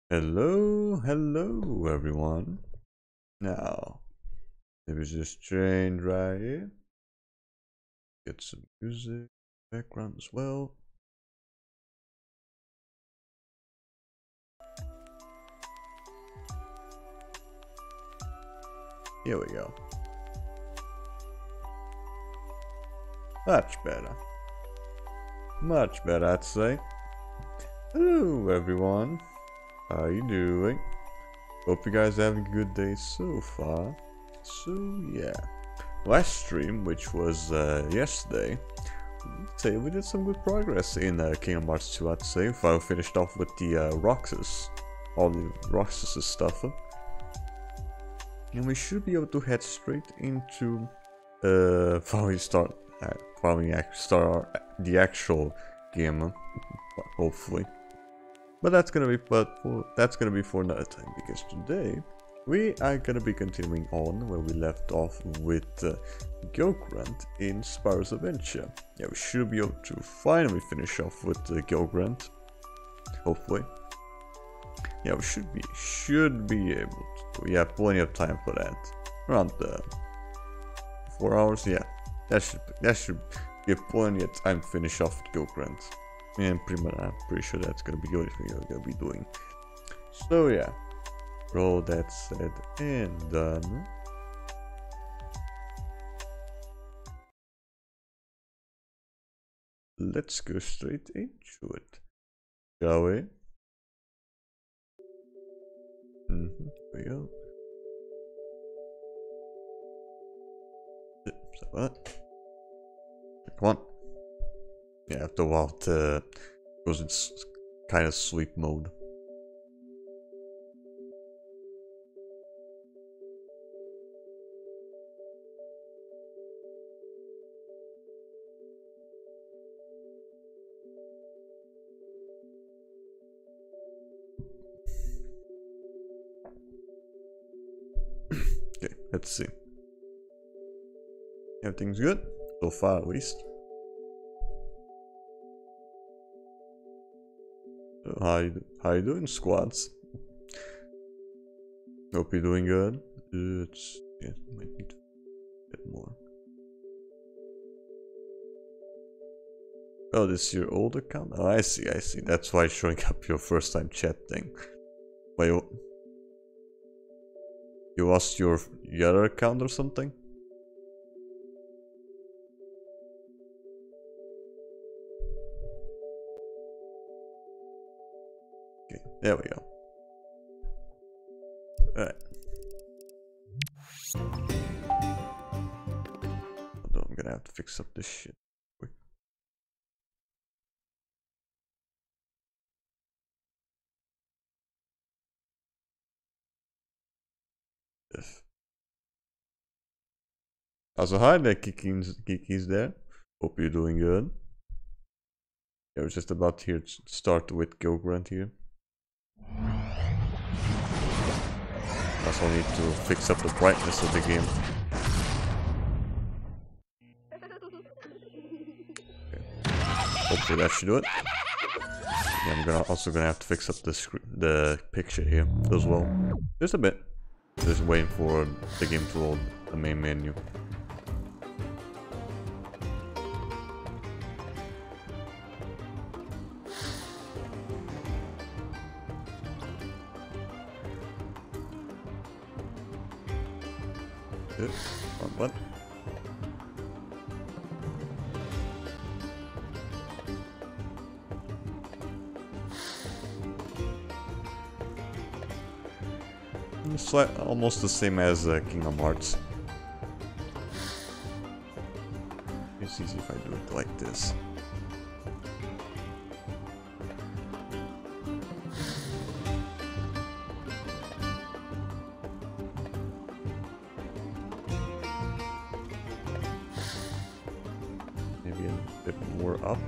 Hello everyone. Now, there is this train right here. Get some music, background as well. Here we go. Much better. Much better, I'd say. Hello everyone. How you doing? Hope you guys are having a good day so far. So yeah, last stream, which was yesterday, I'd say we did some good progress in Kingdom Hearts 2, I'd say. I finished off with the Roxas, all the Roxas stuff. And we should be able to head straight into while we start the actual game, hopefully. But that's gonna be for another time, because today we are gonna be continuing on where we left off with Grunt in Spyro's Adventure. Yeah, we should be able to finally finish off with Grunt, hopefully. Yeah, we should be able to. We have plenty of time for that. Around 4 hours. Yeah, that should give plenty of time to finish off with Grunt. And I'm pretty sure that's gonna be good if we're gonna be doing. So yeah, all that said and done. Let's go straight into it, shall we? Here we go. So what? Come on. Yeah, after a while it goes in kind of sleep mode. Okay, let's see. Everything's good so far, at least. So how you doing, squads? Hope you're doing good. Yeah, might need to get more. Oh, this is your old account? Oh, I see. That's why it's showing up your first time chat thing. Wait, you lost your other account or something? Okay, there we go. Alright. Although I'm gonna have to fix up this shit quick. Also, hi there, Kiki's there. Hope you're doing good. Yeah, we're just about here to start with Grunt here. Also need to fix up the brightness of the game. Okay. Hopefully that should do it. Yeah, I'm also gonna have to fix up the picture here as well. Just a bit. Just waiting for the game to load the main menu. Good. What? It's like almost the same as Kingdom Hearts. It's easy if I do it like this. Maybe a bit more up.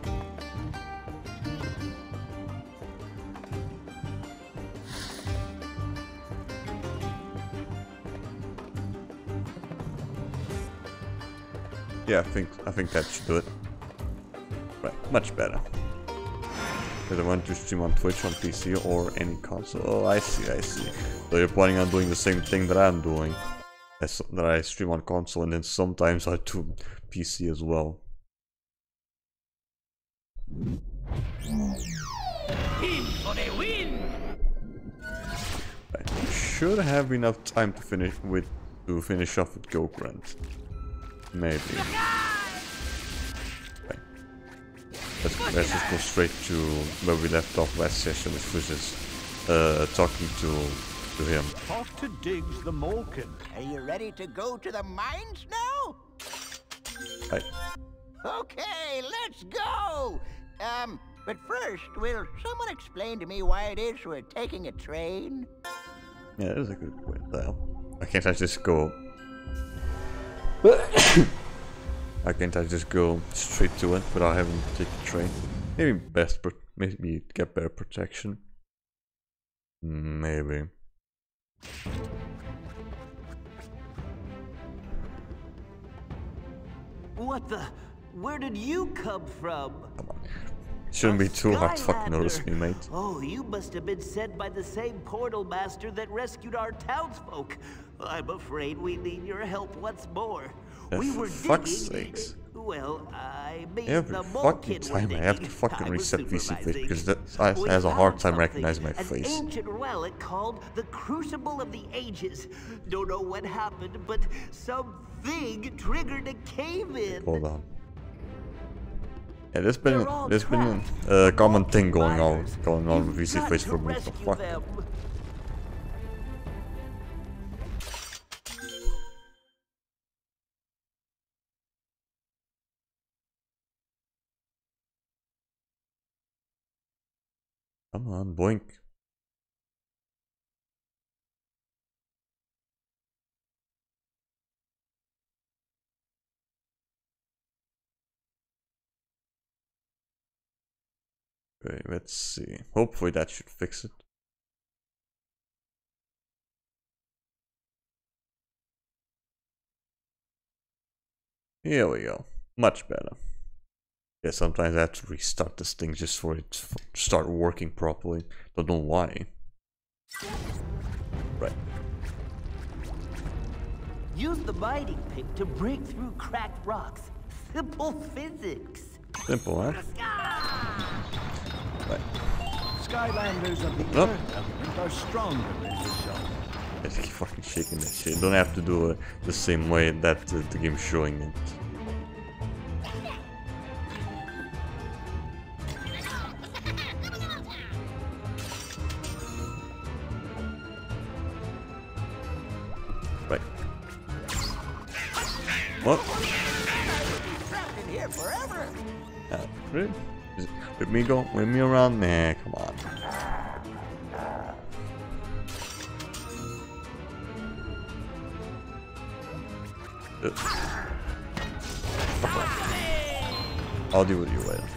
Yeah, I think that should do it. Right, much better. Whether I want to stream on Twitch, on PC, or any console. Oh, I see, I see. So you're planning on doing the same thing that I'm doing. That I stream on console and then sometimes I do PC as well. In for the win! I should have enough time to finish off with Grunt. Maybe. Okay. Let's just go straight to where we left off last session, which was just talking to him. Off to Diggs the Malkin. Are you ready to go to the mines now? Hi. Okay, let's go! But first, will someone explain to me why it is we're taking a train? Yeah, that is a good point, though. Why can't I just go... Why can't I just go straight to it without having to take a train? Maybe maybe get better protection. Maybe. What the? Where did you come from? Come on. Shouldn't be too hard to fucking notice me, mate. Oh, you must have been sent by the same portal master that rescued our townsfolk. I'm afraid we need your help once more. We were fuck's digging. sakes. Well, I mean Every the fucking Malkin time I have to fucking reset VC Face because that has a hard time recognizing my face. An ancient relic called the Crucible of the Ages. Don't know what happened, but something triggered a cave-in. Hold on. Yeah, there's been a common thing going on with VC Face for me. So fuck. Come on, boink. Okay, let's see. Hopefully that should fix it. Here we go. Much better. Yeah, sometimes I have to restart this thing just for it to start working properly. Don't know why. Right. Use the mining pick to break through cracked rocks. Simple physics. Simple, huh? Right. Skylanders of the Earth element are stronger than yourself. I just keep fucking shaking that shit. Don't have to do it the same way that the game's showing it. Right. What? Trapped in here forever. Really? With me around? Nah, come on. I'll deal with you later.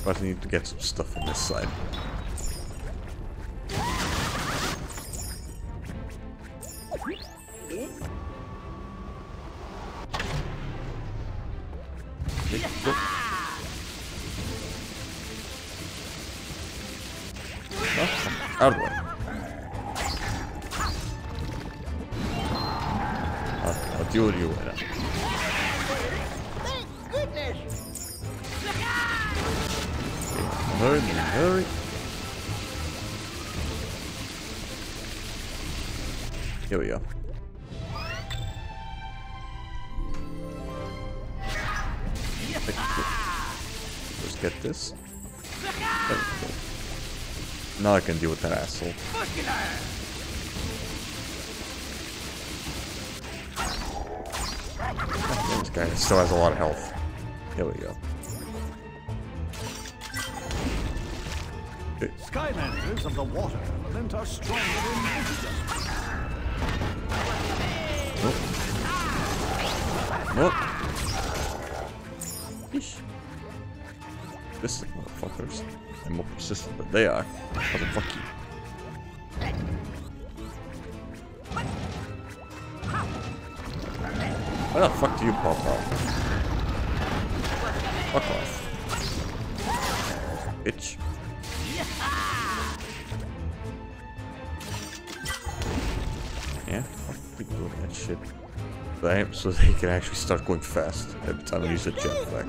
But I need to get some stuff on this side. Out of the way. I'll deal with you later. Thank goodness. Hurry, hurry. Here we go. Let's get this. There we go. Now I can deal with that asshole. This guy still has a lot of health. Here we go. Okay. Skylanders of the water element are stronger than wisdom. Nope. Eesh. Persistent motherfuckers. I'm more persistent than they are. Motherfuck you. Why the fuck do you pop out? Fuck off. Bitch. Yeah, I'll be doing that shit. So they can actually start going fast every time I use a jetpack.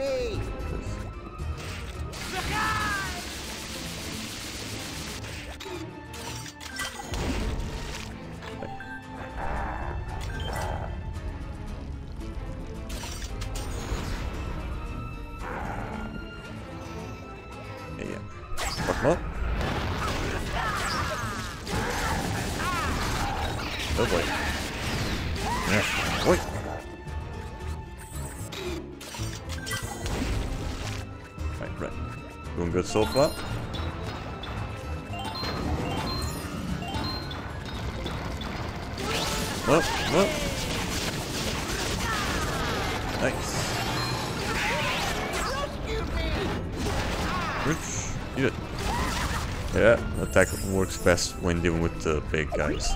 Yeah. Fuck up. Oh boy. Yeah. Oi. Right. Doing good so far. Up. Nice. Eat it. Yeah, attack works best when dealing with the big guys.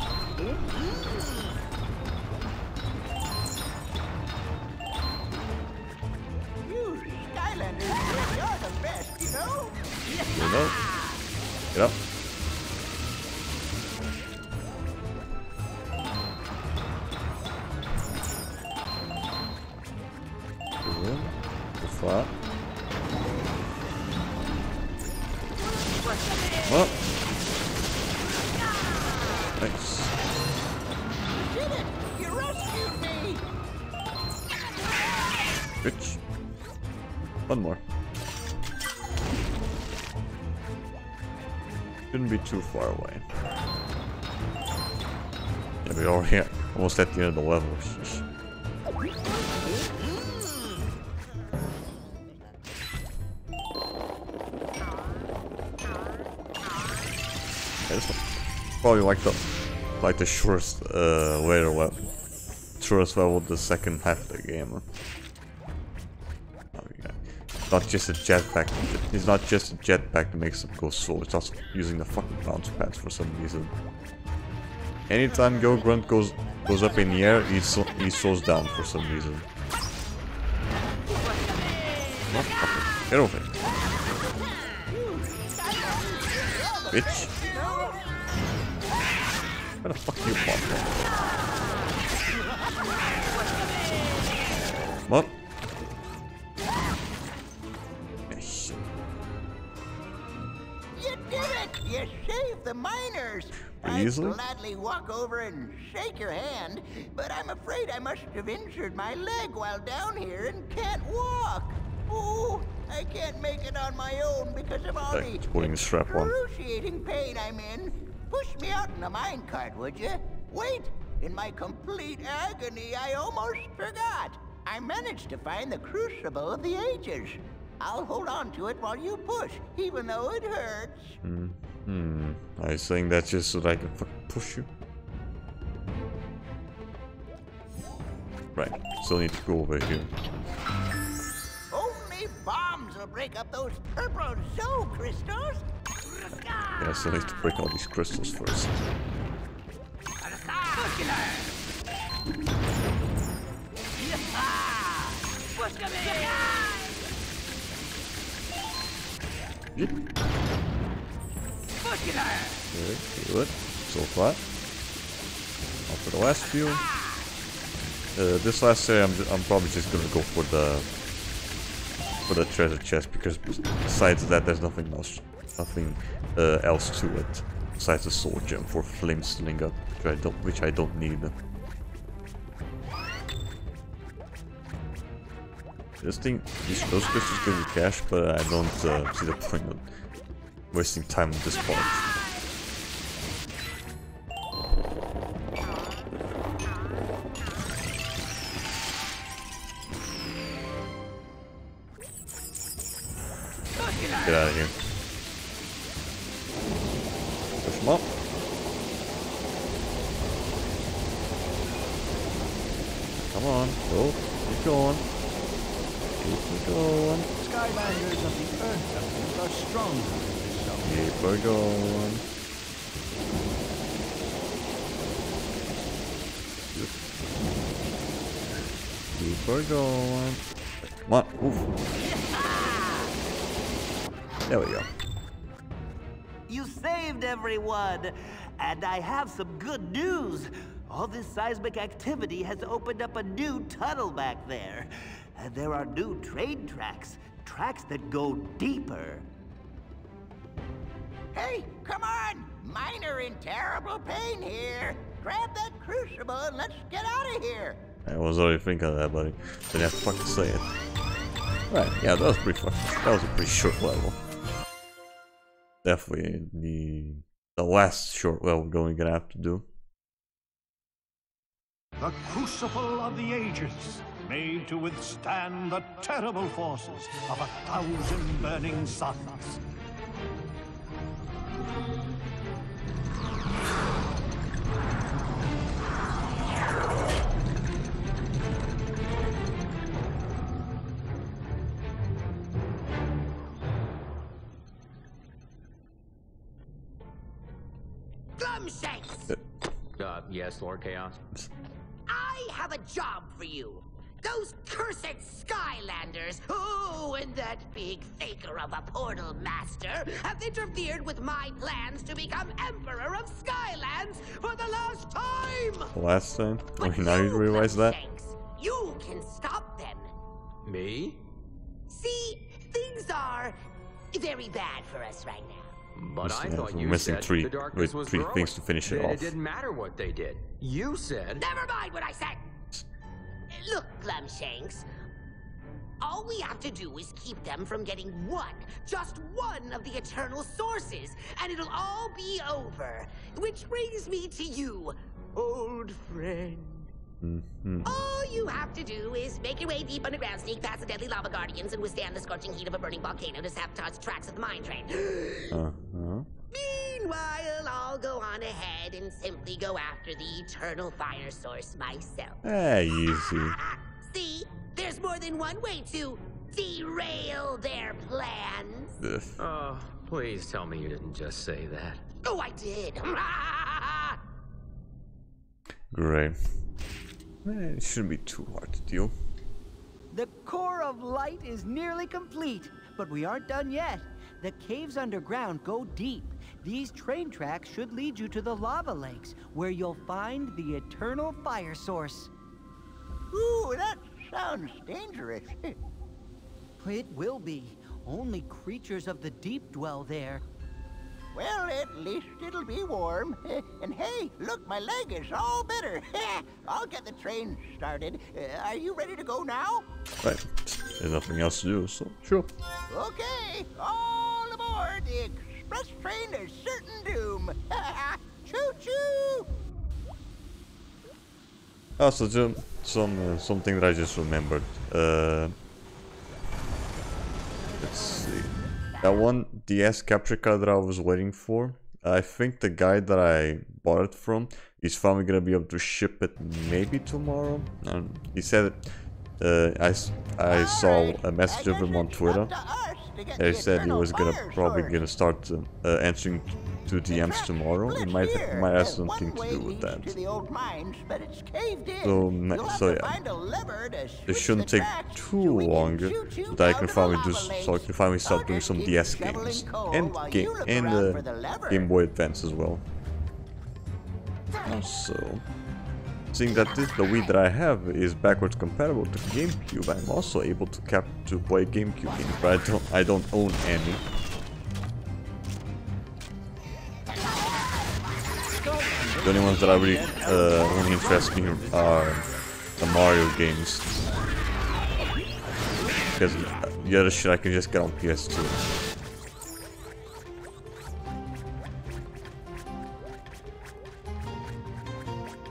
You Skylanders really are the best, you know? You know? Get up. Good. Good far. Well. Nice. You did it! You rescued me! Bitch. One more. Shouldn't be too far away. Yeah, we're already almost at the end of the level. Sheesh. Yeah, this one probably like the shortest shortest level of the second half of the game. Oh, yeah. Not just a jetpack. It's not just a jetpack that makes it go slow. It's also using the fucking bounce pads for some reason. Anytime Grunt goes up in the air, he slows down for some reason. Oh, get over it, bitch. Where the fuck you pop from? What? You did it! You saved the miners! Pretty easily? I'd gladly walk over and shake your hand, but I'm afraid I must have injured my leg while down here and can't walk. Ooh, I can't make it on my own because of all the putting the strap on. excruciating pain I'm in. Push me out in the minecart, would you? Wait! In my complete agony, I almost forgot. I managed to find the Crucible of the Ages. I'll hold on to it while you push, even though it hurts. I was saying that just so that I can fucking push you. Right, still need to go over here. Only bombs will break up those purple zoo crystals. Yeah, I still need to break all these crystals first. Good. So far. Now for the last few. This last area, I'm probably just gonna go for the treasure chest because besides that, there's nothing else to it besides the soul gem for flame sling up, which I don't need. Those crystals give you cash, but I don't see the point of wasting time on this part. Get out of here. Push them up. Come on, go. Keep going. Keep going. Skylanders of the Earth are stronger than the sun. Keep her going. Keep her going. Come on, move. There we go. You saved everyone! And I have some good news! All this seismic activity has opened up a new tunnel back there. And there are new train tracks. Tracks that go deeper. Hey, come on! Mine are in terrible pain here. Grab that crucible and let's get out of here. I was already thinking of that, buddy. Didn't have to fucking say it. Right, yeah, that was pretty fucking. That was a pretty short level. Definitely the last short level we're going to have to do. The crucible of the ages, made to withstand the terrible forces of 1,000 burning suns. Glumshanks! Yes, Lord Chaos? I have a job for you. Those cursed Skylanders, oh, and that big faker of a portal master have interfered with my plans to become Emperor of Skylands for the last time! Last time? But Now you realize that? Glumshanks, you can stop them. Me? See, things are very bad for us right now. But I thought we're you missing said three, the darkness was growing. things to finish it Then off. It didn't matter what they did. You said... Never mind what I said! Look, Glumshanks. All we have to do is keep them from getting one, just one of the eternal sources, and it'll all be over. Which brings me to you, old friend. All you have to do is make your way deep underground, sneak past the deadly lava guardians, and withstand the scorching heat of a burning volcano to sabotage the tracks of the mine train. Meanwhile, I'll go on ahead and simply go after the eternal fire source myself. Hey, easy. See, there's more than one way to derail their plans. Ugh. Oh, please tell me you didn't just say that. Oh, I did. Great. It shouldn't be too hard to deal. The core of light is nearly complete, but we aren't done yet. The caves underground go deep. These train tracks should lead you to the lava lakes, where you'll find the eternal fire source. Ooh, that sounds dangerous. It will be. Only creatures of the deep dwell there. Well, at least it'll be warm. And hey, look, my leg is all bitter. I'll get the train started. Are you ready to go now? Right. There's nothing else to do, so sure. Okay, all aboard. The express train to certain doom. Choo-choo! Also, just something that I just remembered. Let's see. That one DS capture card that I was waiting for, I think the guy that I bought it from is finally gonna be able to ship it maybe tomorrow. He said I saw a message of him on Twitter. He said he was probably gonna start answering to DMs tomorrow. It might have something to do with that. So yeah, it shouldn't take too long that I can finally start doing some DS games and Game Boy Advance as well. Also, seeing that the Wii that I have is backwards compatible to GameCube, I'm also able to play GameCube games, but I don't own any. The only ones that I really only interest me are the Mario games, because the other shit I can just get on PS2.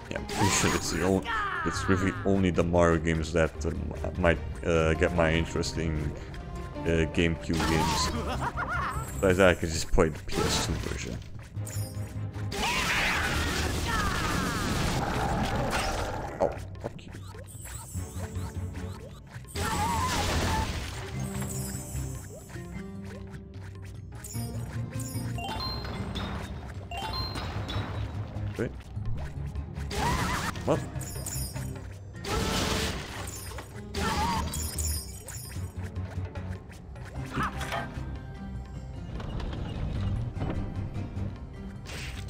Yeah, I'm pretty sure it's really only the Mario games that might get my interest in GameCube games. Besides that, I can just play the PS2 version. Oh, fuck you. Wait. What?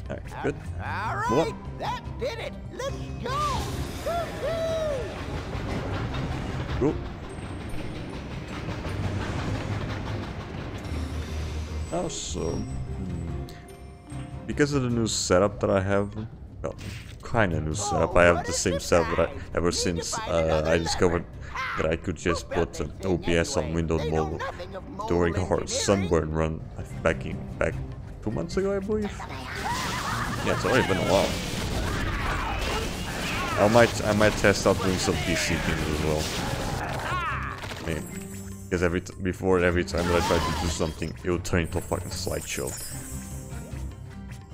Alright, good. All right, What? that did it. Let's go. Woo-hoo! Cool. Also, because of the new setup that I have, well, kind of new setup. I have the same setup that ever since I discovered that I could just put OBS on Windows Mobile during our Sunburn run back 2 months ago, I believe. Yeah, it's already been a while. I might test out doing some PC things as well. Maybe. Because before every time that I tried to do something, it would turn into a fucking slideshow.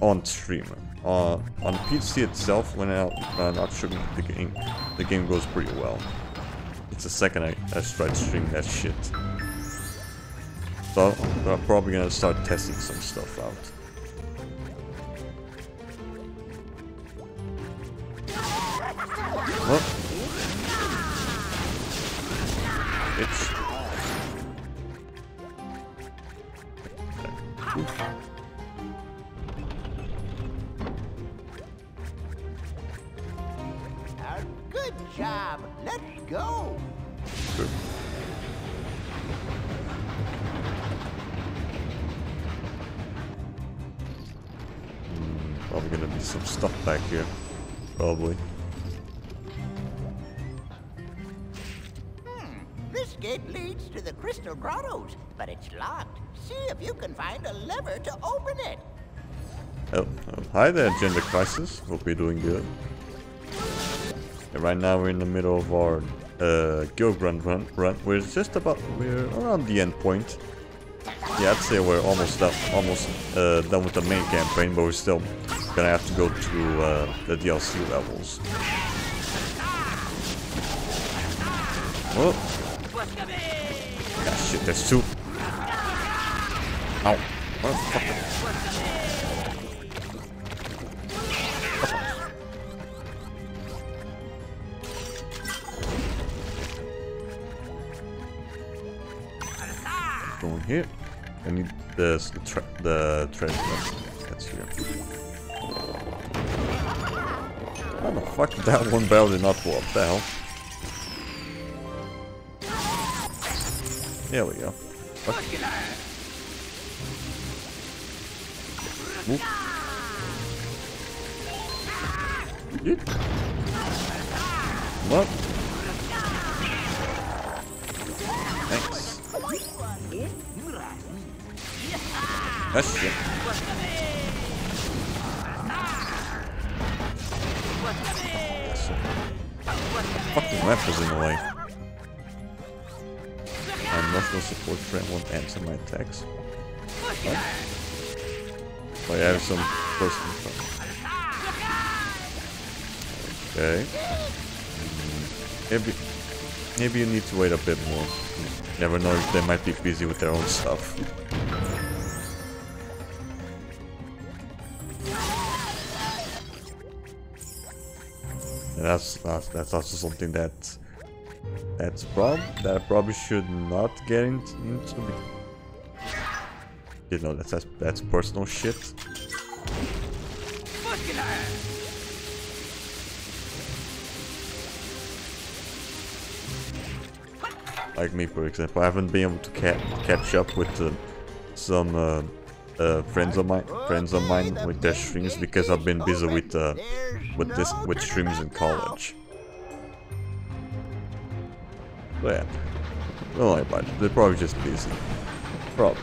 On stream. On PC itself, when I'm not streaming the game goes pretty well. It's the second I try to stream that shit. So I'm probably gonna start testing some stuff out. Well, it's Good job. Let's go. good. Probably gonna be some stuff back here. Probably. This gate leads to the Crystal Grottos, but it's locked. See if you can find a lever to open it. Oh, hi there, Gender Crisis. Hope you're doing good. And right now we're in the middle of our Gill Grunt run. We're around the end point. Yeah, I'd say we're almost done with the main campaign, but we're still gonna have to go through the DLC levels. Oh. Ah, shit, there's two. Ow. Motherfucker. Going here. I need the treasure that's here. How the fuck did that one barrel did not blow up? The hell? There we go. Fuck. Whoop. Yeet. What? Thanks. That's shit. Fucking map is in the way. My emotional support friend won't answer my text. What? Oh, yeah, I have some personal stuff. Okay. Maybe you need to wait a bit more. You never know if they might be busy with their own stuff. And that's also something that I probably should not get into. You know, that's personal shit. Like me, for example, I haven't been able to catch up with some friends of mine with their streams because I've been busy with streams in college. So yeah, don't worry about it. They're probably just busy. Probably.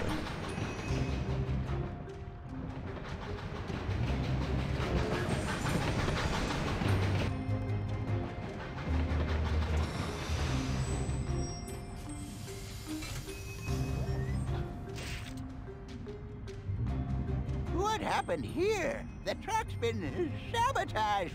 What happened here? The track's been sabotaged.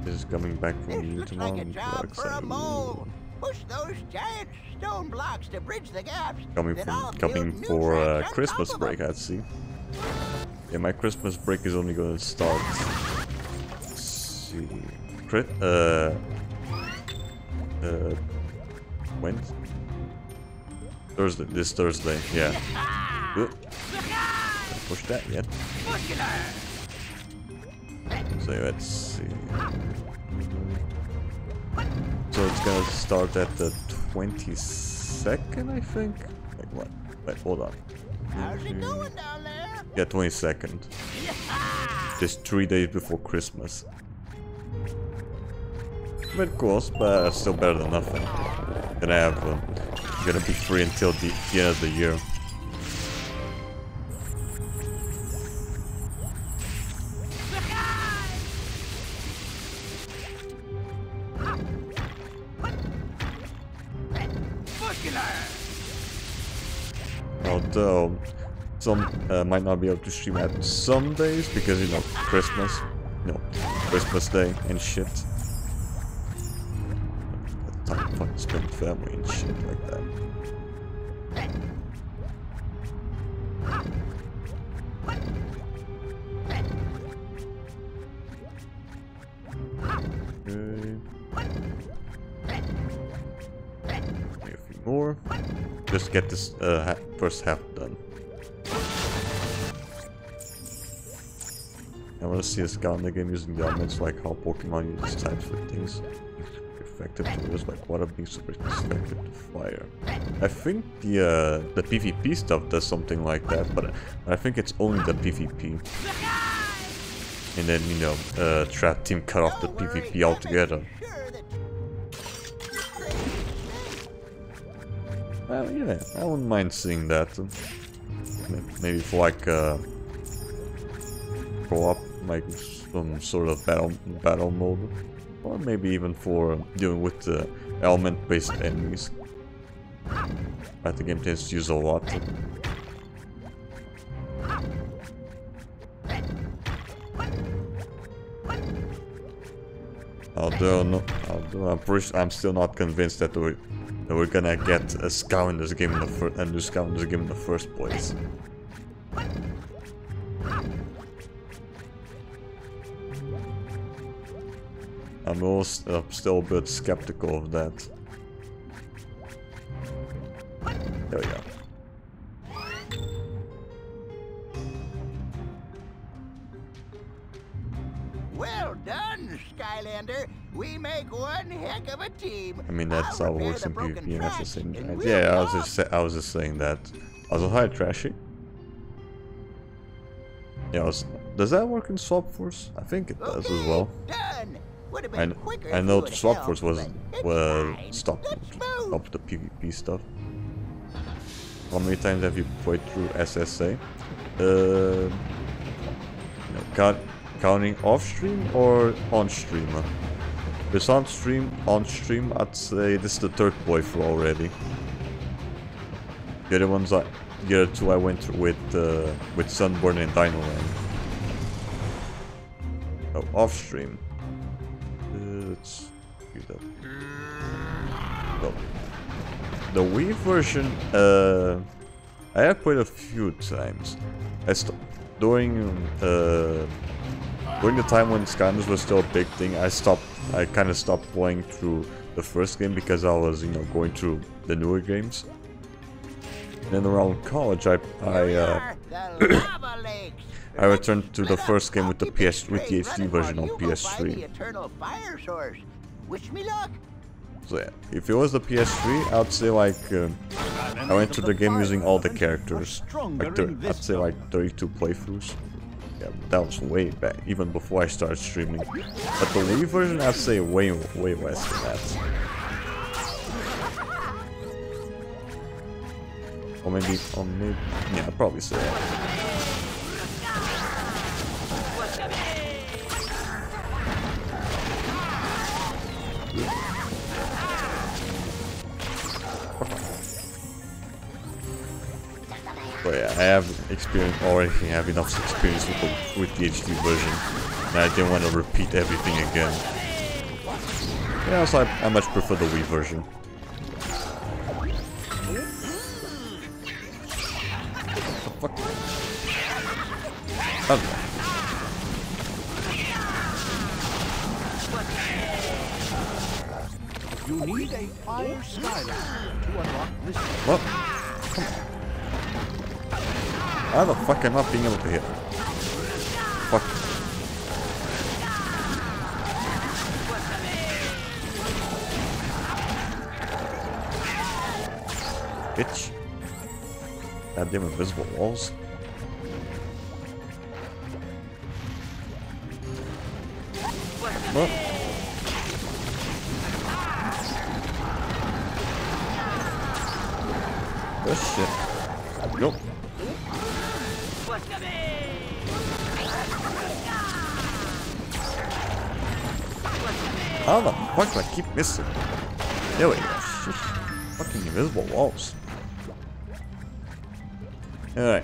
This is coming back from This you looks tomorrow. like a job for a mole. Push those giant stone blocks to bridge the gaps. Coming for Christmas break, I'd see. Yeah, my Christmas break is only gonna start. Let's see. When? Thursday. This Thursday. Yeah. Good. Don't push that yet. So let's see. So it's gonna start at the 22nd, I think. Wait, what? Wait, hold on. How's it going down there? Yeah, 22nd. Just 3 days before Christmas. A bit close, but still better than nothing. Gonna have, gonna be free until the end of the year. Although some might not be able to stream at some days because, you know, Christmas, Christmas Day and shit. Time to fucking spend with family and shit like that. Okay. Maybe a few more. Just get this first half done. I want to see a scout in the game using the elements, like how Pokemon uses types for things. Effective to lose, like water being super effective to fire. I think the PvP stuff does something like that, but I think it's only the PvP. And then, you know, Trap Team cut off the PvP altogether. Well, yeah, I wouldn't mind seeing that. Maybe for like co-op, like some sort of battle mode, or maybe even for dealing with the element-based enemies that the game tends to use a lot. Although I'm still not convinced that we're gonna get a Skylanders game in the new Skylanders game in the first place. I'm still a bit skeptical of that. There we go. Well done, Skylander. We make one heck of a team. I mean, that's how it works in PvP, and that's the same. Yeah, I was just saying that. Also, hi, Trashy. Yeah, does that work in Swap Force? I think it does as well. Done. I know Swap Force was stopped the PvP stuff. How many times have you played through SSA? Counting off stream or on stream? This on stream, I'd say this is the third playthrough already. The other two I went through with Sunburn and Dino Land. Oh, off stream. Let's do that. Oh. The Wii version, I have played a few times. During the time when Skylanders was still a big thing, I kind of stopped playing through the first game because I was, going through the newer games. Then around college, I returned to the first game with the HD version on PS3. Wish me luck. So yeah, if it was the PS3, I would say like I went through the game using all the characters. I'd say like 32 playthroughs. Yeah, that was way back, even before I started streaming. But the Wii version, I'd say way less than that. Or maybe, yeah, I'd probably say that. But yeah, I already have enough experience with the HD version, and I didn't want to repeat everything again. Yeah, so I much prefer the Wii version. What the fuck? Okay. You need a fire Skylander to unlock this. What? Come on. How the fuck am I not being able to hit? Fuck. Bitch. Goddamn invisible walls. What? Oh shit. Nope. How the fuck do I keep missing? There we go. Shit. Fucking invisible walls. Alright.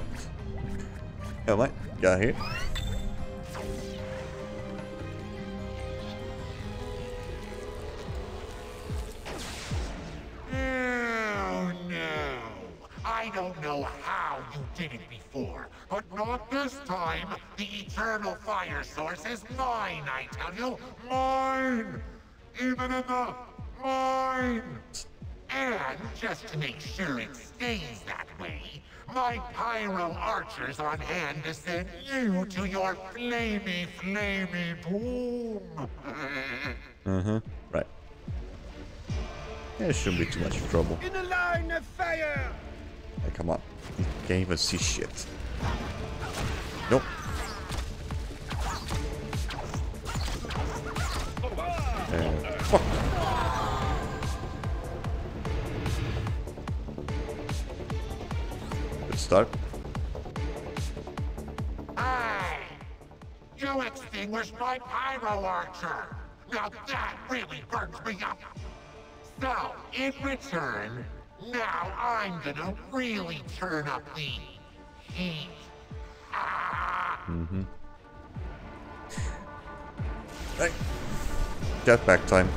Alright, got here. I don't know how you did it before, but not this time. The eternal fire source is mine, I tell you. Mine! Even in the mine! And just to make sure it stays that way, my pyro archers on hand to send you to your flamey boom. Right. It shouldn't be too much trouble. In the line of fire! Hey, come on. Can't even see shit. Nope. Fuck. Good start. Hey! You extinguished my pyro archer! Now that really burns me up! So, in return, now I'm gonna really turn up the heat. Hey. Jetpack time.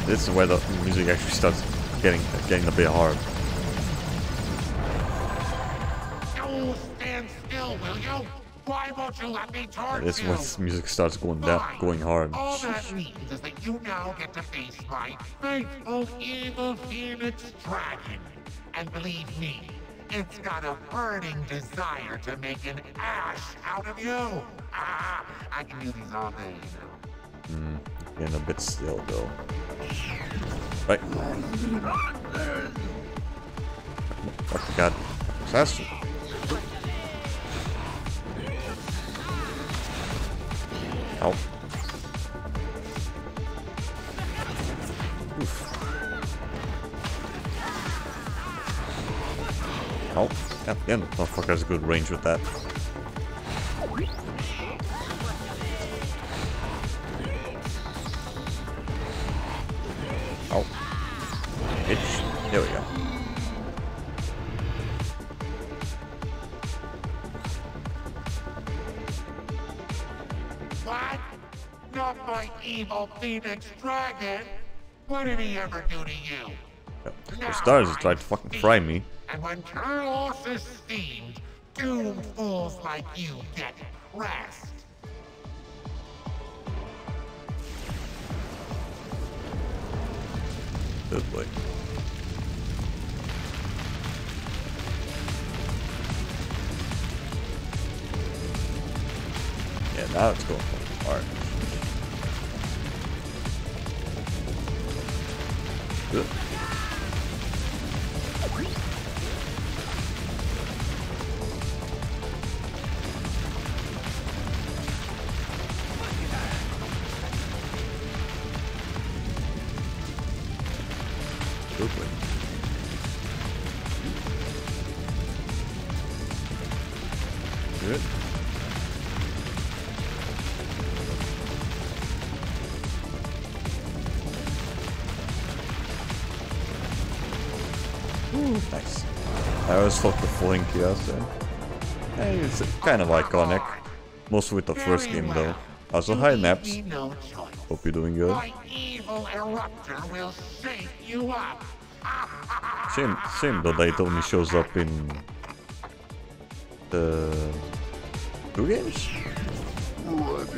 This is where the music actually starts getting a bit hard. You stand still, will you? Why won't you let me torch This is you? when the music starts going down, going hard. All that means is that you now get to face my faithful evil Phoenix Dragon. And believe me, it's got a burning desire to make an ash out of you. I can do these all day, you know. Getting a bit still though. Right. Oh god. Assassin. Ow. Oof. Oh, god damn, the motherfucker has good range with that. Oh. Bitch. There we go. What? Not my evil Phoenix Dragon? What did he ever do to you? The stars tried to fucking fry me. And when Turlos is steamed, doomed fools like you get rest. Good boy. Yeah, now it's going hard. Good. Good boy. Good. Nice. I always thought the falling chaos there. Hey, it's kind of iconic. Mostly with the first Very game though. well. Also, You hi leave Naps. me no choice. Hope you're doing good. My evil eruptor will shake you up. Shame though that it only shows up in the 2 games?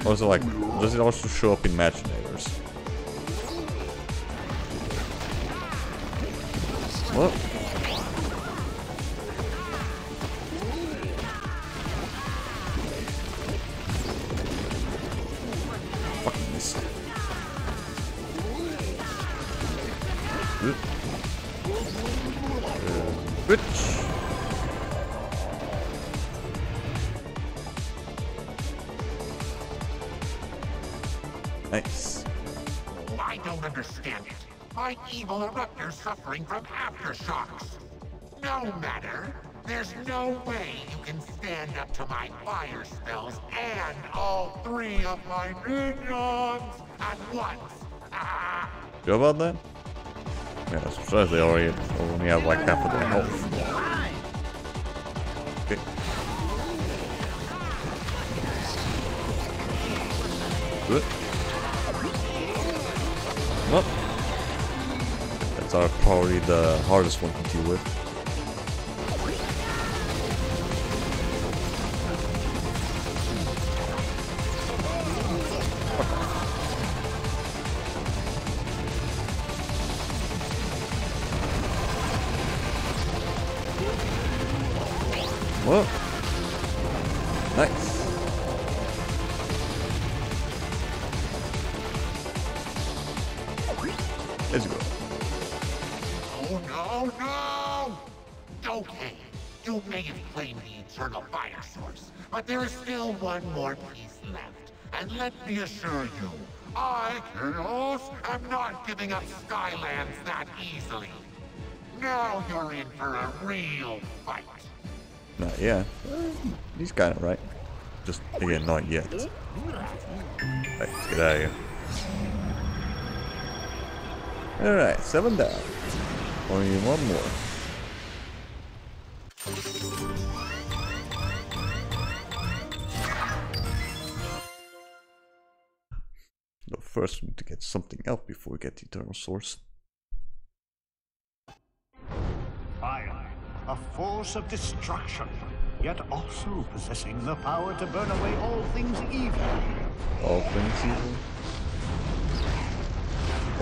Or is it like, does it also show up in Machinators? What? Fucking missed. Bitch. Nice. I don't understand it. My evil eruptor's suffering from aftershocks. No matter. There's no way you can stand up to my fire spells and all 3 of my minions at once. Sure about that? Yeah, I'm surprised they already only have like half of their health. Okay. Good. Well, that's probably the hardest one to deal with. Well, nice. Let's go. Oh, no, no! Okay, you may have claimed the eternal fire source, but there is still one more piece left. And let me assure you, I, Chaos, am not giving up Skylands that easily. Now you're in for a real fight. Not yet. He's kind of right. Just, again, not yet. Right, let's get out of here. Alright, 7 down. Only one more. But first, we need to get something else before we get the Eternal Source. Fire, a force of destruction, yet also possessing the power to burn away all things evil. All things evil?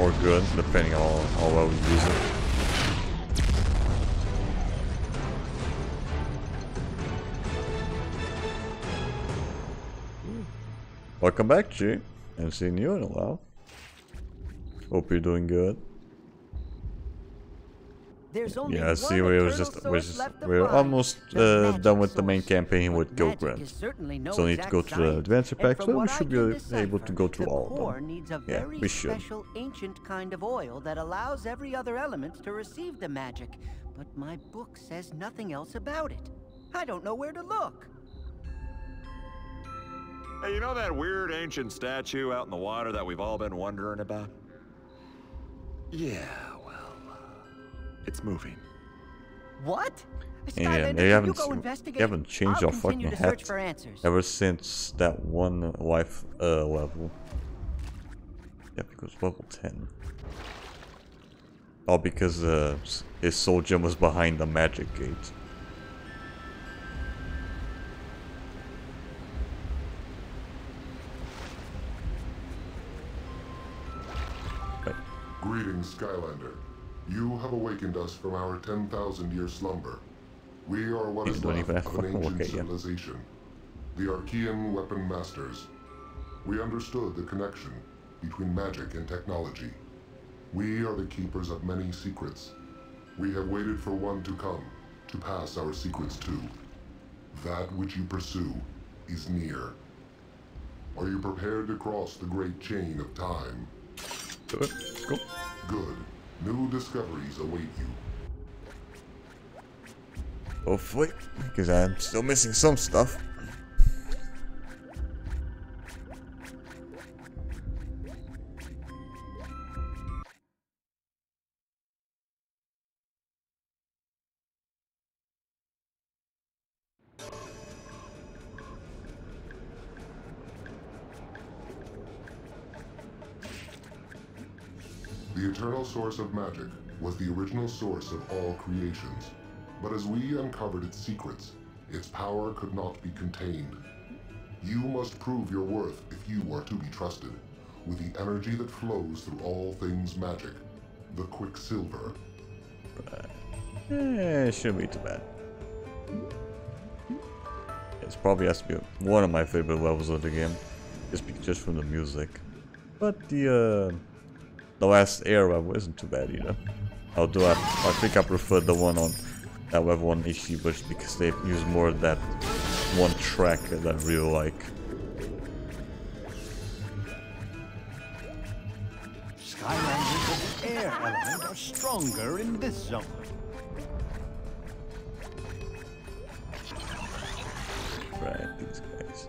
Or good, depending on how well we use it. Welcome back, G. Haven't seen you in a while. Hope you're doing good. There's only Yeah, see, one we're almost done with the main campaign with Gill, Grunt. So we need to go through the adventure pack, so we should be able to go through all of them. Needs a Yeah, very we should. special ancient kind of oil that allows every other element to receive the magic. But my book says nothing else about it. I don't know where to look. Hey, you know that weird ancient statue out in the water that we've all been wondering about? Yeah, well, it's moving. What? Yeah, Skylanders, they you haven't changed I'll our fucking continue to search hat for answers. ever since that one life level. Yeah, because level 10. All because his soul gem was behind the magic gate. Greetings, Skylander. You have awakened us from our 10,000-year slumber. We are what is left of an ancient civilization, the Archean Weapon Masters. We understood the connection between magic and technology. We are the keepers of many secrets. We have waited for one to come, to pass our secrets to. That which you pursue is near. Are you prepared to cross the great chain of time? Good. Let's go. Good. New discoveries await you. Hopefully, because I'm still missing some stuff. The eternal source of magic was the original source of all creations, but as we uncovered its secrets, its power could not be contained. You must prove your worth if you are to be trusted, with the energy that flows through all things magic, the Quicksilver. It shouldn't be too bad. It probably has to be one of my favorite levels of the game, just from the music. But the last era isn't too bad either. Although I think I prefer the one on that level on HD, but because they use more of that one track that I really like. Skylanders of the air element are stronger in this zone. Right, these guys.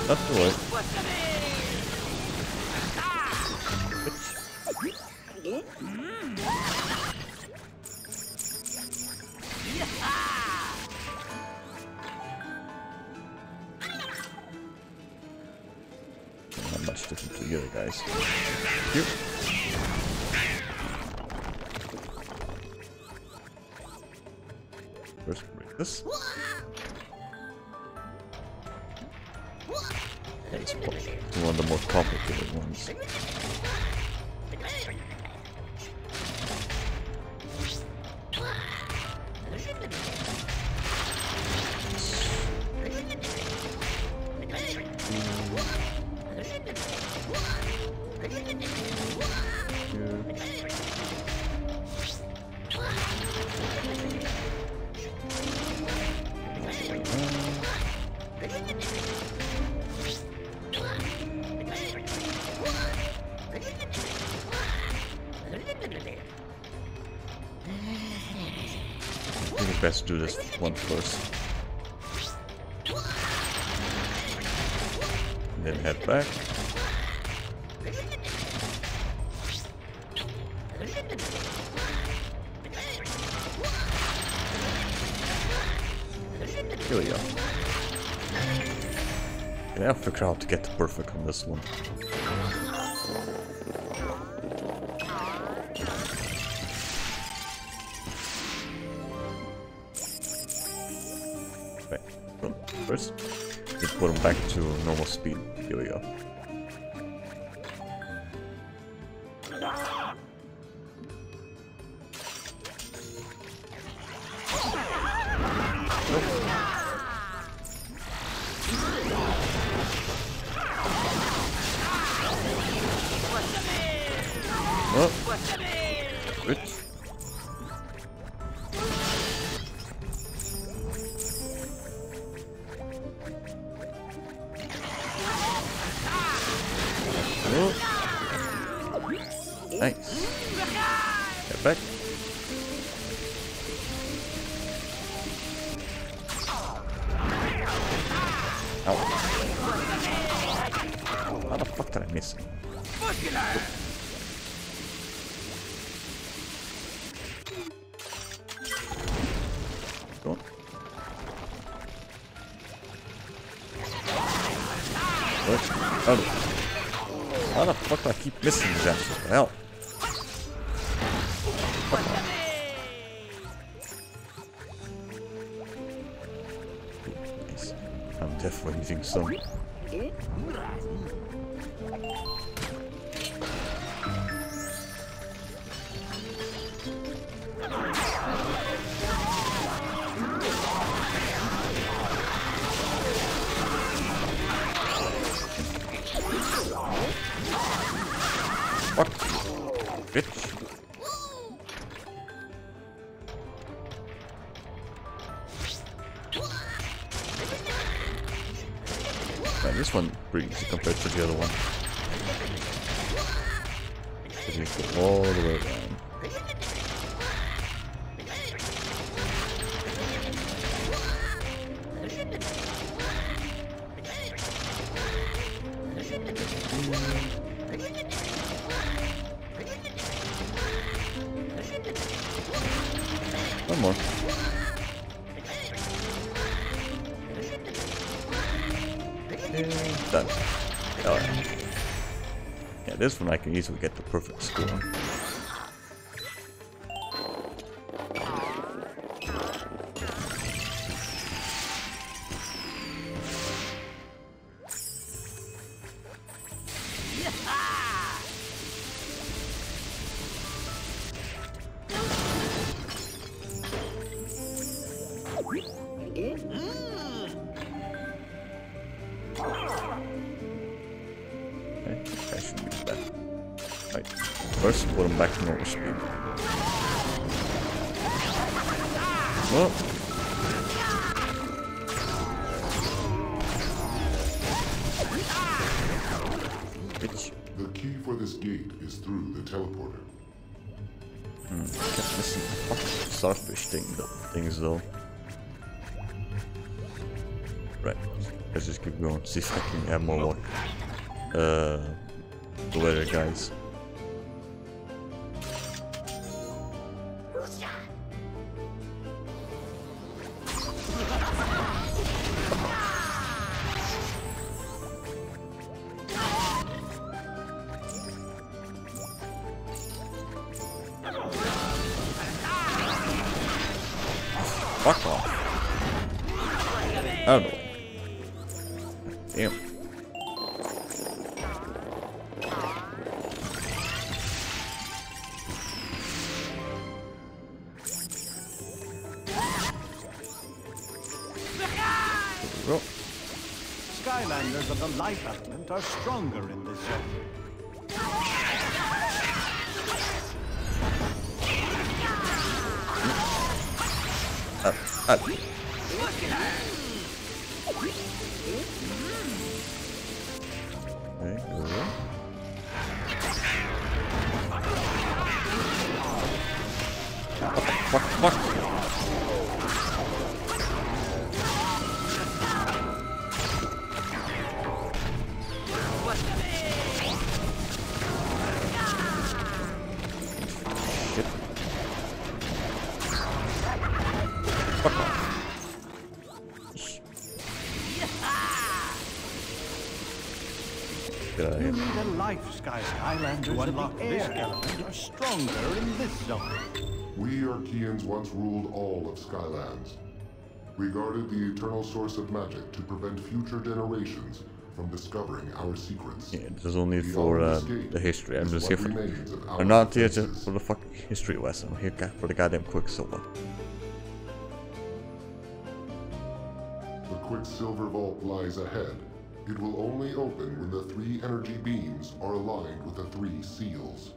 That's the way. Not much different to the other guys. Here. First break this. That's one of the more complicated ones. Best do this one first. And then head back. Here we go. Okay, I'll figure out how to get perfect on this one. First, just put them back to normal speed. Here we go. Good. Nice. Get back. Ow. How the fuck did I miss him? Go on. What? How the fuck do I keep missing these assholes? What the hell? Nice. I'm definitely using some. Fuck. Bitch. Man, this one pretty easy compared to the other one. You go all the way down. One more. And done. Alright. Yeah, this one I can easily get the perfect score. First, put him back to normal speed. Oh. Bitch. The key for this gate is through the teleporter. I kept missing the fucking starfish things though. Right, let's just keep going. See if I can have more luck. The weather guys. Fuck off. Out of the way. Damn. Skylanders of the light element are stronger in this zone. Up. Okay, go. Fuck. Shit. Fuck off. Get out of You here. need a life Skylanders to unlock this element are stronger in this zone. We Archeans once ruled all of Skylands. We guarded the eternal source of magic to prevent future generations from discovering our secrets. Yeah, this is only for the history. I'm just here for. I'm not here just for the fucking history lesson. I'm here for the goddamn Quicksilver. The Quicksilver Vault lies ahead. It will only open when the 3 energy beams are aligned with the 3 seals.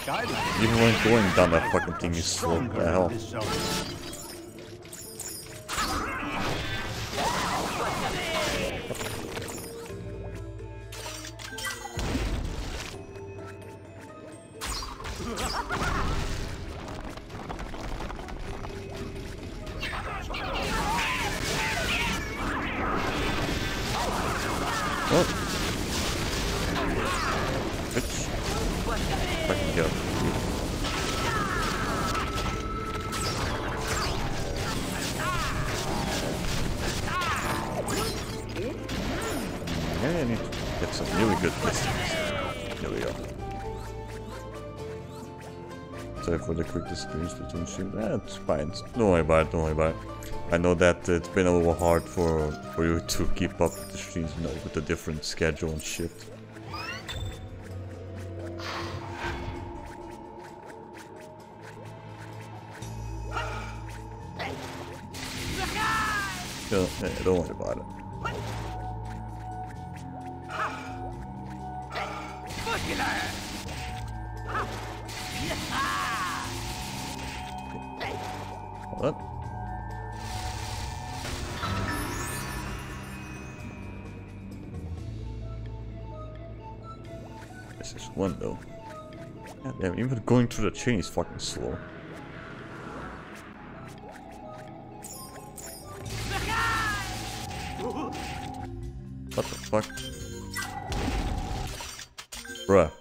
Skylanders Even when going down that fucking thing is slow. What the hell? in this zone. Oh. Bitch. Fucking go. Yeah, I need to get some really good distance. There we go. Sorry for the quick disappearance between shoot. That's fine. Don't worry about it, don't worry about it. I know that it's been a little hard for you to keep up with the streams, you know, with the different schedule and shit. Yeah, don't worry about it. Hold on. This is one though. God damn, even going through the chain is fucking slow. What the fuck? Bruh.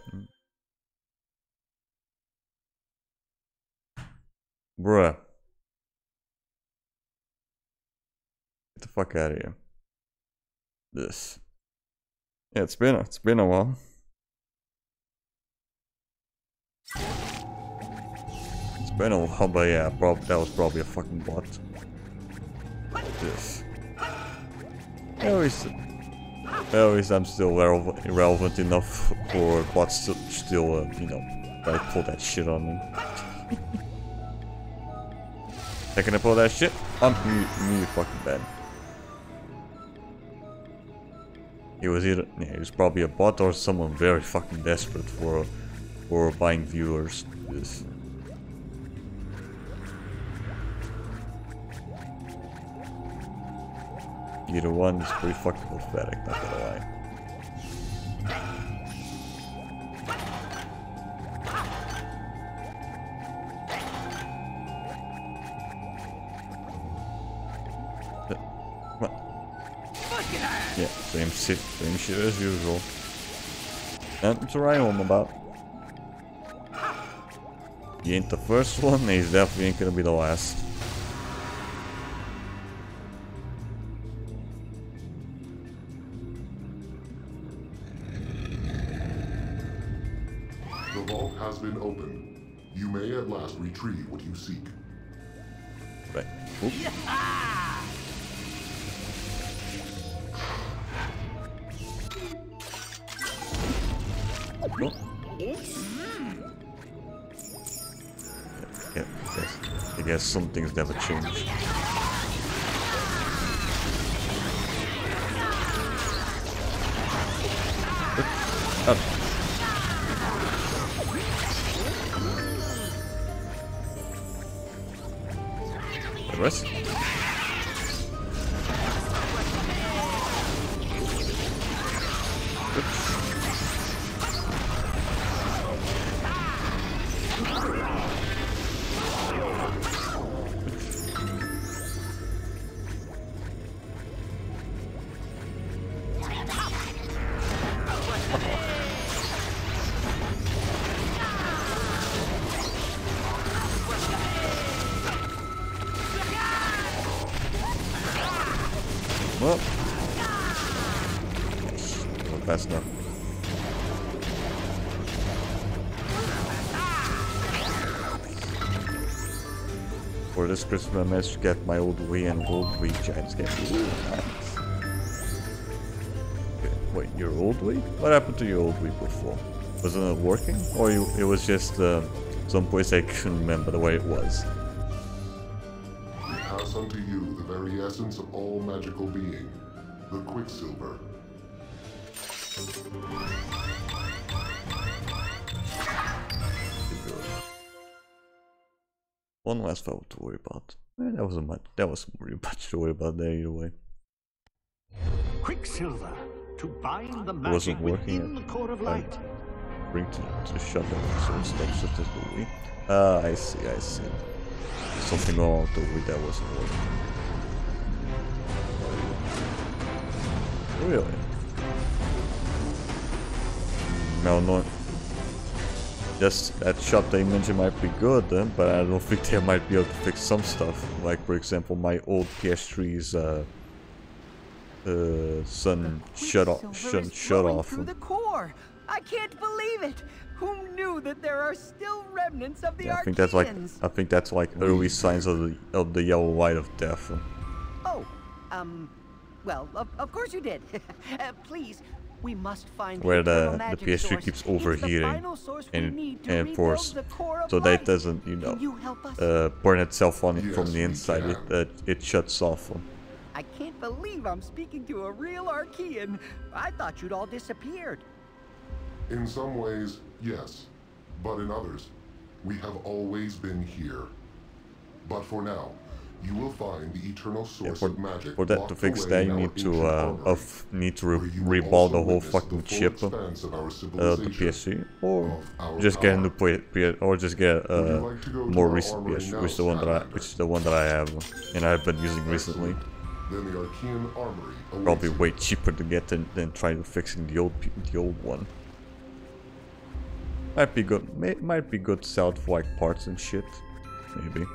Bruh. Get the fuck out of here. This. Yeah, it's been a while. It's been a while, but yeah, that was probably a fucking bot. This. At least I'm still relevant enough for bots to still, you know, like pull that shit on me. They're gonna pull that shit on me fucking bad. He was probably a bot or someone very fucking desperate for buying viewers. This. Either one is pretty fucking pathetic, not gonna lie. Yeah, same shit as usual. Nothing to write home about. He ain't the first one, and he's definitely ain't gonna be the last. The vault has been opened. You may at last retrieve what you seek. Right. Oop. Oh. Yeah, I guess some things never change. Oh. The rest? Oops. Well, not fast enough. For this Christmas, I managed to get my old Wii and old Wii Giants game. Nice. Wait, your old Wii? What happened to your old Wii before? Wasn't it working? Or it was just some place I couldn't remember the way it was? We pass unto you the very essence of all magical being, the Quicksilver. One last foul to worry about. That wasn't really much to worry about there either way. Quicksilver, to bind the magic within the core of light. Bring to shut down so it stops such as the Wii. I see. Something wrong with the Wii that wasn't working. Really? No. Just that shot they mentioned might be good, but I don't think they might be able to fix some stuff. Like, for example, my old PS3's sun shut off. Through the core. I can't believe it. Who knew that there are still remnants of the Yeah, Archeans? I think that's like early signs of the yellow light of death. Oh, well, of course you did. Please, we must find where the the PS3 keeps overheating and force so that it doesn't, you know, burn itself on it from the inside. It shuts off. I can't believe I'm speaking to a real Archean. I thought you'd all disappeared. In some ways, yes. But in others, we have always been here. But for now, you will find the eternal source of magic. For that to fix that, you need to reball the whole fucking chip of the PS3, or just get a new or just get a more recent PS3, which is the one that I have, and I've been using recently. Then the Archean armory Probably way cheaper to get than trying to fixing the old one. Might be good. Might be good to sell it for like parts and shit. maybe.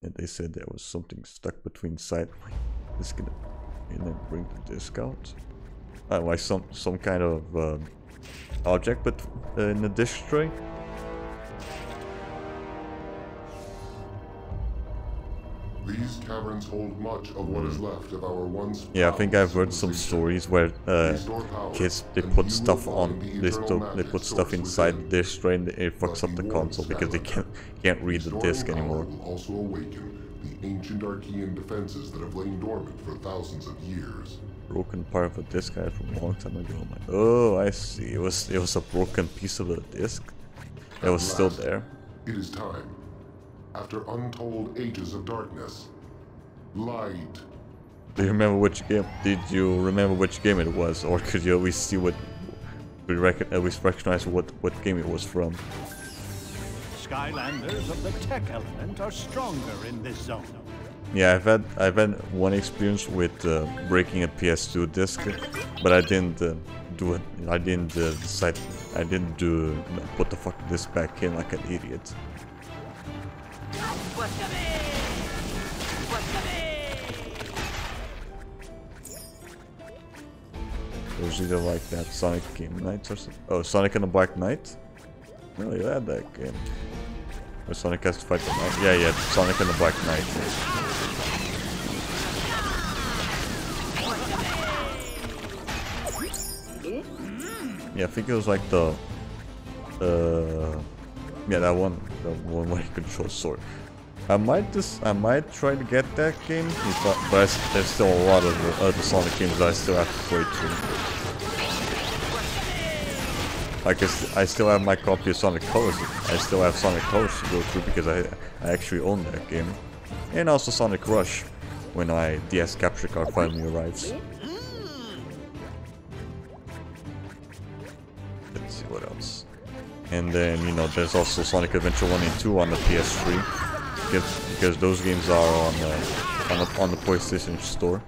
And they said there was something stuck between side. This gonna and then bring the disc out. Like some kind of object, but in the disc tray. These caverns hold much of what is left of our once. Yeah, I think I've heard some stories where kids they put stuff on they put stuff inside the disc tray and it fucks up the console because they can't read the disc anymore. Will also awaken the ancient Archean defenses that have lain dormant for thousands of years. Broken part of a disc I had from a long time ago. Oh, I see. It was a broken piece of a disc. It was still there. It is time. After untold ages of darkness, light. Do you remember which game? Did you remember which game it was, or could you at least see what? At least recognize what game it was from? Skylanders of the tech element are stronger in this zone. Yeah, I've had one experience with breaking a PS2 disc, but I didn't do it. I didn't decide. I didn't put the fucking disc back in like an idiot. It was either like that Sonic Game Nights or something. Oh, Sonic and the Black Knight? Really, I had that game. Where Sonic has to fight the Knight. Yeah, Sonic and the Black Knight. Yeah, I think it was like the yeah, that one where you control sword. I might try to get that game, but there's still a lot of other Sonic games that I still have to play through. Like I still have my copy of Sonic Colors. I still have Sonic Colors to go through because I actually own that game, and also Sonic Rush when my DS capture card finally arrives. Let's see what else. And then there's also Sonic Adventure 1 and 2 on the PS3. Because those games are on the PlayStation Store.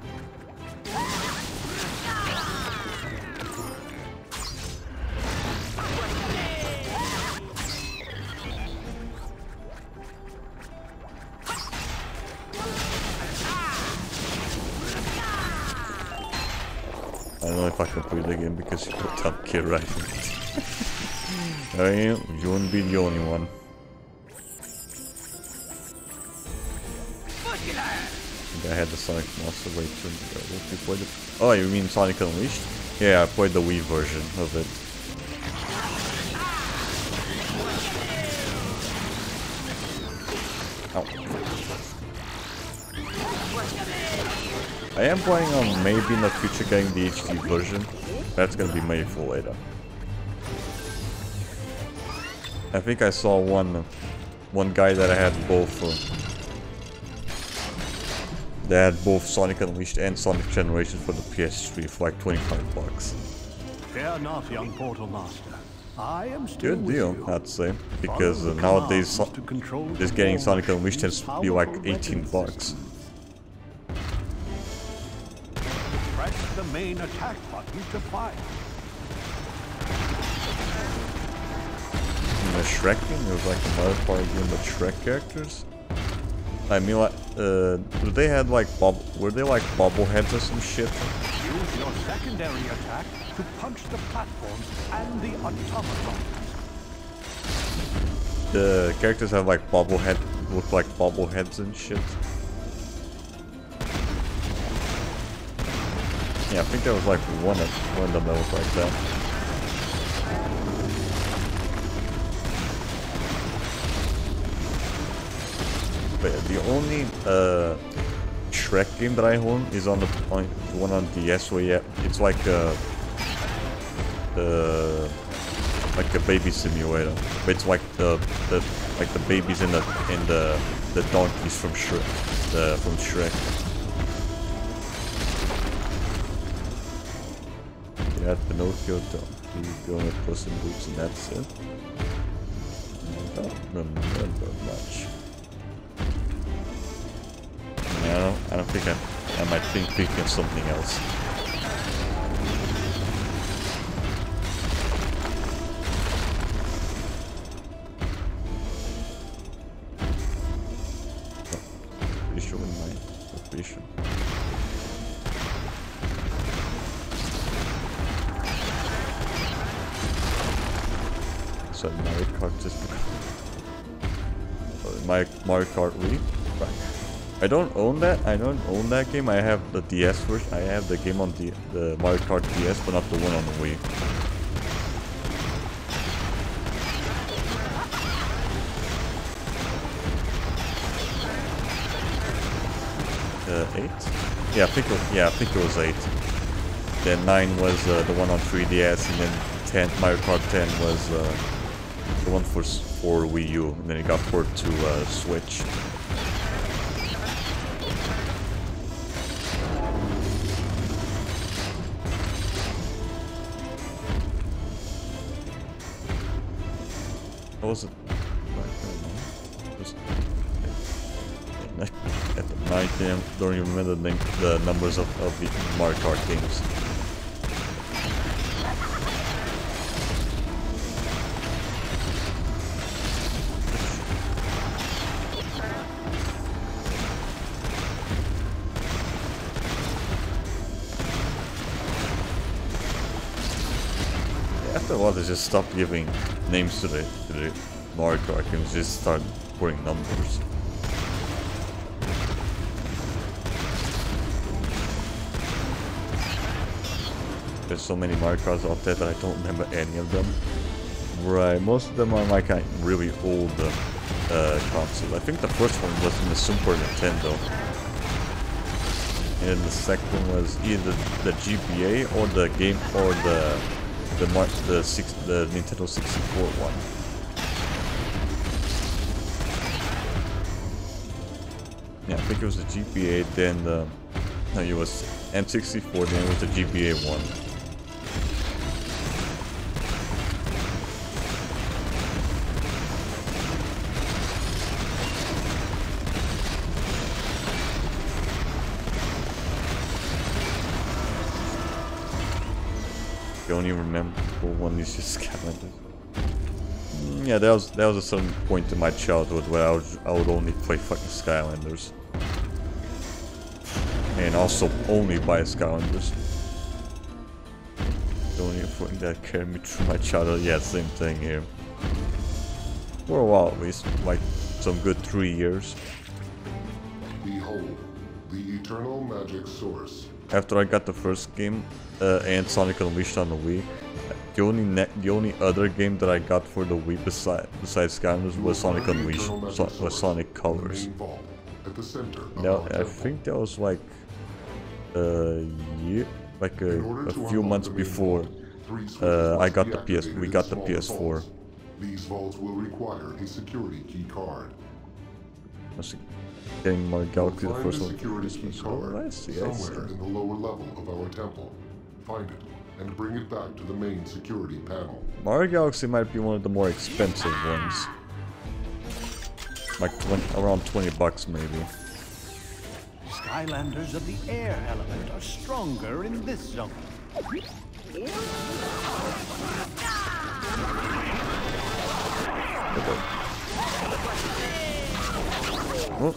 I don't know if I can play the game because you put up Kid right. You wouldn't be the only one. I had the Sonic Monster Wait you played it? Oh, you mean Sonic Unleashed? Yeah, I played the Wii version of it. Ow. I am planning on maybe in the future getting the HD version. That's gonna be made for later. I think I saw one guy that I had both. They had both Sonic Unleashed and Sonic Generations for the PS3 for like $25. Fear not, young Portal Master. I am still good deal, with you. I'd say, because nowadays just getting Sonic Unleashed tends to be like $18. Press the main attack button to fire. In the Shrek game, it was like another part of the game with Shrek characters. I mean, like, do they had like were they like bobbleheads or some shit? Use your secondary attack to punch the platforms and the automatons. The characters have like look like bobbleheads and shit. Yeah, I think there was like one of them that was like that. But the only Shrek game that I own is on the one on DS where it's like a baby simulator. But it's like the babies in the donkeys from Shrek. You have Pinocchio, Donkey, with Puss in Boots, and that's it. I don't remember much. I don't think I might think of something else. visual in my vision. So Mario Kart just Mario Kart Wii. Right. I don't own that. I don't own that game. I have the DS version. I have the game on the Mario Kart DS, but not the one on the Wii. Eight? Yeah, I think it was 8. Then 9 was the one on 3DS, and then Mario Kart 10 was the one for Wii U, and then it got ported to Switch. What was it? At the night game, don't even remember the numbers of the Mario Kart games. After a while, they just stopped giving names to the Mario Kart games, just start putting numbers. There's so many Mario Karts out there that I don't remember any of them. Right, most of them are like really old consoles. I think the first one was in the Super Nintendo. And the second one was either the GBA or the game or the Nintendo 64 one. Yeah, I think it was the GBA, then no, it was N64, then it was the GBA one. I don't even remember one is just Skylanders. Yeah, that was a certain point in my childhood where I would only play fucking Skylanders. And also only buy Skylanders. The only thing that carried me through my childhood, yeah, same thing here. For a while at least, like some good 3 years. Behold, the eternal magic source. After I got the first game and Sonic Unleashed on the Wii, the only other game that I got for the Wii besides Skylanders was Sonic Unleashed, was Sonic Colors. Now I think that was like a year, like a few months before we got the PS4. These vaults will require a security key card. Getting Mario Galaxy the first one. I see. Somewhere in the lower level of our temple. Find it and bring it back to the main security panel. Mario Galaxy might be one of the more expensive ones. Like around 20 bucks maybe. Skylanders of the air element are stronger in this zone. Oh.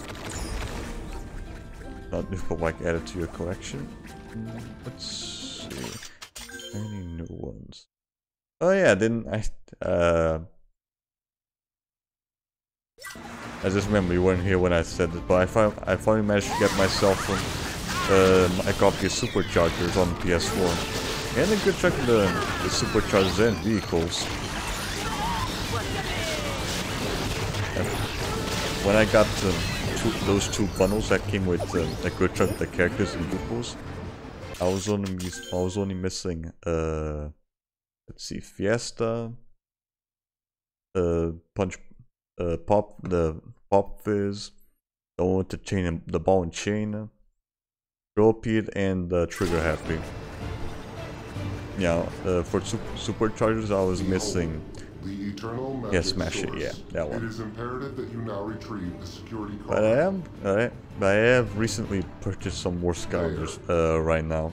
Not if like added to your collection. Let's see. Any new ones? Oh yeah, didn't I just remember you weren't here when I said it, but I finally managed to get myself a copy of Superchargers on the PS4. And a good chunk of the Superchargers and vehicles. When I got those two bundles that came with a good chunk of the characters and vehicles, I was only missing let's see, Fiesta, Pop Fizz, the one with the chain, the ball and chain, Tropede, and Trigger Happy. Yeah, for Superchargers I was missing. The eternal magic yeah, smash source. It, yeah, that one. It is imperative that you now retrieve the security card. But I have recently purchased some more Skylanders right now.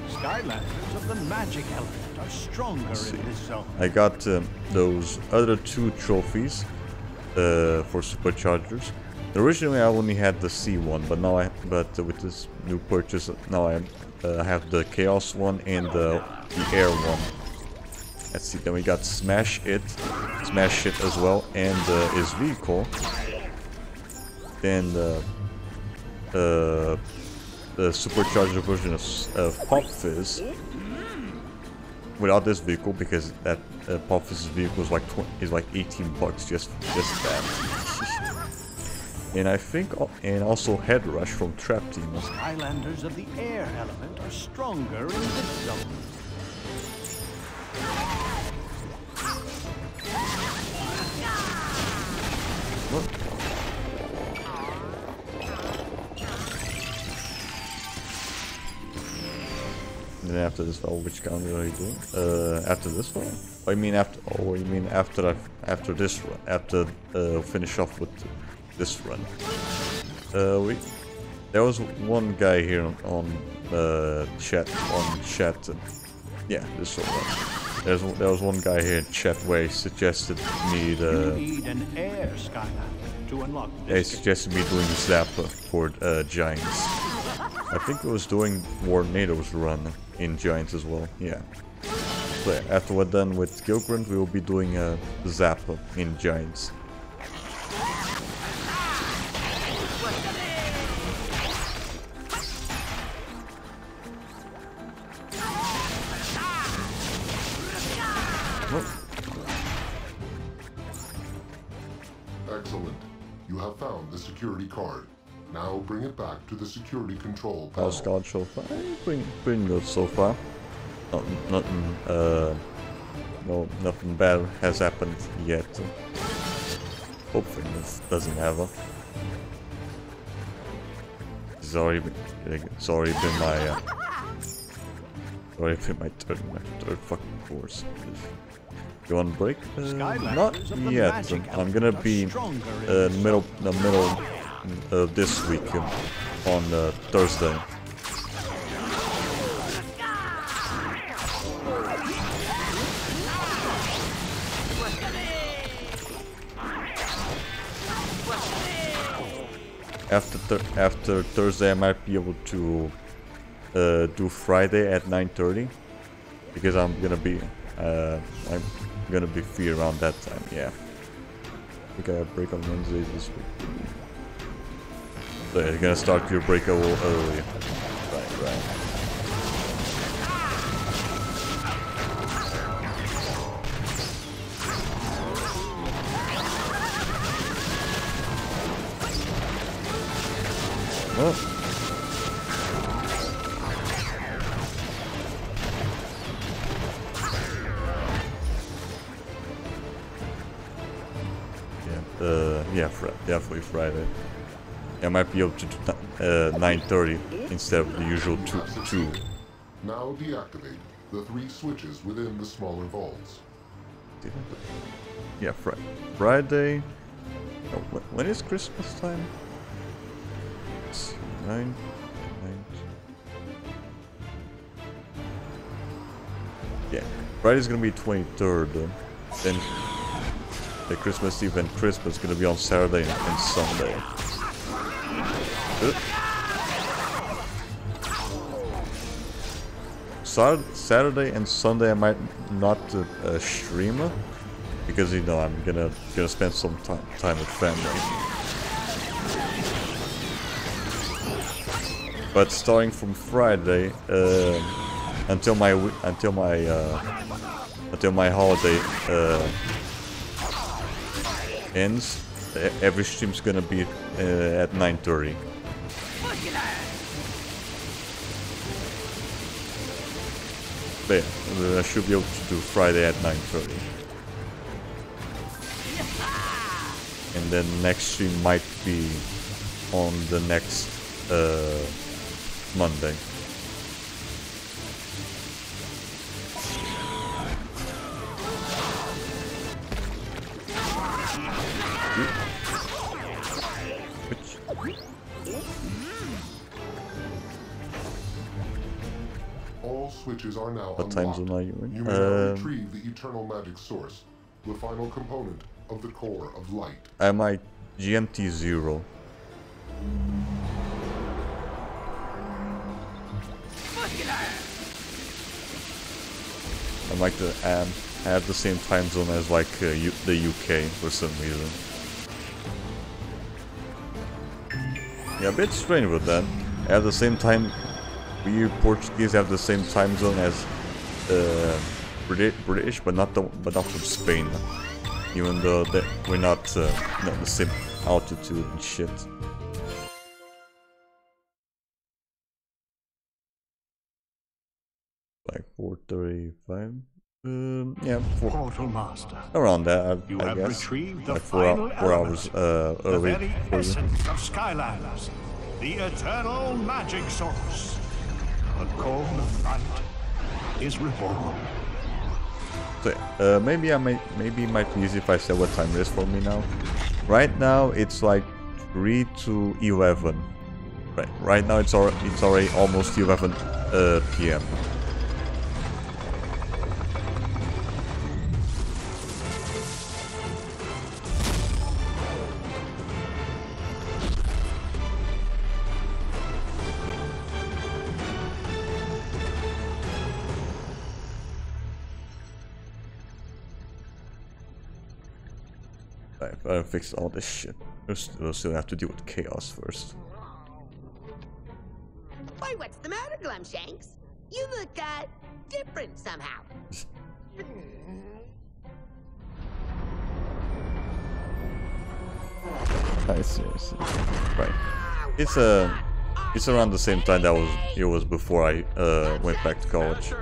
Skylanders of the magic element are stronger in this zone. I got those other 2 trophies for Superchargers. Originally I only had the C one, but now with this new purchase, now I have the Chaos one and the Air one. Let's see, then we got Smash It as well, and his vehicle. Then the supercharged version of Pop Fizz without this vehicle, because that Pop Fizz's vehicle is like $18 just that. And I think, and also Head Rush from Trap Team. Skylanders of the air element are stronger in this zone. What? And then after this, which counter are you doing? After this one? Oh, you mean after? Oh, you mean after this run? After finish off with this run? There was one guy here on chat. Yeah, this one. There was one guy here in chat where he suggested me You need an air Skylander to unlock this. he suggested me doing Zappa for Giants. I think it was doing Warnado's run in Giants as well. Yeah. So yeah, after we're done with Gill Grunt, we will be doing Zappa in Giants. Excellent. You have found the security card. Now bring it back to the security control panel. How's God so far? Pretty good so far. Nothing bad has happened yet. Hopefully this doesn't have a. It's already been my third fucking course. You want break? Not yet. I'm gonna be middle this week on Thursday. After Thursday, I might be able to do Friday at 9:30 because I'm gonna be free around that time. Yeah. I think I have a break on Wednesdays this week. So yeah, you're gonna start your break a little early. Right. Well. Definitely Friday. I might be able to do 9:30 instead of the usual 2. Now deactivate the 3 switches within the smaller vaults. Yeah, Friday. Oh, when is Christmas time? Let's see, 9. Yeah, Friday's gonna be 23rd. Then the Christmas Eve and Christmas is gonna be on Saturday and Sunday. Saturday and Sunday I might not stream because I'm gonna spend some time with family. But starting from Friday until my holiday ends, every stream's gonna be at 9:30. But yeah, I should be able to do Friday at 9:30. And then next stream might be on the next Monday. All switches are now What time unlocked. zone are you in? You may now retrieve the eternal magic source, the final component of the core of light. I'm at GMT 0. I'm like the I have the same time zone as like the UK for some reason. Yeah, a bit strange with that. I have the same time. We Portuguese have the same time zone as British, but not from Spain. Even though we're not the same altitude and shit. Like 4:35. Yeah, Portal Master. Around that, You I have guess. retrieved the like final 4 hours element, the early. very essence of Skylanders, the eternal magic source. The core of Grunt is reborn. So, maybe it might be easy if I say what time it is for me now. Right now it's like 3 to 11. Right now it's already almost 11 p.m. I fixed all this shit. We'll still have to deal with chaos first. Why, what's the matter, Glumshanks? You look, different somehow. I seriously. Right. It's around the same time that it was before I went back to college.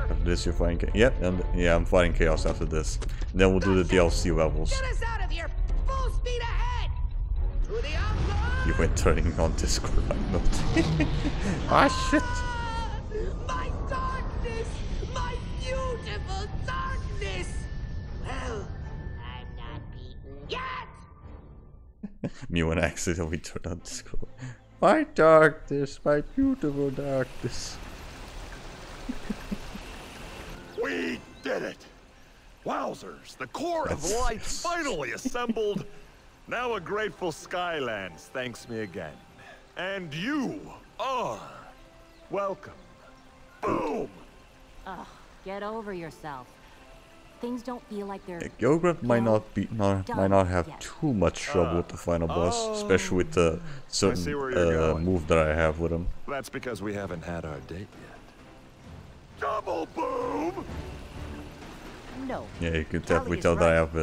After this, you're fighting chaos. Yep, and yeah, I'm fighting chaos after this. And then we'll do the DLC levels. Get us out of here! Full speed ahead! To the outlaw! You went turning on Discord, I'm not. Ah, shit! My darkness! My beautiful darkness! Well, I'm not beaten yet! Me when I accidentally turned on Discord. My darkness, my beautiful darkness. We did it! Wowzers, the core of light finally assembled. Now a grateful Skylands thanks me again. And you are welcome. Boom! Ugh, get over yourself. Things don't feel like they're... Grunt might not have too much trouble with the final boss, especially with the certain move that I have with him. That's because we haven't had our date yet. Double boom! No. Yeah, you can definitely tell that I have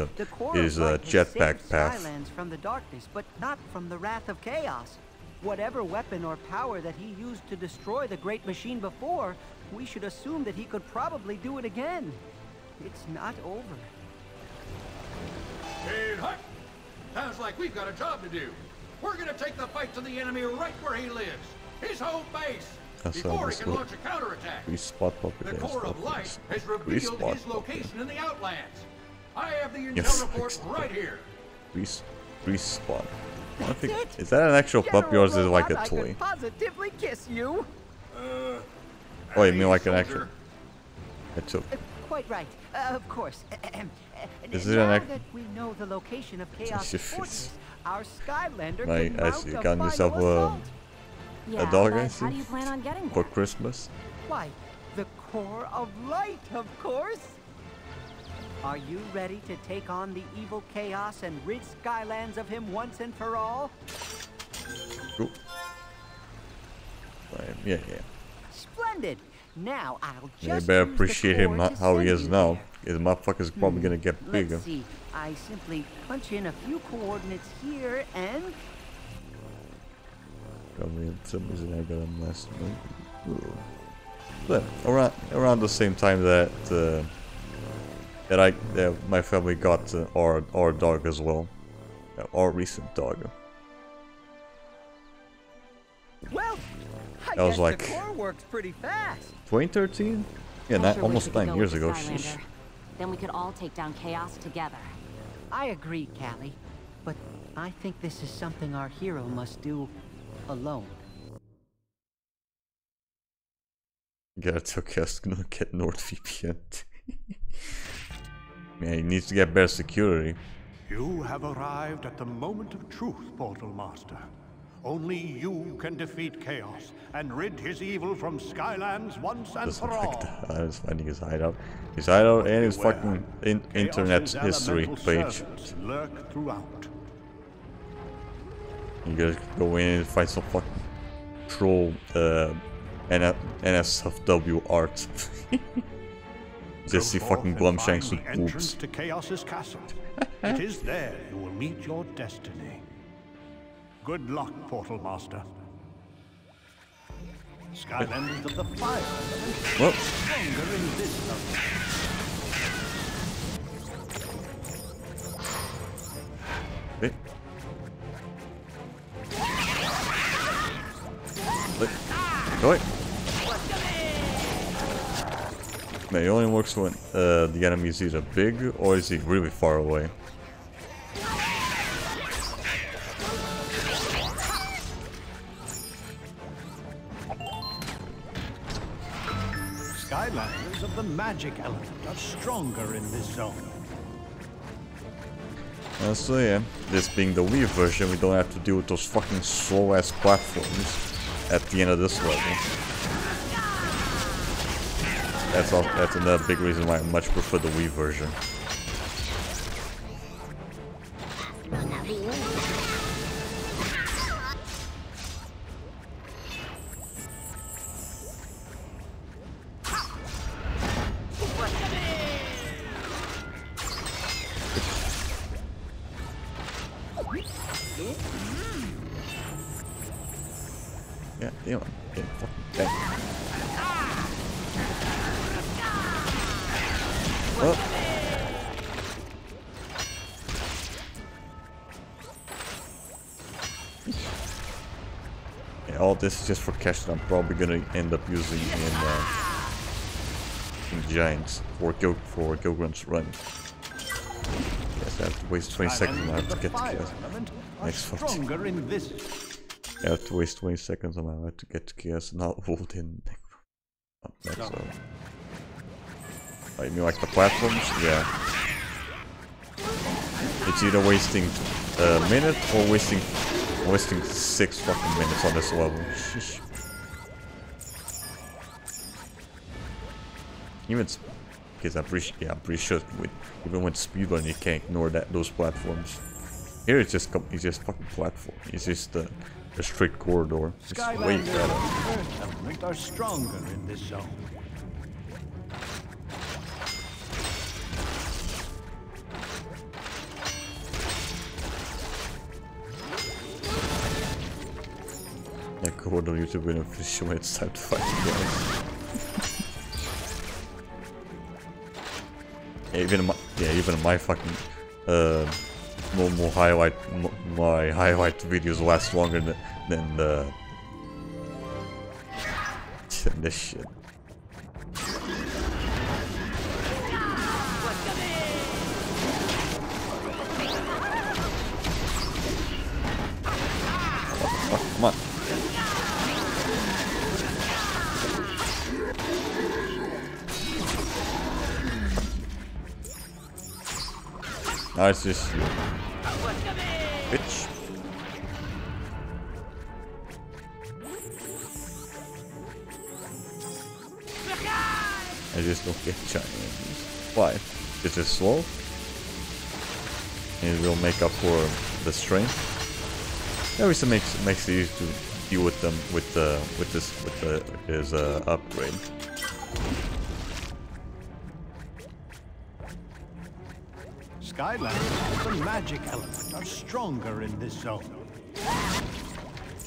his jetpack path. Skylands from the darkness, but not from the wrath of chaos. Whatever weapon or power that he used to destroy the great machine before, we should assume that he could probably do it again. It's not over. Hey, Hut! Sounds like we've got a job to do. We're gonna take the fight to the enemy right where he lives. His home base. Before he can launch a counterattack. The core of light has revealed his location in the Outlands. I have the intel report right here. Respawn. Is that an actual puppy or is it like a toy? I could positively kiss you. Oh, you mean like an actual? Quite right. Of course. Is it an now that we know the location of Chaos Fortress, our Skylander can mount a got yourself a dog, I see. How do you plan on getting for Christmas? Why, the core of light, of course. Are you ready to take on the evil chaos and rid Skylands of him once and for all? Cool. Yeah. Splendid. Now I'll just. Yeah, you better appreciate him how he is now. His motherfucker's probably gonna get bigger. Let's see. I simply punch in a few coordinates here and. Probably some reason I got him last night. But around the same time that my family got our dog as well, our recent dog. Well, I that was guess like the core works pretty fast. 2013. Yeah, almost 9 years ago. Sheesh. Then we could all take down chaos together. I agree, Callie, but I think this is something our hero must do alone. Gotta tell Chaos to get NordVPN. Man, he needs to get better security. You have arrived at the moment of truth, Portal Master. Only you can defeat Chaos and rid his evil from Skylands once and for all. I was finding his hideout. His hideout and his fucking internet history page. Lurk throughout. You gotta go in and find some fucking troll NSFW art. Just see fucking Glumshanks with boobs. To Chaos's castle. It is there you will meet your destiny. Good luck, Portal Master. Skylanders of the Fire Element stronger in this zone. Wait. Go away. Man, it only works when the enemy is either big or is he really far away. Skylanders of the magic element are stronger in this zone. So yeah, this being the Wii version, we don't have to deal with those fucking slow-ass platforms at the end of this level. That's another big reason why I much prefer the Wii version. Yeah, damn it. Damn, fucking damn. Oh. Yeah, all this is just for cash that I'm probably gonna end up using in Giants for Gill Grunt's run. Guess I have to waste 20 seconds and I have to get to Chaos. Next fucking. I have to waste 20 seconds and I have to get to Chaos and not hold in. Next level. Oh, you mean like the platforms? Yeah. It's either wasting a minute or wasting 6 fucking minutes on this level. Even because I'm pretty sure even with speedrun you can't ignore those platforms. Here it's just fucking platform. It's just a straight corridor. It's way better. Skylanders are stronger in this zone. Like go on YouTube and official when it's time to fight again. Even my fucking normal my highlight videos last longer than this shit. Oh, come on. Now it's just you. Bitch. I just don't get giant enemies. Why? Is it slow? And it will make up for the strength. At least it makes it easy to deal with them with his upgrade. Skylanders, the magic element, are stronger in this zone.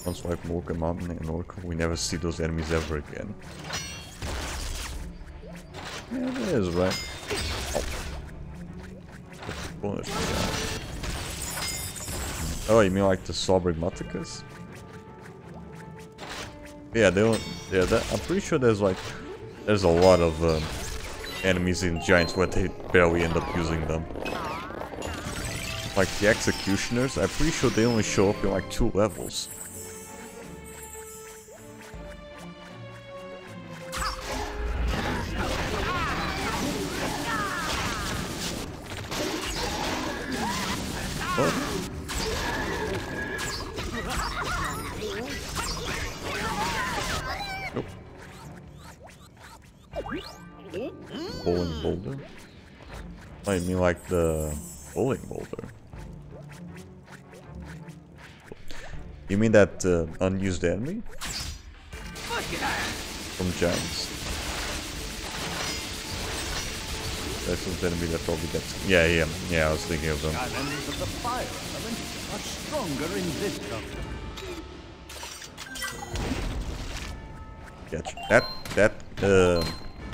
Once we have Morgan Mountain and Oracle, we never see those enemies ever again. Yeah, that is right. Oh. Oh, you mean like the Sobrig-Matikas? Yeah, they don't. Yeah, I'm pretty sure there's a lot of enemies in Giants where they barely end up using them. Like the Executioners, I'm pretty sure they only show up in like 2 levels. What? boulder? Oh, you mean like the bowling boulder? You mean that unused enemy? From Giants. That's the enemy that probably gets... Yeah, I was thinking of them. Skylanders of the fire element are stronger in this covenant. Catch. That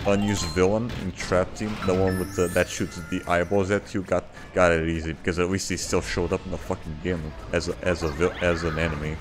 unused villain in Trap Team, the one with that shoots the eyeballs at you, got it easy because at least he still showed up in the fucking game as an enemy.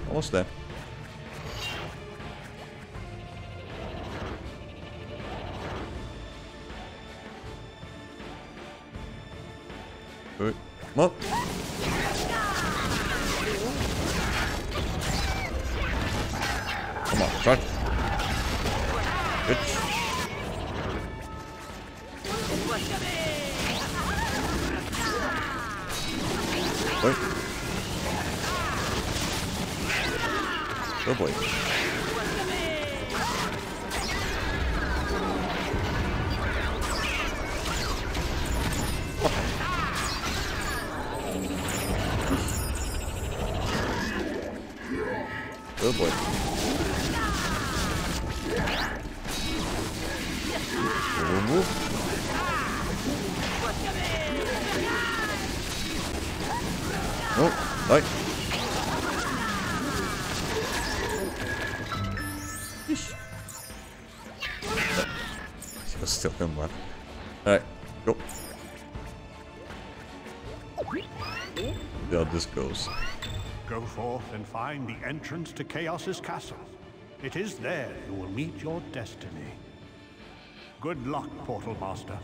Almost there. Good. Come on. Come on, try. Good. Wait. Oh boy. Oh boy. Move. Oh, right. Still him left. Alright, go. See how this goes. Go forth and find the entrance to Chaos's castle. It is there you will meet your destiny. Good luck, Portal Master.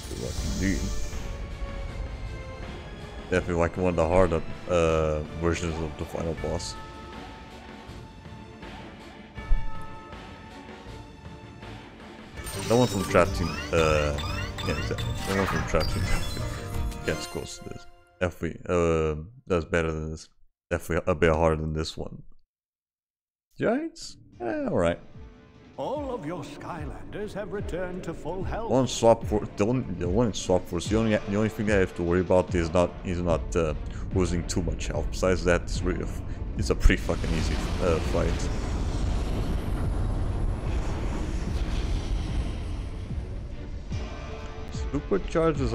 Good luck indeed. Definitely like one of the harder versions of the final boss. The one from Trap Team, yeah, exactly. The one from Trap Team gets close to this. Definitely, that's better than this. Definitely a bit harder than this one. Giants? Alright. All of your Skylanders have returned to full health. One swap for the one in swap force. The only thing I have to worry about is not losing too much health. Besides that, it's a pretty fucking easy fight. Supercharges,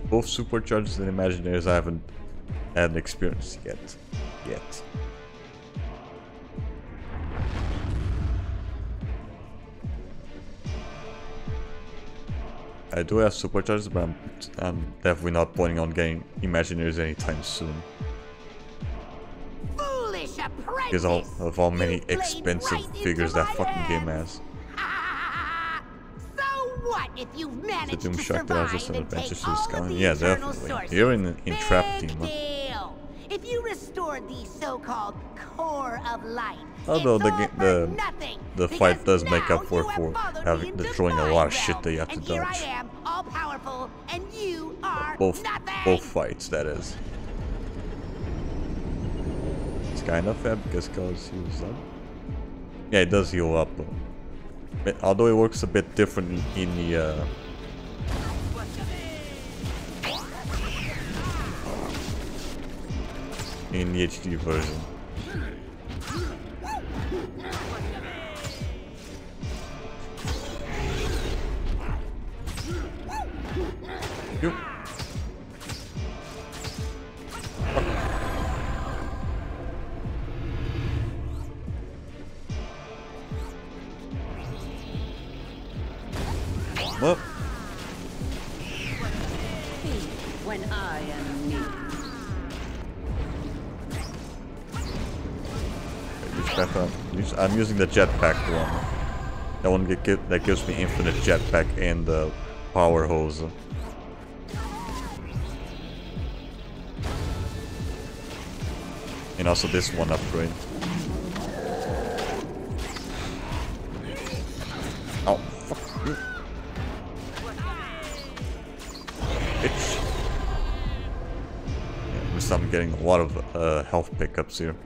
both supercharges and imaginaries I haven't had an experience yet. I do have supercharges, but I'm definitely not planning on getting imaginaries anytime soon. Foolish apprentice! Because of how many expensive figures that fucking game has. What if you've managed to survive and take all of the yeah, eternal definitely. sources? You're in Trap Team. Deal. If you restored the so-called core of light, although the fight does make up for destroying a lot of shit that you have to dodge. Here I am, all powerful, and you are both fights, that is. It's kind of fair because heals up. Yeah, it does heal up though. Although it works a bit different in the HD version. Yep. Well. When I am near. I'm using the jetpack one. That one that gives me infinite jetpack and the power hose. And also this one upgrade. Oh, fuck you. Bitch. Yeah, at least I'm getting a lot of health pickups here.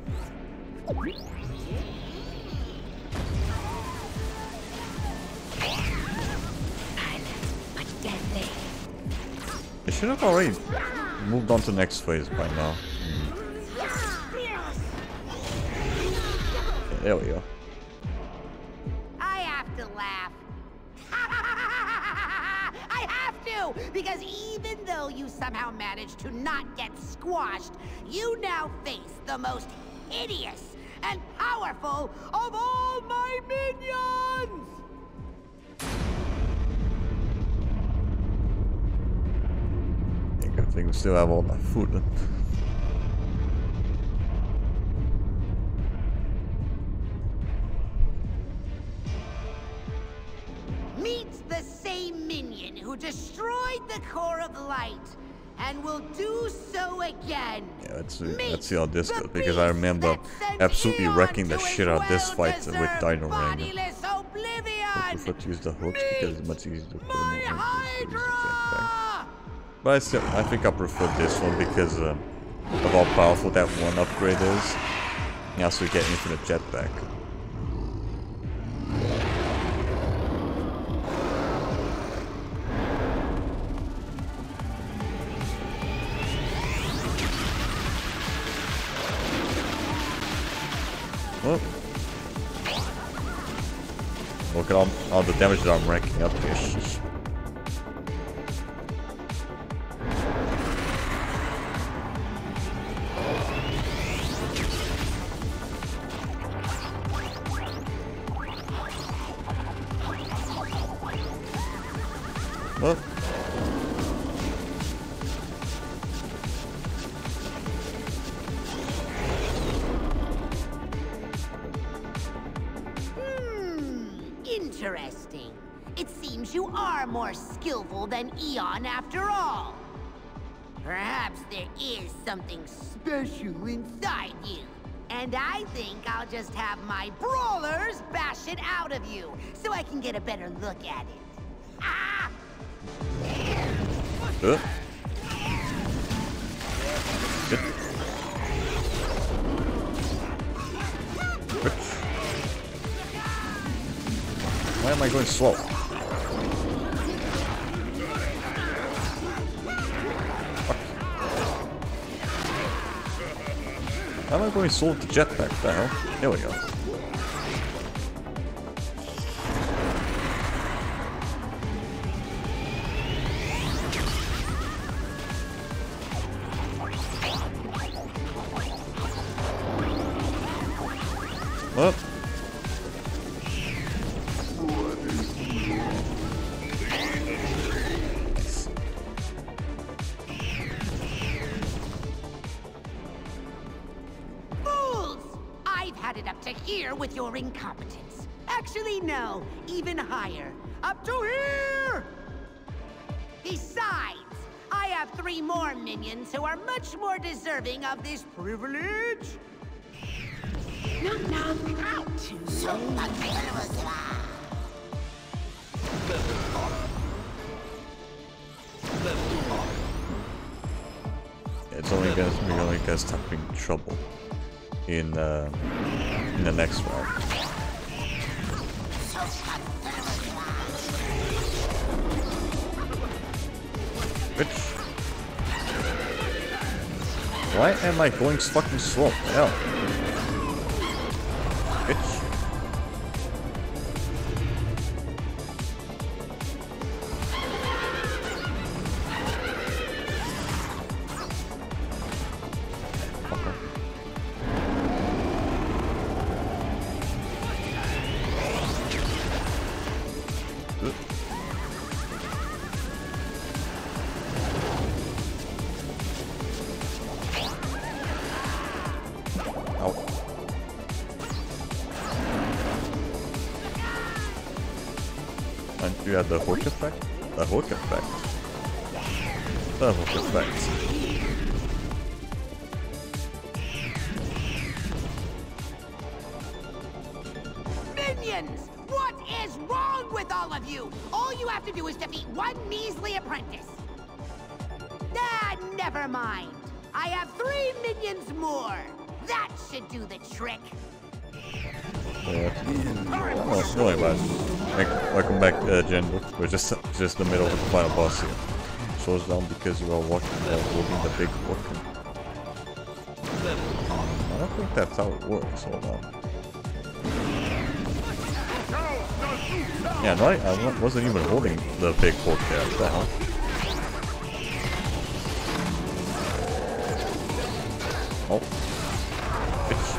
I should have already moved on to the next phase by now. Yeah, there we go. I have to laugh. I have to! Because even though you somehow managed to not get squashed, you now face the most hideous and powerful of all my minions! I think we still have all that food. Meet the same minion who destroyed the core of light and will do so again. Yeah, let's see how this goes, because I remember absolutely wrecking the shit out of this fight with Dino Ranger. I prefer to use the hooks because it's much easier to put them on. But I think I prefer this one because of how powerful that one upgrade is. You also get infinite jetpack. Oh. Look at all the damage that I'm ranking up here. Oh. Interesting. It seems you are more skillful than Eon after all. Perhaps there is something special inside you. And I think I'll just have my brawlers bash it out of you, so I can get a better look at it. Ah! Good. Why am I going slow? Fuck. Why am I going slow with the jetpack? What the hell? There we go. What? Fools! I've had it up to here with your incompetence. Actually, no, even higher. Up to here! Besides, I have 3 more minions who are much more deserving of this privilege. Knock, knock, out. It's only gonna stop being trouble in the next round. Bitch. Why am I going fucking slow? Hell. Bitch. You had the hook effect? The hook effect. The hook effect. What is wrong with all of you? All you have to do is defeat one measly apprentice. Ah, never mind. I have 3 minions more. That should do the trick. Oh, really bad. Welcome back, Gender. We're just in the middle of the final boss here. Slows down because you are walking holding the big weapon. I don't think that's how it works. Hold on. Yeah, no, I wasn't even holding the big fork there. What the hell? Oh. Bitch.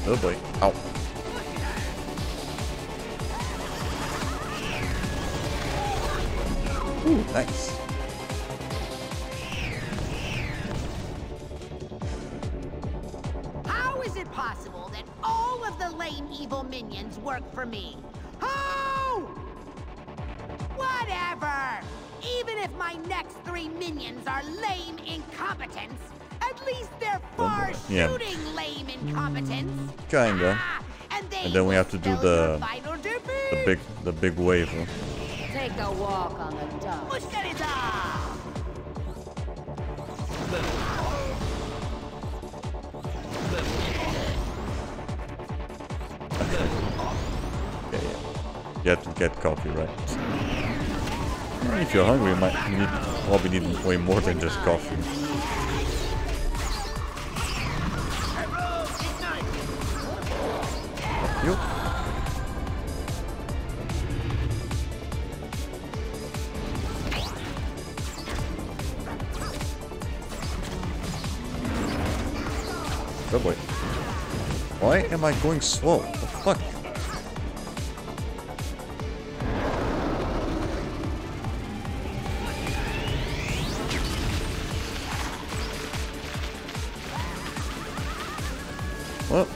Oh boy. Ow. Ooh, nice. How is it possible that all of the lame evil minions work for me? How? Whatever. Even if my next 3 minions are lame incompetents, at least they're far shooting lame incompetents. Kinda. And then we have to do the big wave. Huh? Take a walk on the dock. Yeah. You have to get coffee, right? If you're hungry, you might probably need way more than just coffee. You. Oh boy. Why am I going slow? What the fuck? What?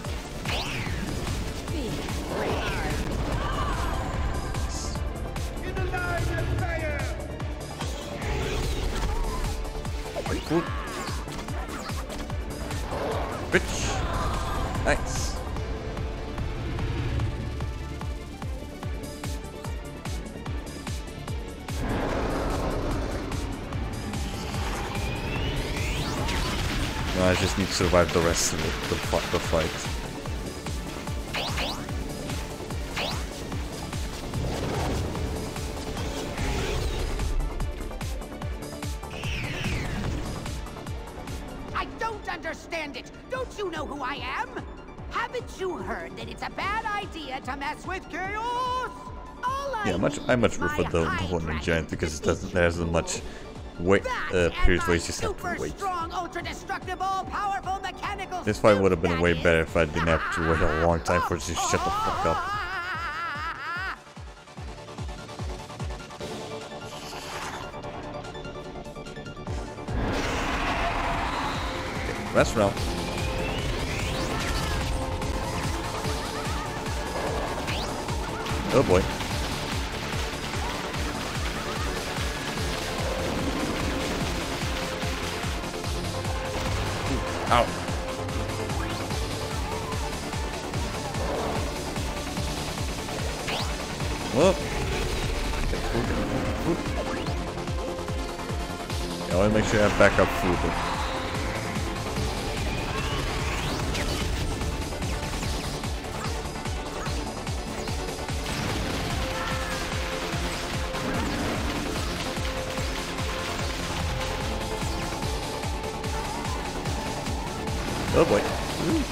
Cool. Bitch. Nice. No, I just need to survive the rest of the fight. Understand it. Don't you know who I am? Haven't you heard that it's a bad idea to mess with chaos? Yeah, I much prefer the one giant because it doesn't. There isn't much wait periods where you just have to wait. This fight would have been way better if I didn't have to wait a long time for it to shut the fuck up. Last round. Oh boy. Ow. Whoop. Yeah, I want to make sure I have backup food. Oh boy. Ooh.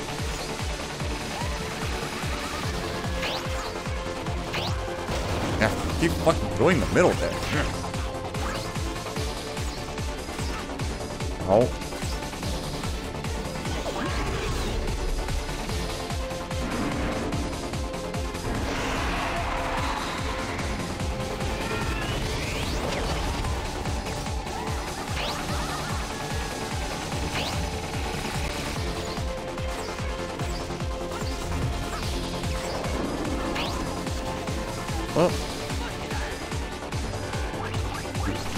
Yeah, keep fucking going in the middle there. Oh.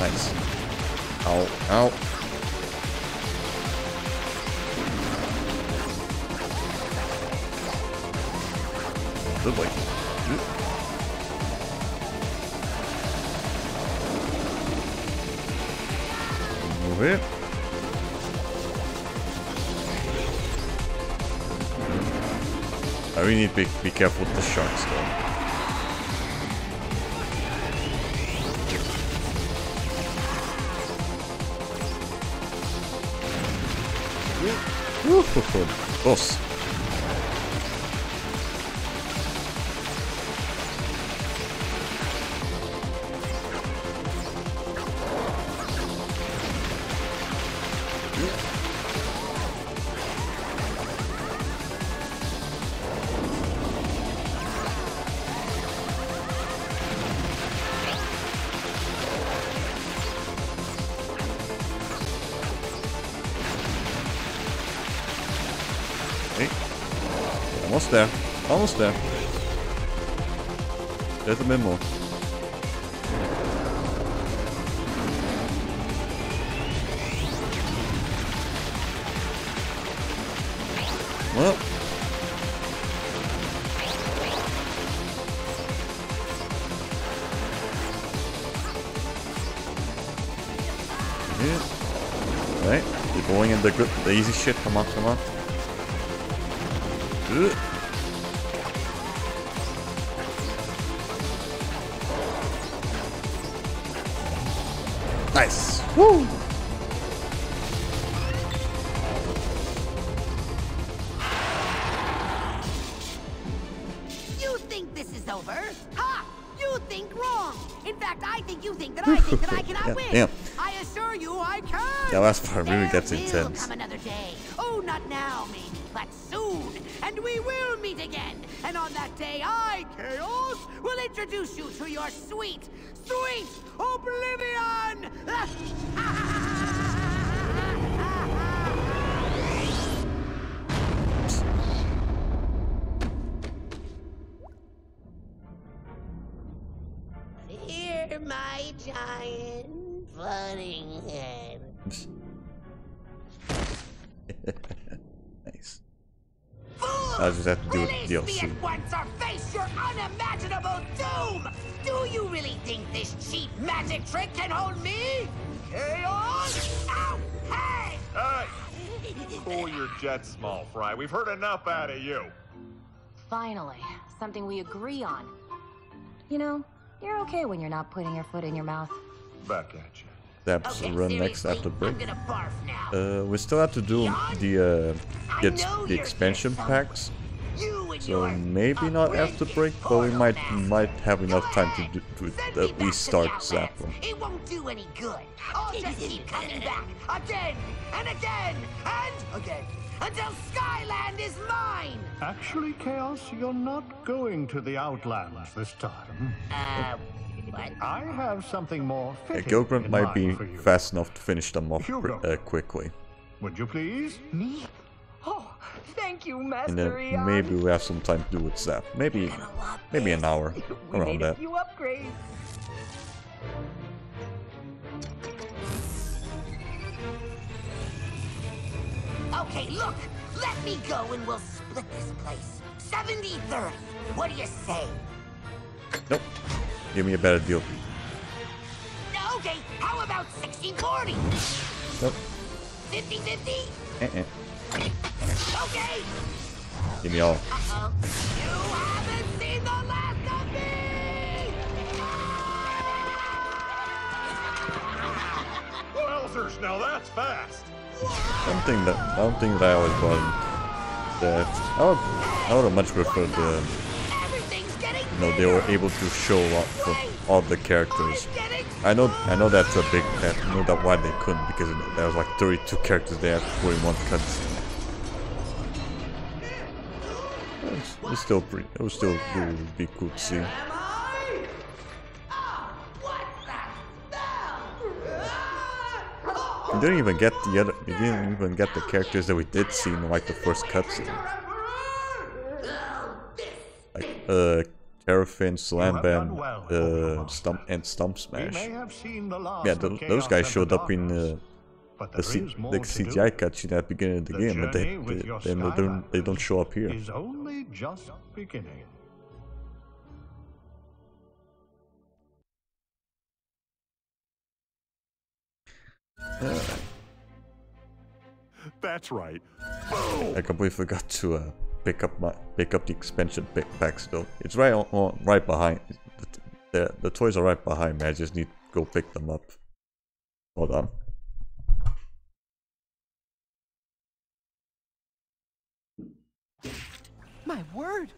Nice. Ow, ow. Good boy. Move it. I really need to be careful with the sharks though. Boss. Almost there. Almost there. There's a bit more. Well. Yeah. Alright. Keep going in the easy shit. Come on, come on. Nice. Woo! You think this is over? Ha! You think wrong. In fact, I think you think that I think that I cannot win. Damn. I assure you I can. That last part really gets There intense. will come another day. Oh, not now, maybe, but soon. And we will meet again. And on that day, I, Chaos, will introduce you to your sweet, sweet oblivion! Hear my giant floating head. Nice. I just have to do it DLC. At once or face your unimaginable doom! Do you really think this cheap magic trick can hold me? Chaos! Ow! Hey! Cool your jets, small fry. We've heard enough out of you. Finally, something we agree on. You know, you're okay when you're not putting your foot in your mouth. Back at you. That's Okay, run next after I'm break. gonna barf now. We still have to do the expansion packs. So maybe not after break, but we might have enough time to at least start Zappa. It won't do any good. I'll just keep coming back again and again and again until Skyland is mine. Actually, Chaos, you're not going to the Outlands this time. What? I have something more fitting Gill Grunt in might mind be for you. fast enough to finish them off Hugo. quickly. Would you please? Me? Oh, thank you, And Master then Eon. maybe we have some time to do with Zap. Maybe an hour, We around made a that. few upgrades. Okay, look. Let me go and we'll split this place. 70-30. What do you say? Nope. Give me a better deal. Okay, how about 60-40? Nope. 50-50? Okay. Give me all. Uh-oh. You haven't seen the last of me! Wowzers, now that's fast. I don't think that I always bought that. I would have much preferred the. They were able to show up for all the characters. I know that's a big. I know that why they couldn't, because there was like 32 characters there for one cutscene. It was still pretty. It was still really be cool to see. You didn't even get the other. You didn't even get the characters that we did see in like the first cutscene. Like Paraffin, Slam Bam, Stump Smash. Yeah, those guys showed up in the CGI cutscene at the beginning of the game, and they don't show up here. Is only just beginning. That's right. I completely forgot to pick up the expansion packs though. It's right behind. The toys are right behind me. I just need to go pick them up. Hold on. My word!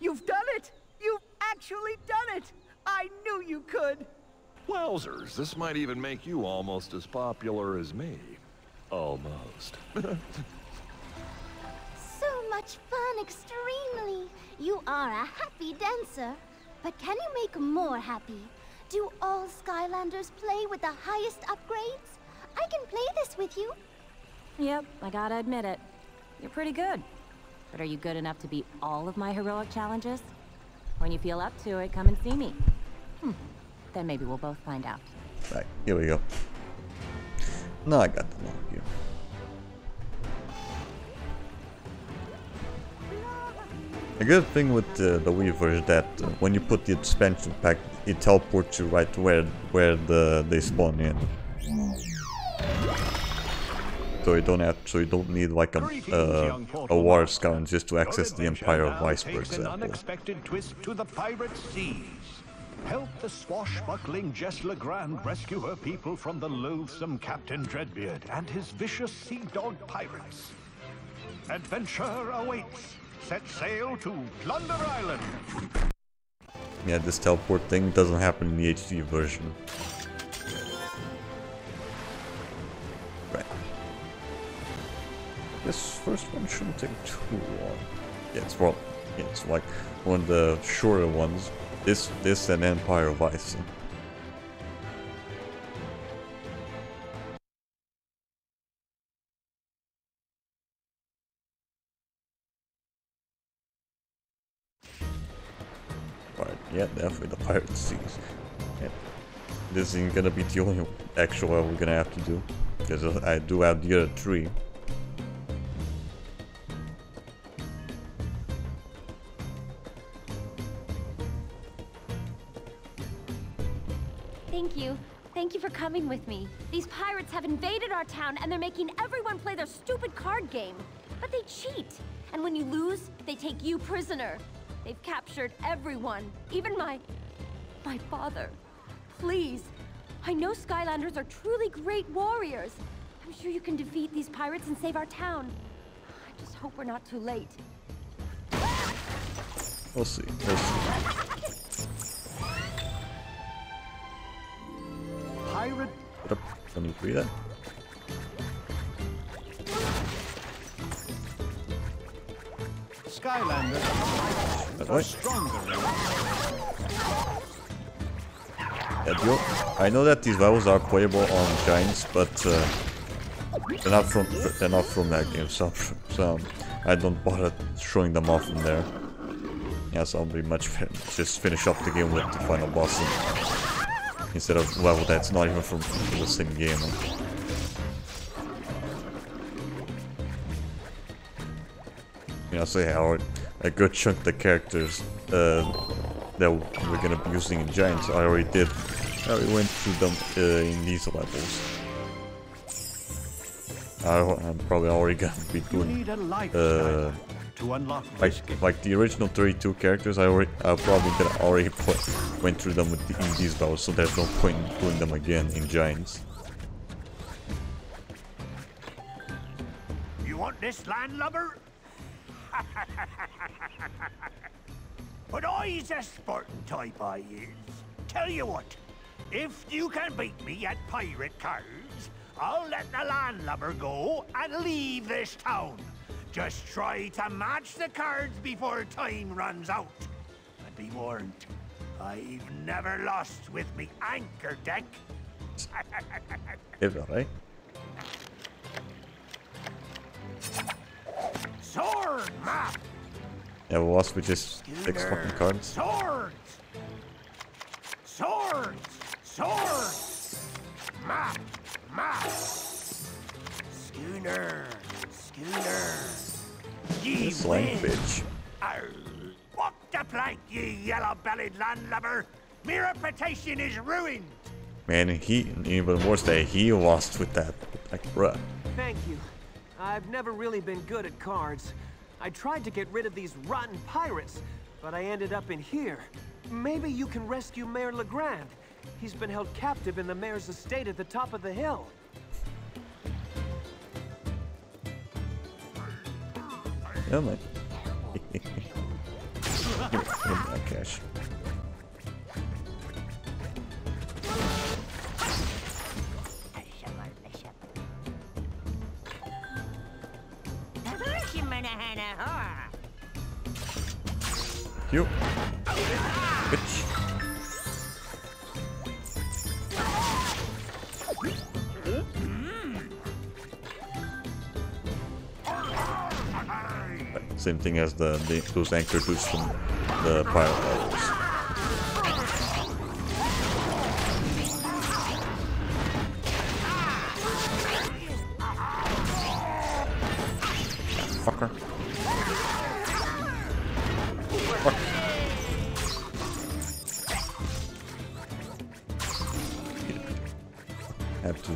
You've done it! You've actually done it! I knew you could! Wowzers, this might even make you almost as popular as me. Almost. So much fun, extremely. You are a happy dancer. But can you make more happy? Do all Skylanders play with the highest upgrades? I can play this with you. Yep, I gotta admit it. You're pretty good. But are you good enough to beat all of my heroic challenges? When you feel up to it, come and see me. Then maybe we'll both find out. Right, here we go. No, I got them all here. A good thing with the Weaver is that when you put the expansion pack, it teleports you right to where they spawn in. So you don't need like a water scout just to access the Empire of Ice, for example. An unexpected twist to the pirate seas. Help the swashbuckling Jess Legrand rescue her people from the loathsome Captain Dreadbeard and his vicious sea dog pirates. Adventure awaits. Set sail to Plunder Island. Yeah, this teleport thing doesn't happen in the HD version. Right. This first one shouldn't take too long. Yeah, it's like one of the shorter ones. This and Empire of Ice. Right, yeah, definitely the pirate seas. Yeah. This isn't gonna be the only actual one we're gonna have to do, because I do have the other three. Thank you. Thank you for coming with me. These pirates have invaded our town and they're making everyone play their stupid card game. But they cheat. And when you lose, they take you prisoner. They've captured everyone, even my father. Please. I know Skylanders are truly great warriors. I'm sure you can defeat these pirates and save our town. I just hope we're not too late. We'll see. We'll see. Pirate. What up? 23 then? Skylanders are stronger. Yeah, I know that these levels are playable on Giants, but they're not from that game, so I don't bother showing them off in there. Yeah, so I'll be much just finish up the game with the final boss instead of level that's not even from the same game. You know, so yeah, a good chunk of the characters that we're gonna be using in Giants, I already did. I already went through them in these levels. I'm probably already gonna be doing like the original 32 characters. I'm probably gonna already went through them in these levels, so there's no point in doing them again in Giants. You want this landlubber? But I's a sporting type, I is. Tell you what, if you can beat me at pirate cards, I'll let the landlubber go and leave this town. Just try to match the cards before time runs out. And be warned, I've never lost with me anchor deck. Is that right? Sword map! Yeah, was with just 6 fucking cards. Swords! Swords! Swords! Map! Map! Schooner! Schooner! Ye Slang bitch. Walk the plank, ye yellow-bellied landlubber! My reputation is ruined! Man, he, even worse that he lost with that. Like, bruh. Thank you. I've never really been good at cards. I tried to get rid of these rotten pirates, but I ended up in here. Maybe you can rescue Mayor Legrand. He's been held captive in the mayor's estate at the top of the hill. Yeah, man. Give me that cash. You. Bitch. Same thing as those anchor dudes from the pirate levels. Fucker. Fuck. Have to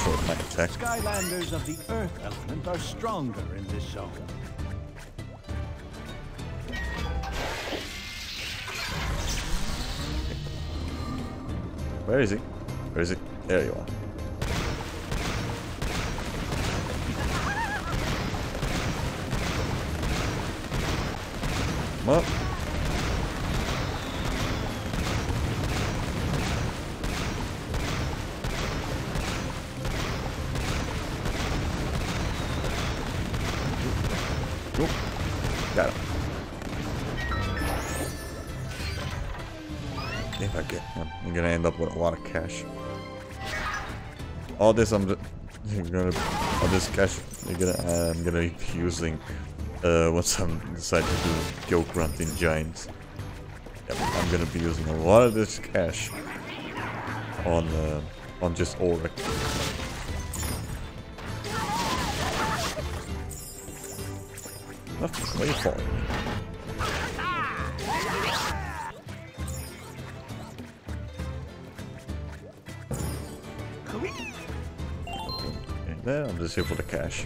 short my attack. Skylanders of the Earth element are stronger in this zone. Where is he? Where is he? There you are. Come up. Cool. Got him. If I get him, I'm gonna end up with a lot of cash. All this all this cash I'm gonna be using once I decide to do Gill, Grunt in Giants. Yep, I'm gonna be using a lot of this cash on just Auric. Nothing. Why are you following me? There, I'm just here for the cash.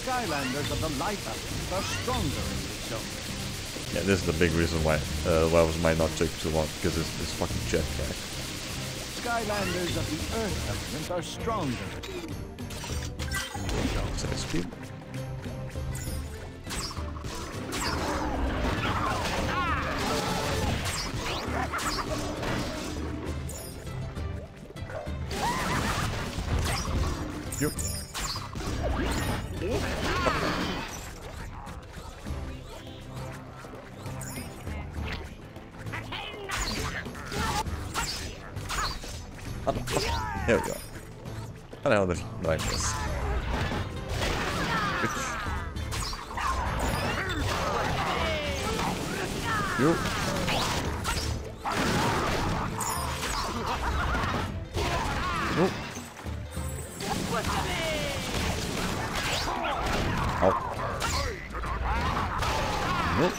Skylanders of the light element are stronger in this zone. Yeah, this is the big reason why levels might not take too long, because it's this fucking jetpack. Skylanders of the Earth element are stronger. Say speed. Yep. There we go. How the hell did I miss? Bitch. You. Nope. Ow. Nope.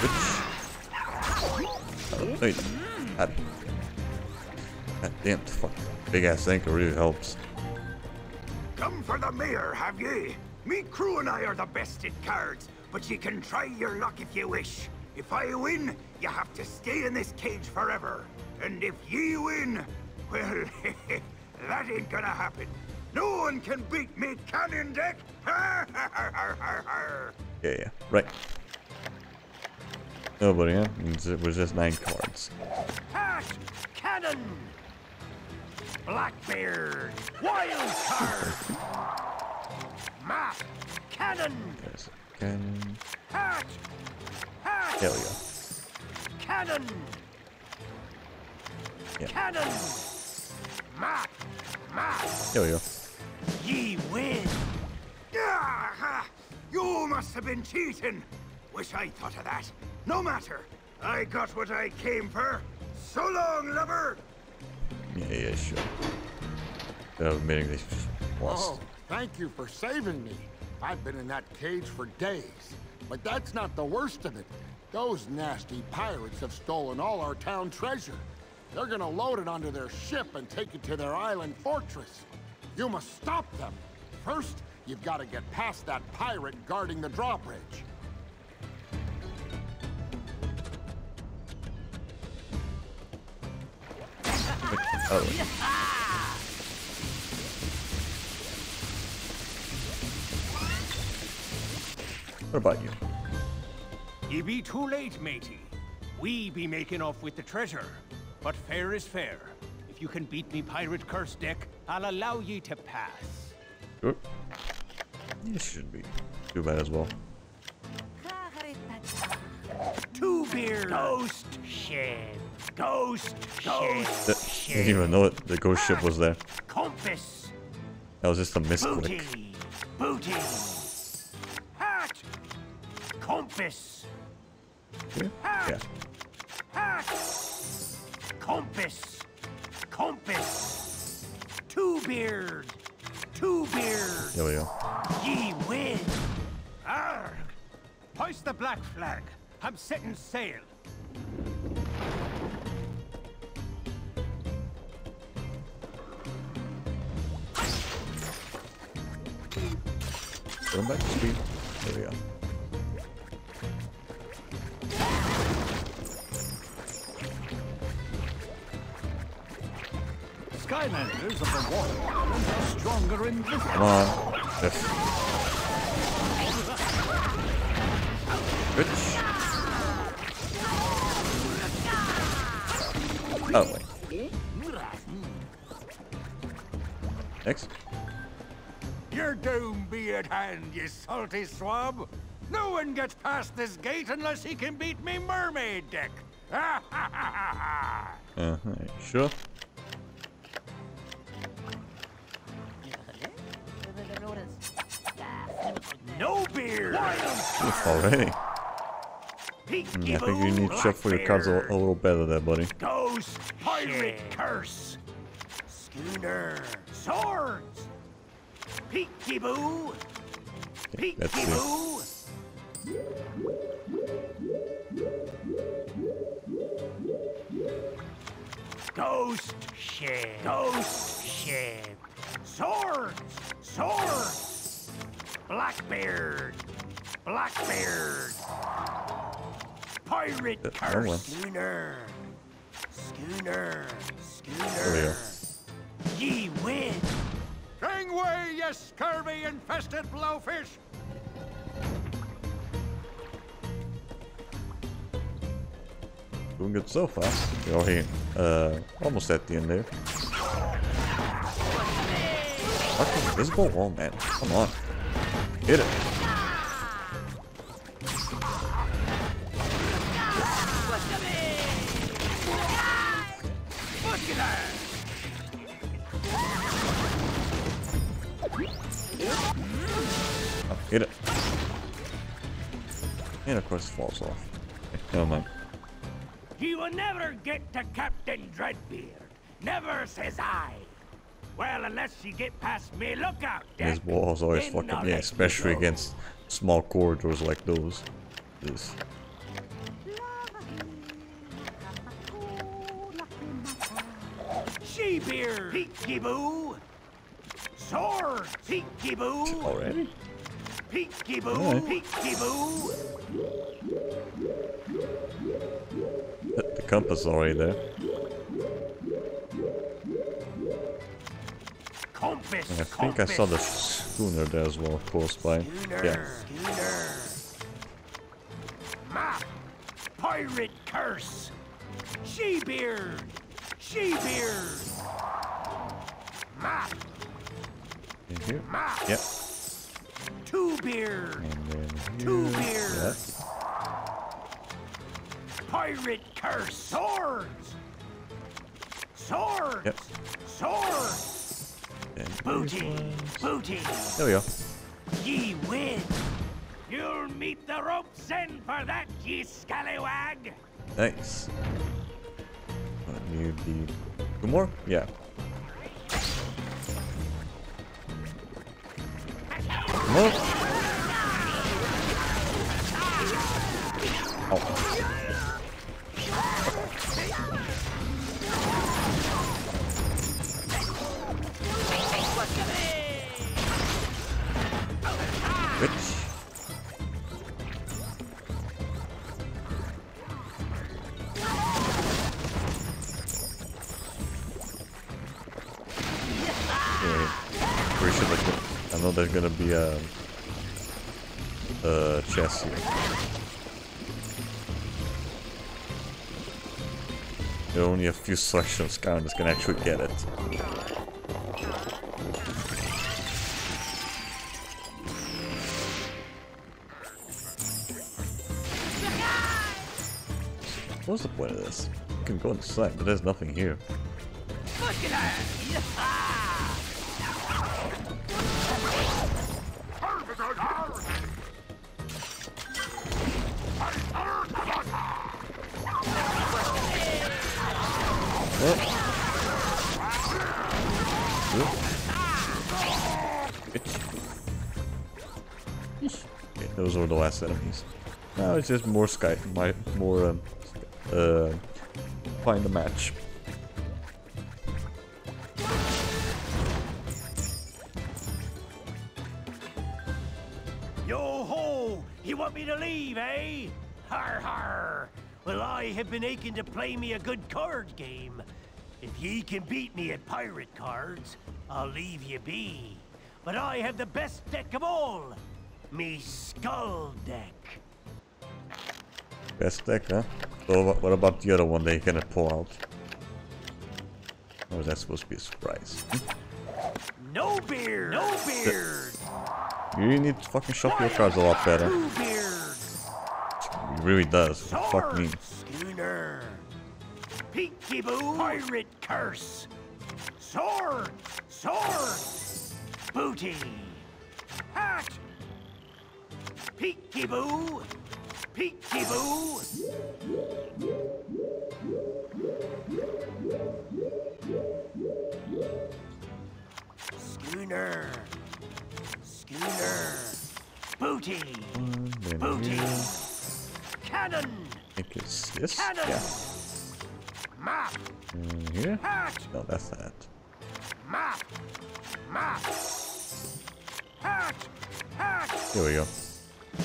Bitch. Wait. God damn, fuck. Big ass anchor really helps. Come for the mayor, have ye? Me crew and I are the best at cards, but ye can try your luck if you wish. If I win, you have to stay in this cage forever. And if ye win, well, that ain't gonna happen. No one can beat me cannon deck. Yeah, right. Nobody, huh? It was just 9 cards. Cash! Cannon! Blackbeard! Wild card! Map! Cannon! There's a cannon. Hat! Hat! There we go. Cannon! Yeah. Cannon! Map! Map! There we go. Ye win! Ah, you must have been cheating! Wish I thought of that. No matter. I got what I came for. So long, lover! Yeah, sure. They're admitting they lost. Oh, thank you for saving me. I've been in that cage for days. But that's not the worst of it. Those nasty pirates have stolen all our town treasure. They're gonna load it onto their ship and take it to their island fortress. You must stop them. First, you've got to get past that pirate guarding the drawbridge. Oh. What about you? Ye be too late, matey. We be making off with the treasure. But fair is fair. If you can beat me pirate curse deck, I'll allow ye to pass. Sure. You should be too bad as well. Two beer. Ghost ship. Ghost ship. Didn't even know it. The ghost ship was there. Compass. That was just a misclick. Booty. Hat. Compass. Yeah. Hat. Hat. Compass. Compass. Two beard. Two beard. There we go. Ye win. Arrgh. Hoist the black flag. I'm setting sail. Going back to speed. There we go. Skylanders of the water are stronger in this. Come on. Yes. Bitch. Oh, wait. Next. Your doom be at hand, you salty swab. No one gets past this gate unless he can beat me mermaid deck. Sure. No beer. Already. I think you need to shuffle your cards a little better there, buddy. Ghost pirate curse. Schooner. Swords. Peekaboo. Peekaboo. Ghost ship. Ghost ship. Swords. Swords. Blackbeard. Blackbeard. Pirate curse. Schooner. Schooner. Schooner. Ye win. Gangway, you scurvy-infested blowfish! Doing good so far. You're already almost at the end there. Fucking invisible wall, man. Come on. Hit it. Oh, hit it. And of course it falls off. Okay, never mind. You will never get to Captain Dreadbeard. Never, says I. Well, unless you get past me, look out, Deck. This wall's always fucking, yeah, especially against small corridors like those. This. She-beard! Peekaboo! Sword! Peekaboo! Already? Peekaboo! Right. Peekaboo! The compass is already there. Compass! I think I saw the schooner there as well, close by. Yeah. Schooner! Map! Pirate curse! She-beard! She-beard! Map! In here? Map! Yep. Two-beard. Yeah. Pirate curse. Swords. Swords. Yep. Swords. And Booty. Booty. there we go. Ye win. You'll meet the ropes end for that, ye scallywag. Nice. I need the 2 more? Yeah. Come on. Oh. Which? Pretty sure I know there's gonna be a chest here. There are only a few sections Skylanders can actually get it. What's the point of this? You can go inside, but there's nothing here. Look at that! Okay, those were the last enemies. Now it's just more find a match. Yo ho! You want me to leave, eh? Har har! Well, I have been aching to play me a good card game. If ye can beat me at pirate cards, I'll leave ye be. But I have the best deck of all. Me skull deck. Best deck, huh? So what about the other one they gonna pull out? Or is that supposed to be a surprise? No beard! No beard! You need to fucking shuffle your cards a lot better. He really does. Fuck me. Schooner. Peekaboo. Pirate curse. Sword. Sword. Booty. Hat. Peekaboo. Peekaboo. Schooner. Schooner. Booty. Booty. Cannon. I think it's this. Cannon. Yeah. Map. Here? Hat. No, that's that. Map. Map. Hat. Hat. Here we go.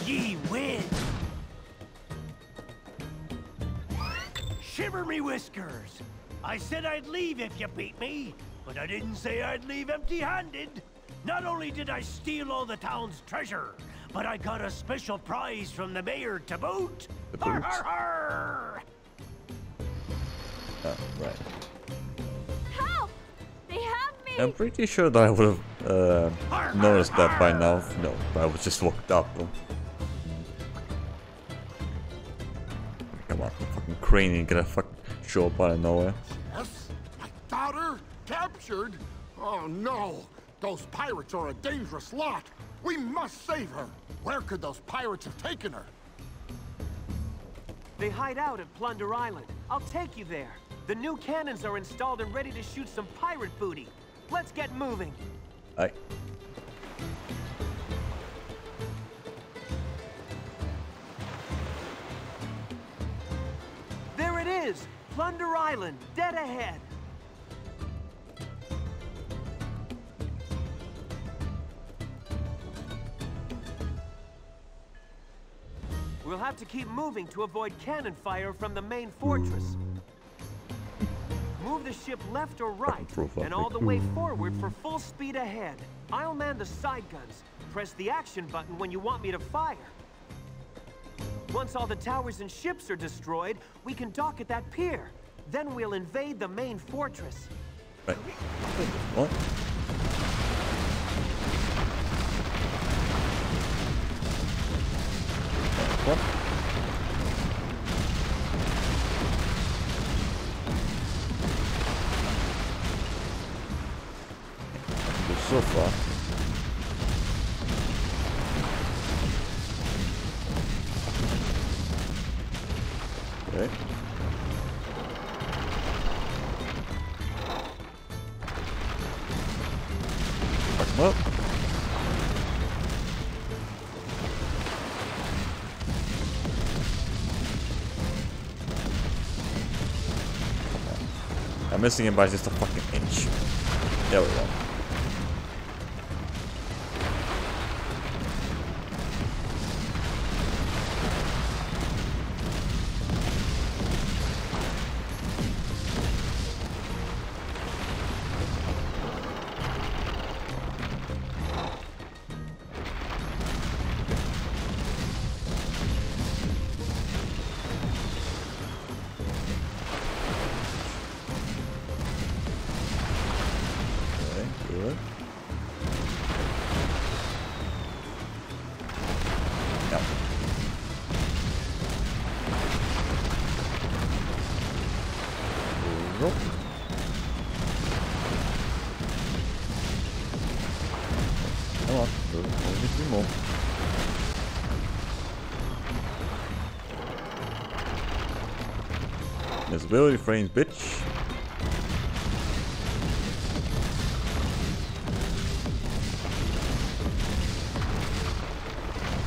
Ye win. Shiver me whiskers. I said I'd leave if you beat me, but I didn't say I'd leave empty-handed. Not only did I steal all the town's treasure, but I got a special prize from the mayor to boot. The Har boot? har har! Oh, right. Help! They have me! I'm pretty sure that I would have noticed that by now. No, I was just walked up. Come on, the fucking crane ain't gonna fucking show up out of nowhere. Yes? My daughter? Captured? Oh no! Those pirates are a dangerous lot! We must save her! Where could those pirates have taken her? They hide out at Plunder Island. I'll take you there. The new cannons are installed and ready to shoot some pirate booty. Let's get moving. Aye. There it is! Plunder Island, dead ahead. We'll have to keep moving to avoid cannon fire from the main fortress. Move the ship left or right, and all the way forward for full speed ahead. I'll man the side guns. Press the action button when you want me to fire. Once all the towers and ships are destroyed, we can dock at that pier. Then we'll invade the main fortress. Right. What? What? So far. Okay. Fuck him up. I'm missing him by just a fucking inch. There we go. Visibility frames, bitch.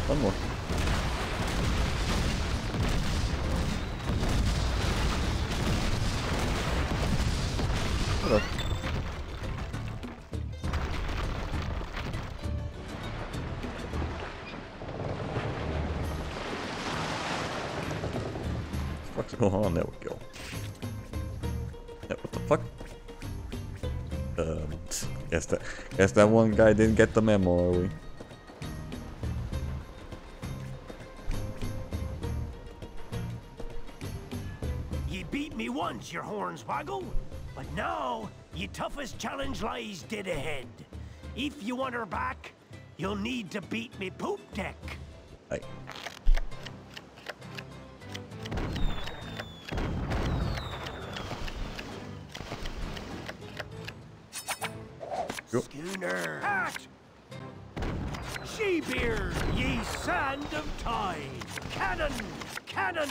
One more. Hello. What's going on? There we go. What the fuck? Guess that one guy didn't get the memo, are we? Ye beat me once, your horns waggle, but now your toughest challenge lies dead ahead. If you want her back, you'll need to beat me poop deck. Aye. Schooner. Hat! She-beard, ye sand of time. Cannon! Cannon!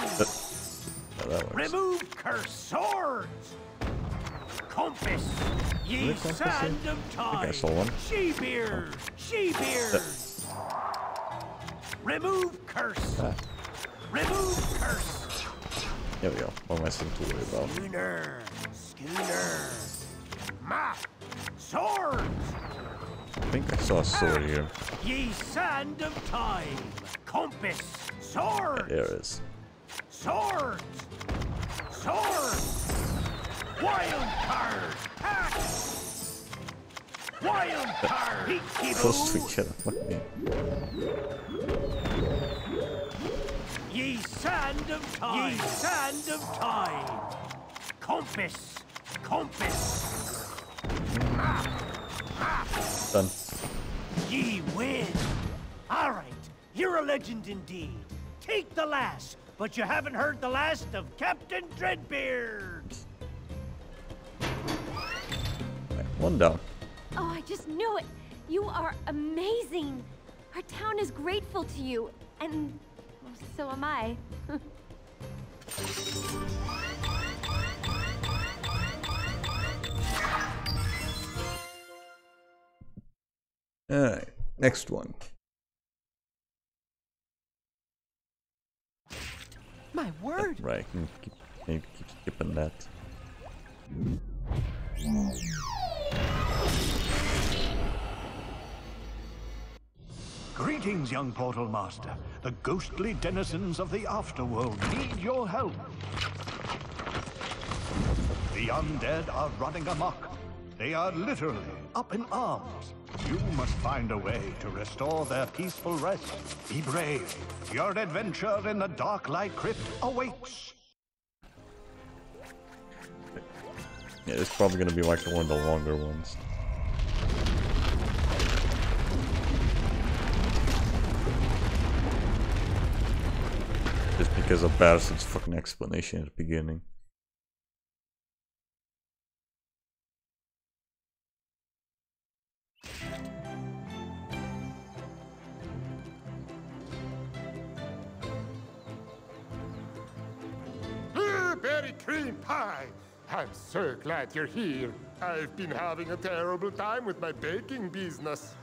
Remove curse swords! Compass! Ye sand of time! She-beard! She-beard! Remove curse! Remove curse! There we go. What am I still to worry about? Schooner! Schooner! Map! Swords! I think I saw a sword here. Ye sand of time! Compass! Swords! Yeah, there it is. Swords! Swords! Wild card! Axe! Wild card! Close to each other. Fuck me. Ye sand of time! Ye sand of time! Compass! Compass! Done. Ye win! Alright, you're a legend indeed. Take the last, but you haven't heard the last of Captain Dreadbeard! Right, one down. Oh, I just knew it! You are amazing! Our town is grateful to you, and well, so am I. Alright, next one. My word! Right, maybe keep skipping that. Greetings, young Portal Master. The ghostly denizens of the Afterworld need your help. The undead are running amok. They are literally up in arms. You must find a way to restore their peaceful rest. Be brave. Your adventure in the Dark Light Crypt awaits. Yeah, it's probably gonna be like one of the longer ones. because of Barrison's fucking explanation at the beginning. Berry cream pie! I'm so glad you're here. I've been having a terrible time with my baking business.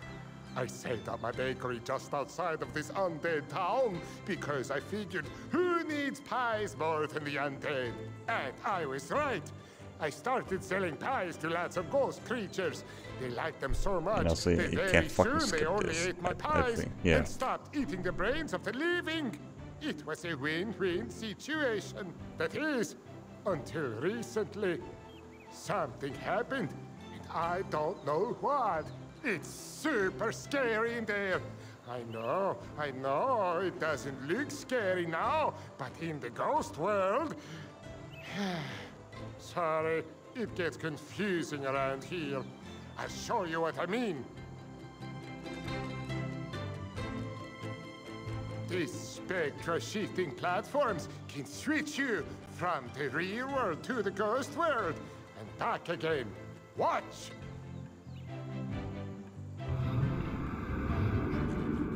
I set up my bakery just outside of this undead town because I figured who needs pies more than the undead? And I was right. I started selling pies to lots of ghost creatures. They liked them so much that very soon they only ate my pies and stopped eating the brains of the living. It was a win-win situation. That is, until recently. Something happened, and I don't know what. It's super scary in there. I know, it doesn't look scary now, but in the ghost world... Sorry, it gets confusing around here. I'll show you what I mean. These spectral-shifting platforms can switch you from the real world to the ghost world and back again. Watch!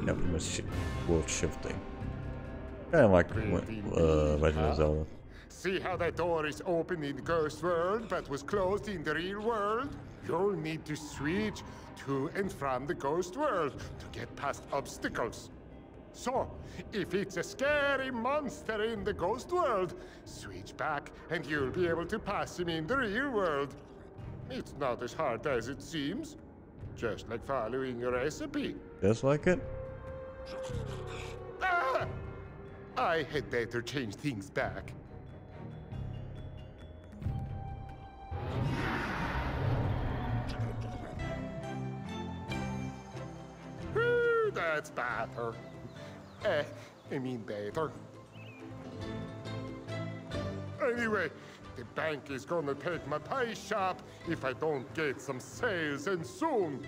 Yeah, pretty much world shifting. Kind of like Legend of Zelda. See how that door is open in the ghost world but was closed in the real world? You'll need to switch to and from the ghost world to get past obstacles. So, if it's a scary monster in the ghost world, switch back and you'll be able to pass him in the real world. It's not as hard as it seems. Just like following a recipe. Just like it? Ah! I had better change things back. That's better. I mean better. Anyway, the bank is gonna take my pie shop if I don't get some sales, and soon.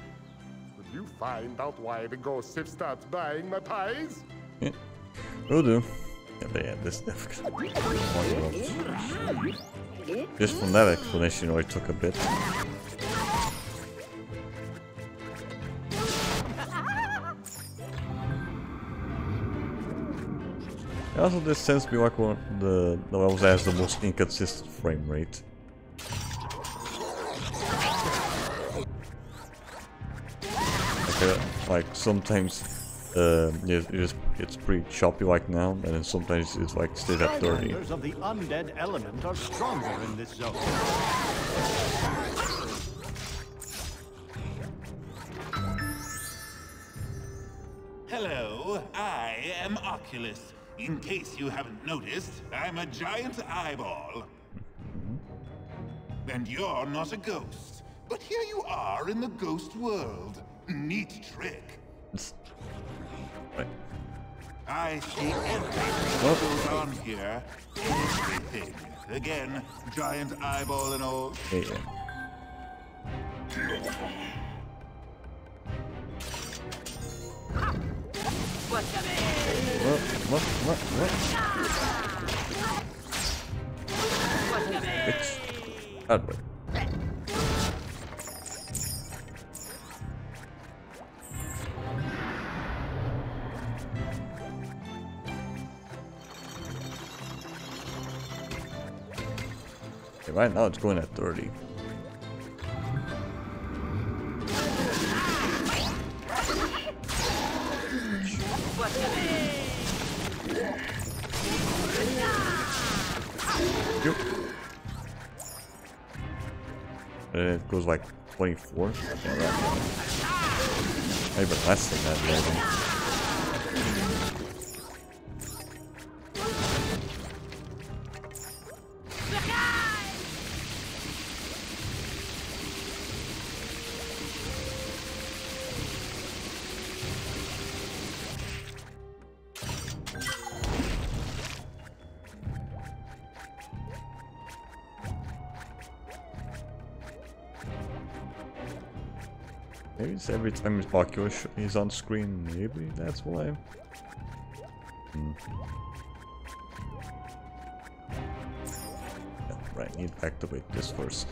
Will you find out why the ghosts have stopped buying my pies? Yeah, will do. Yeah, but yeah, this definitely. Just from that explanation, you know, it took a bit. Also, this tends to be like one of the levels that has the most inconsistent frame rate. Like sometimes it's pretty choppy like now, and then sometimes it's like stays at 30. Skylanders of the undead element are stronger in this zone. Hello, I am Oculus. In case you haven't noticed, I'm a giant eyeball. And you're not a ghost. But here you are in the ghost world. Neat trick. Right. I see everything that goes on here. Everything. Again, giant eyeball and all. Yeah. What? Bitch. Bad boy. Okay, right now it's going at 30. Yep. And it goes like 24. Yeah, right. Maybe less than that, maybe. Maybe it's every time Oculus is on screen, maybe that's why. Right, I need to activate this first.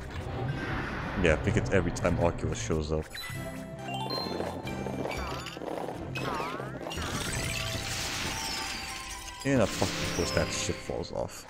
Yeah, I think it's every time Oculus shows up. And of course that shit falls off.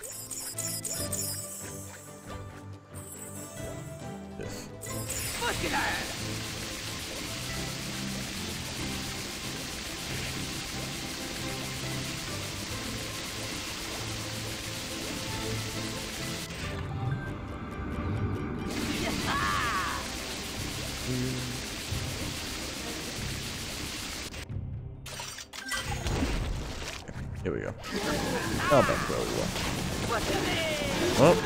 Here we go. Oh, back where we were. Oh.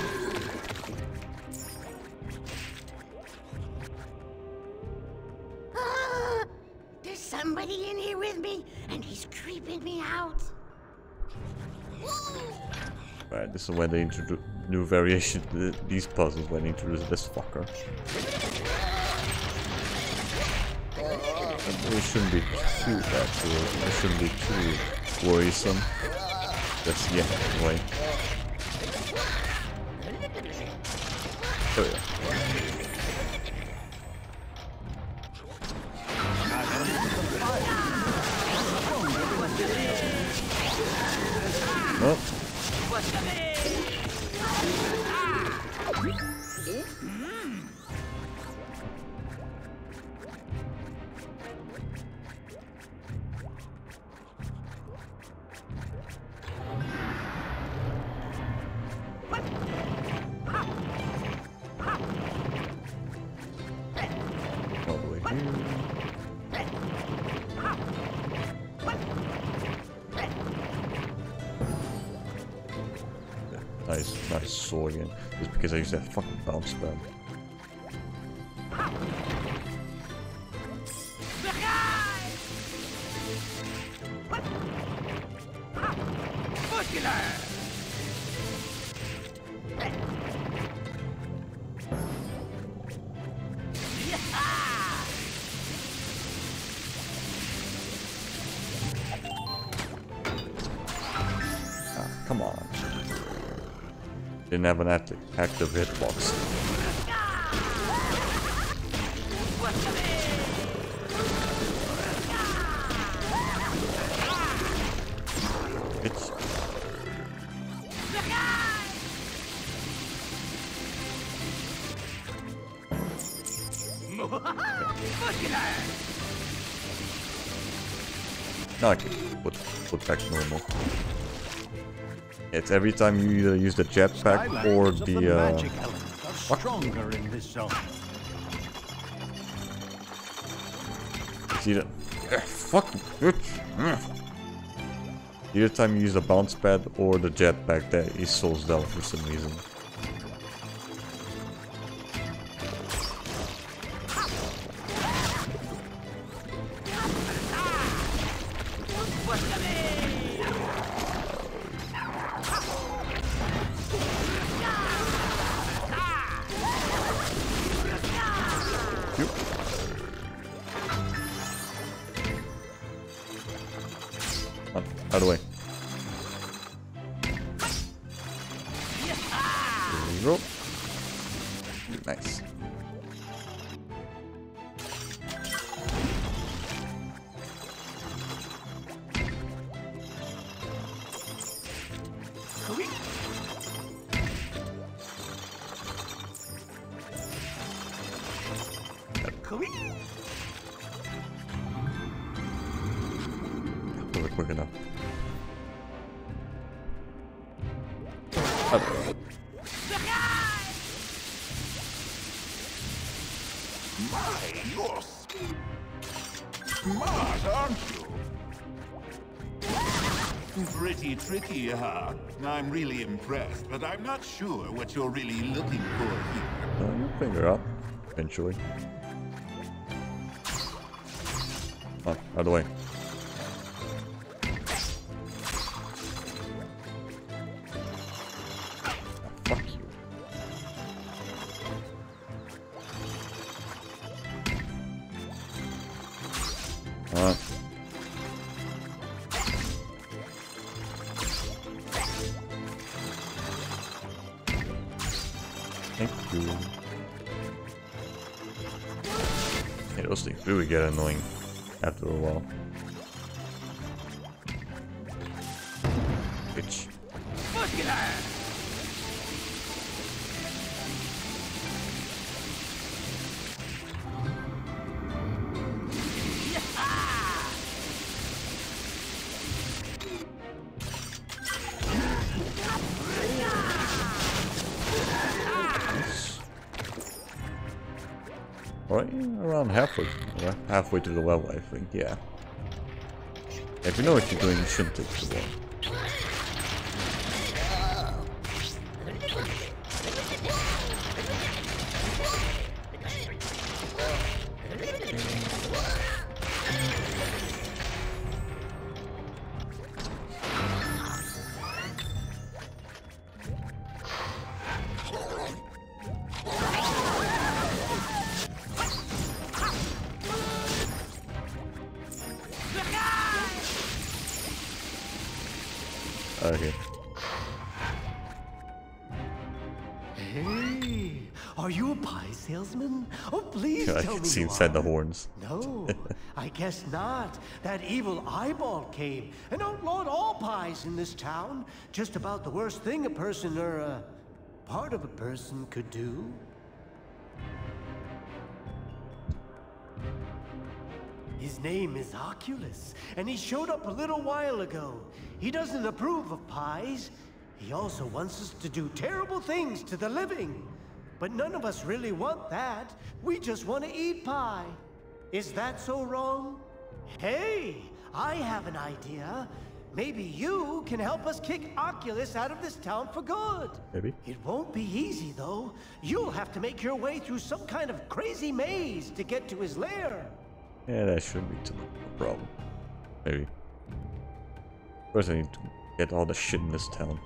There's somebody in here with me, and he's creeping me out. Right, this is when they introduce new variation to these puzzles when they introduce this fucker. It shouldn't be too bad to it. It shouldn't be too worrisome. That's yeah, anyway. There we go. Oh. All the way here. Nice sword again. Just because I used that fucking bounce pad. Come on. Didn't have an active hitbox. Bitch. Now I can put back normal. It's every time you either use the jetpack or the stronger in this zone. See that? Fuck bitch. Either time you use the bounce pad or the jetpack, that he slows down for some reason. Out of the way. There we go. Nice. Quick enough. You're smart, aren't you? Pretty tricky, huh? I'm really impressed, but I'm not sure what you're really looking for here. You'll figure out eventually. Oh, out of the way. Fuck you. Yeah, those things really get annoying after a while. Bitch. Look at that! Right, around halfway to the level, I think. Yeah. If you know what you're doing, you shouldn't take too long. Okay. Hey, are you a pie salesman? Oh, please I tell can me see you inside are. the horns. No, I guess not. That evil eyeball came and outlawed all pies in this town. Just about the worst thing a person or a part of a person could do. His name is Oculus, and he showed up a little while ago. He doesn't approve of pies. He also wants us to do terrible things to the living. But none of us really want that. We just want to eat pie. Is that so wrong? Hey, I have an idea. Maybe you can help us kick Oculus out of this town for good. Maybe. It won't be easy, though. You'll have to make your way through some kind of crazy maze to get to his lair. Yeah, that shouldn't be too much of a problem. Maybe. First I need to get all the shit in this town.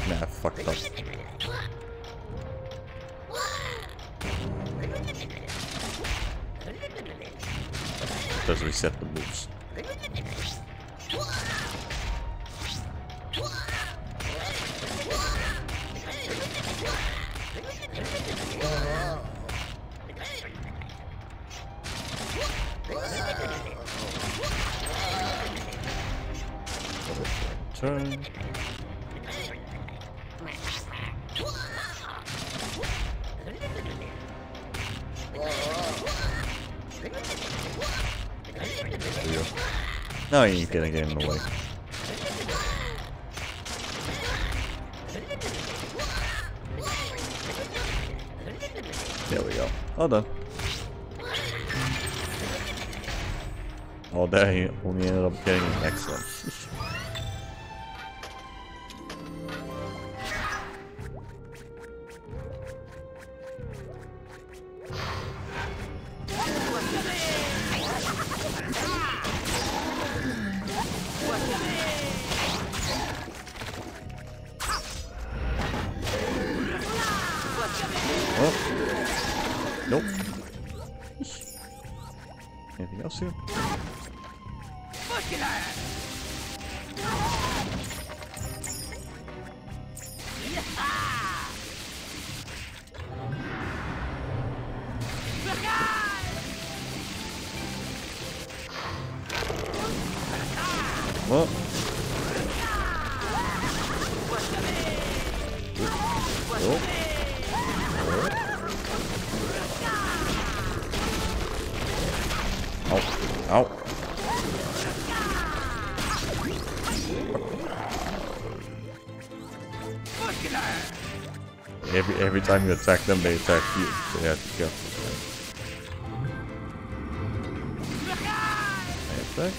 Nah, fucked up. Does reset the moves. Turn. No, you ain't gonna get in the way. There we go. All done. Oh, that he only ended up getting the next one. Nope. Anything else here? Look at that! Well. Ow. Every time you attack them, they attack you. So you have to go. Attack.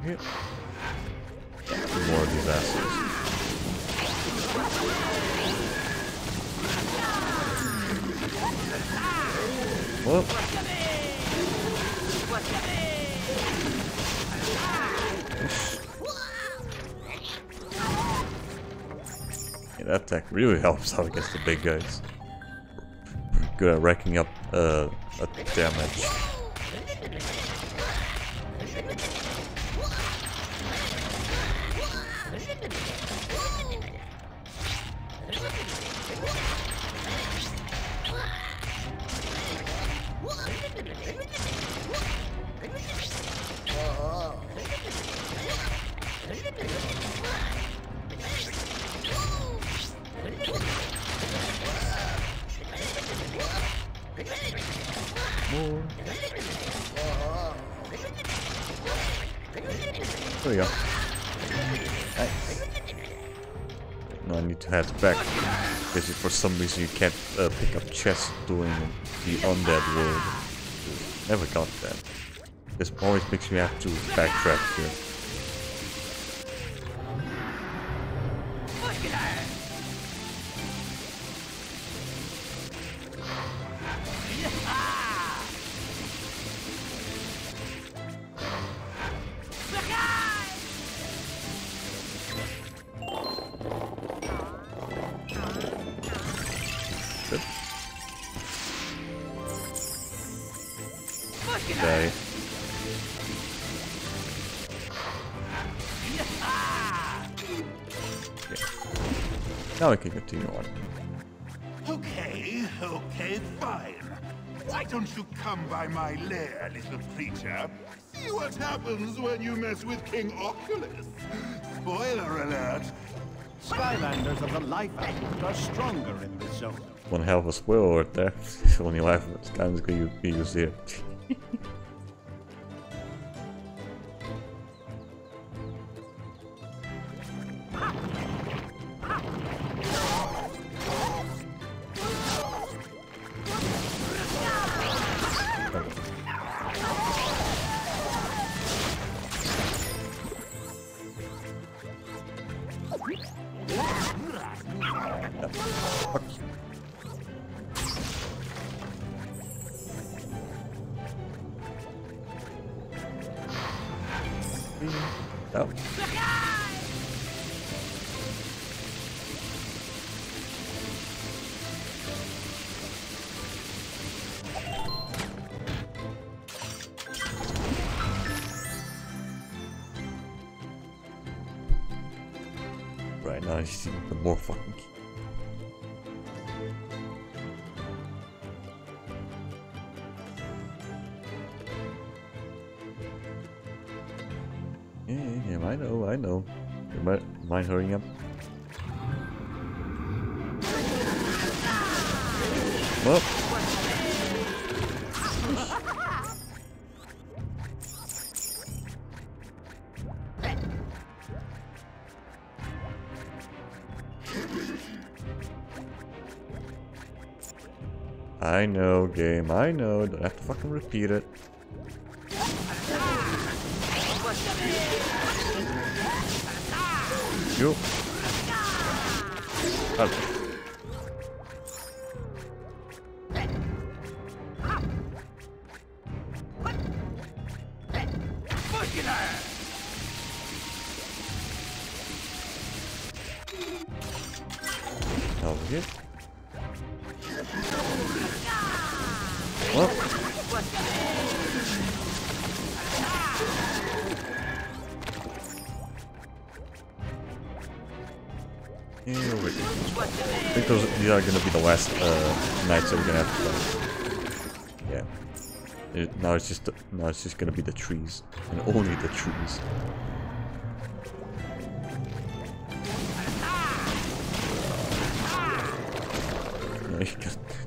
here. More of these assholes. Whoop. Yeah, that attack really helps out against the big guys. Good at racking up damage. More. There we go. Nice. Now I need to head back. Because for some reason you can't pick up chests doing the undead world. Never got that. This always makes me have to backtrack here. Okay. Now we can continue on. Okay, fine. Why don't you come by my lair, little creature? See what happens when you mess with King Oculus. Spoiler alert. Skylanders of the life element are stronger in this zone. One hell of a spoiler alert there. Only life Skylanders going to be used here. Oh. Right now, you see the more funky. Yeah, I know. You mind hurrying up? Well. I know, game, I know. Don't have to fucking repeat it. You. Oh. Over here. Well. I think these are gonna be the last nights that we're gonna have to fight. Yeah. Now it's just gonna be the trees and only the trees.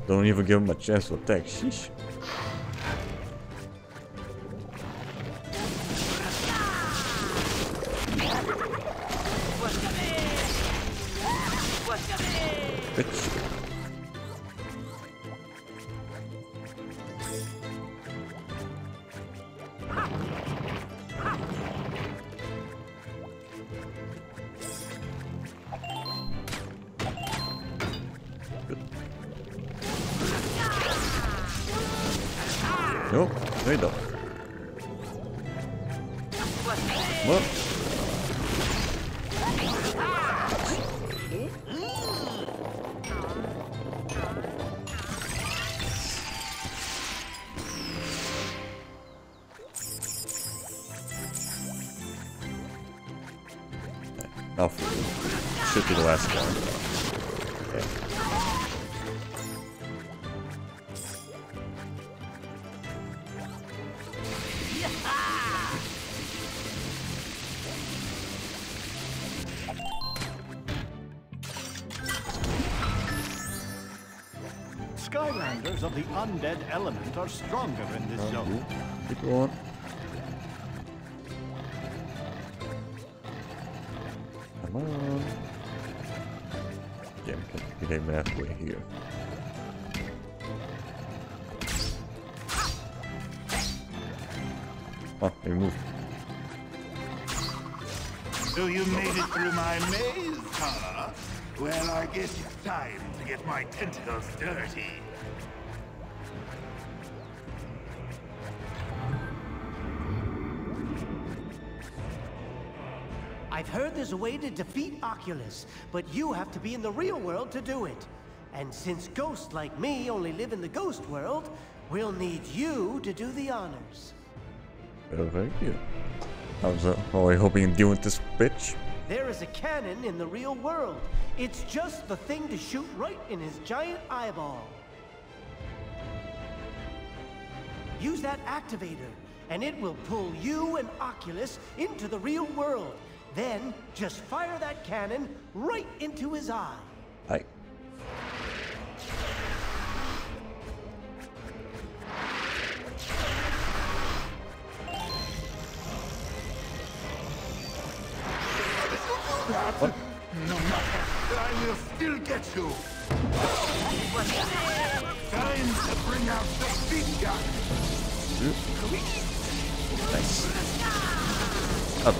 Don't even give him a chance to attack. Sheesh. Bitch. Nope, they don't. Well. Now should be the last one. Okay. Skylanders of the undead element are stronger in this zone. Keep going. Come on. Yeah, we came halfway here. Oh, they moved. So you made it through my maze, huh? Well, I guess it's time to get my tentacles dirty. I've heard there's a way to defeat Oculus, but you have to be in the real world to do it. And since ghosts like me only live in the ghost world, we'll need you to do the honors. Oh, thank you. I was only hoping to deal with this bitch. There is a cannon in the real world. It's just the thing to shoot right in his giant eyeball. Use that activator, and it will pull you and Oculus into the real world. Then, just fire that cannon right into his eye. Aye. What? No matter, I will still get you. Time to bring out the big gun. Nice. Oh.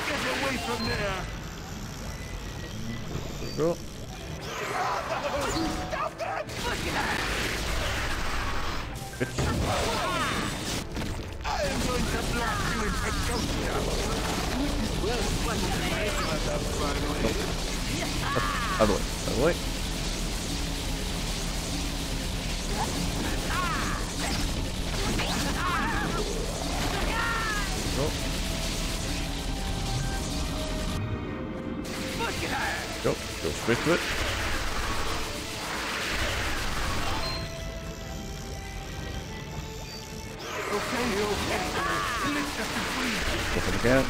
Get away from there. Go. Stop that! Look at that! Bitch. I am going to blast you into ghost Other way. Other way. Go. Go. Go straight to it. Okay. Let's just agree. Go for the can.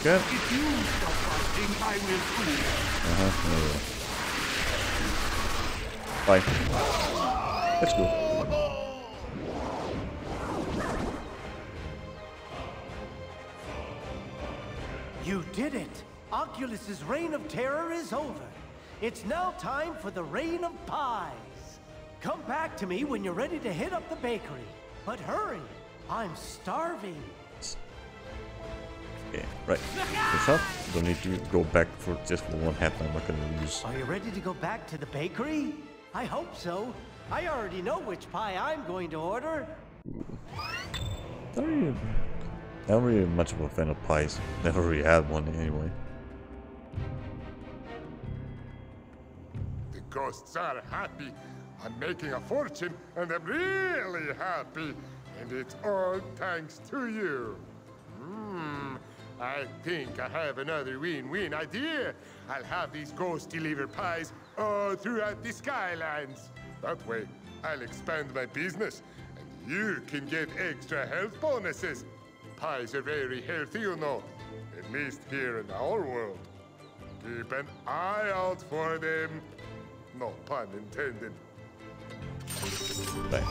Good. If you stop fighting, I will too. Bye. Let's go. You did it! Oculus's reign of terror is over. It's now time for the reign of pies. Come back to me when you're ready to hit up the bakery. But hurry, I'm starving. Okay, right. What's up? Don't need to go back for just for one half. I'm not gonna lose. Are you ready to go back to the bakery? I hope so. I already know which pie I'm going to order. Not really much of a fan of pies. Never really had one anyway. The ghosts are happy. I'm making a fortune, and I'm really happy. And it's all thanks to you. I think I have another win-win idea. I'll have these ghosts deliver pies all throughout the Skylands. That way, I'll expand my business, and you can get extra health bonuses. Pies are very healthy, you know. At least here in our world. Keep an eye out for them. No pun intended. Bang.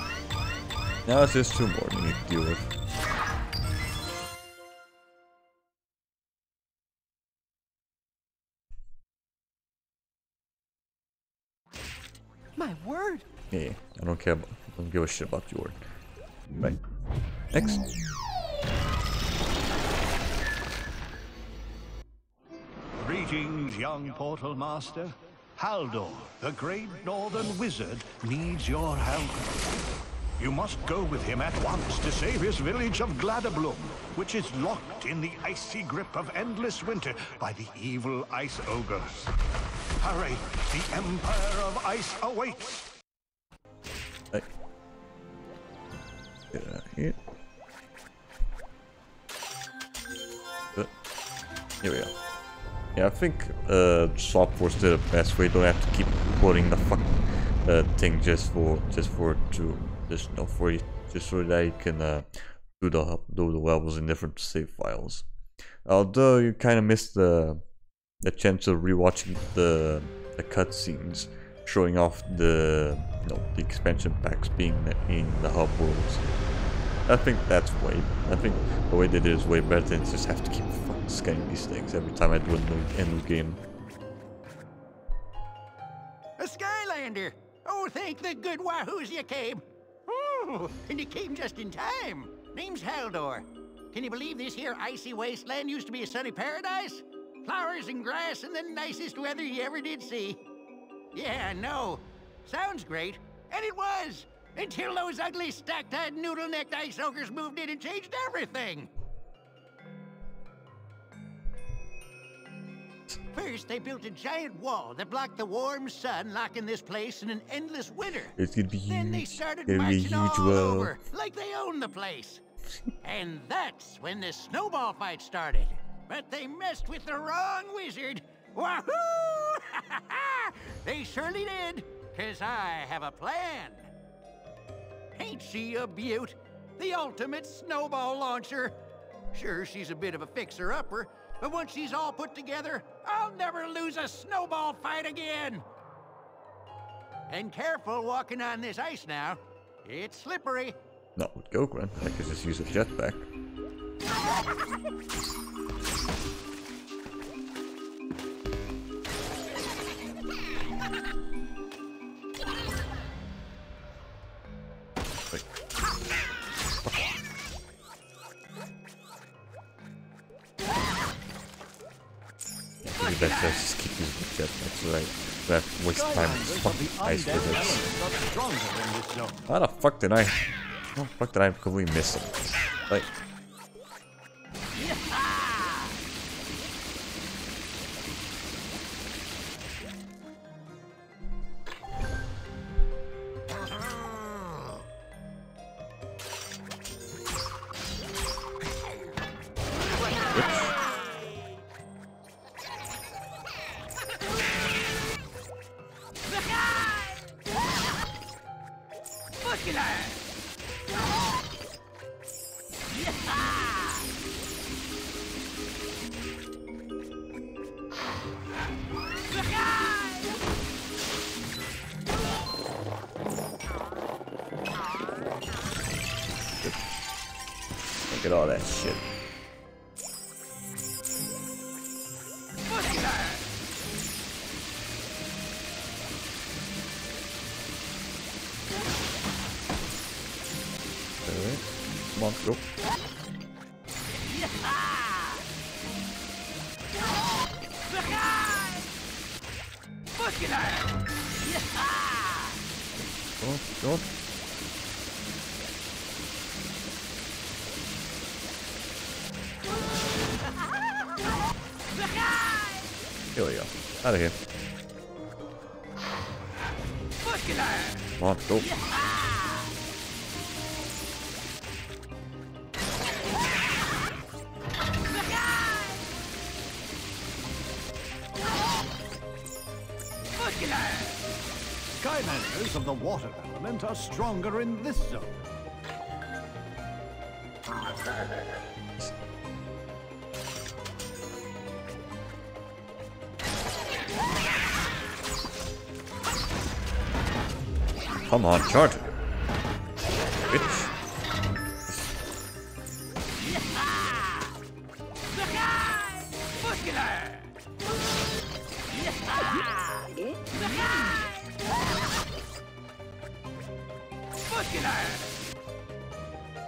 Now it's just two more we need to deal with. My word! Yeah, I don't care. I don't give a shit about your word. Right. Next. Greetings, Greetings, young Portal Master. Haldor, the great northern wizard, needs your help. You must go with him at once to save his village of Gladabloom, which is locked in the icy grip of endless winter by the evil ice ogres. Hurry, the Empire of Ice awaits! Hey. Get out of here. Good. Here we go. Yeah, I think Swap Force did it best way. You don't have to keep putting the fuck thing just so that you can do the levels in different save files. Although you kind of missed the chance of rewatching the cutscenes showing off the the expansion packs being in the hub worlds. I think the way they did it is way better than just have to keep fucking scanning these things every time I do a new game. A Skylander! Oh, thank the good wahoos you came! Oh, and you came just in time. Name's Haldor. Can you believe this here icy wasteland used to be a sunny paradise? Flowers and grass and the nicest weather you ever did see. Yeah, I know. Sounds great. And it was! Until those ugly, stacked-eyed, noodle-necked ice ogres moved in and changed everything! First, they built a giant wall that blocked the warm sun, locking this place in an endless winter. It's gonna be huge. Then they started marching all over, like they own the place. And that's when the snowball fight started. But they messed with the wrong wizard. Wahoo! They surely did, 'cause I have a plan. Ain't she a beaut? The ultimate snowball launcher. Sure, she's a bit of a fixer-upper, but once she's all put together, I'll never lose a snowball fight again. And careful walking on this ice now. It's slippery. Not with Go Grunt. I could just use a jetpack. Let's just keep using the jetpacks, right? We have to waste time with fucking ice physics. How the fuck did I completely miss them? Like. Look at all that shit. Alright, come on, go. Go on. Here we go. Out of here. Come on, go. Skylanders of the water element are stronger in this zone. Come on, charge it. Bitch.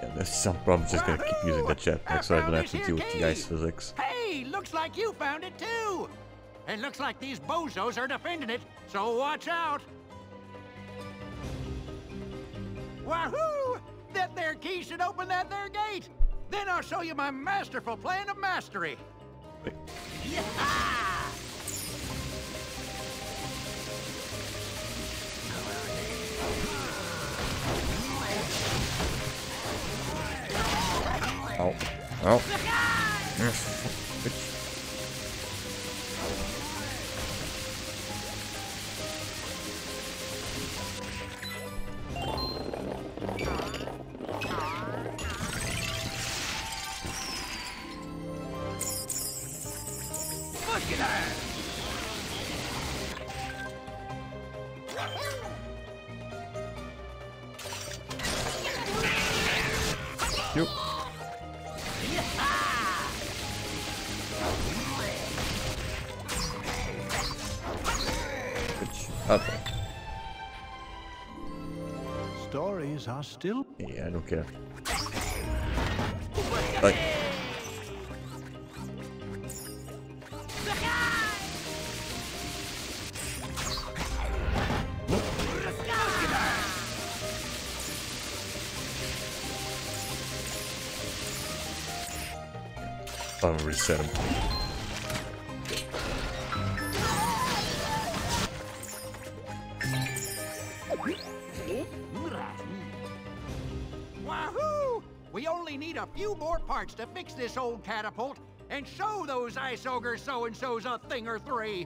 Yeah, there's some problems just gonna keep using the jetpack so I don't have to deal with the ice physics. Hey, looks like you found it too. and looks like these bozos are defending it, so watch out. Wahoo! That there key should open that there gate. Then I'll show you my masterful plan of mastery. Yeah! Ow. Ow. Yep. Okay. Stories are still. Yeah, I don't care. Like. I'll reset him. Wahoo! We only need a few more parts to fix this old catapult and show those ice ogre so-and-sos a thing or three.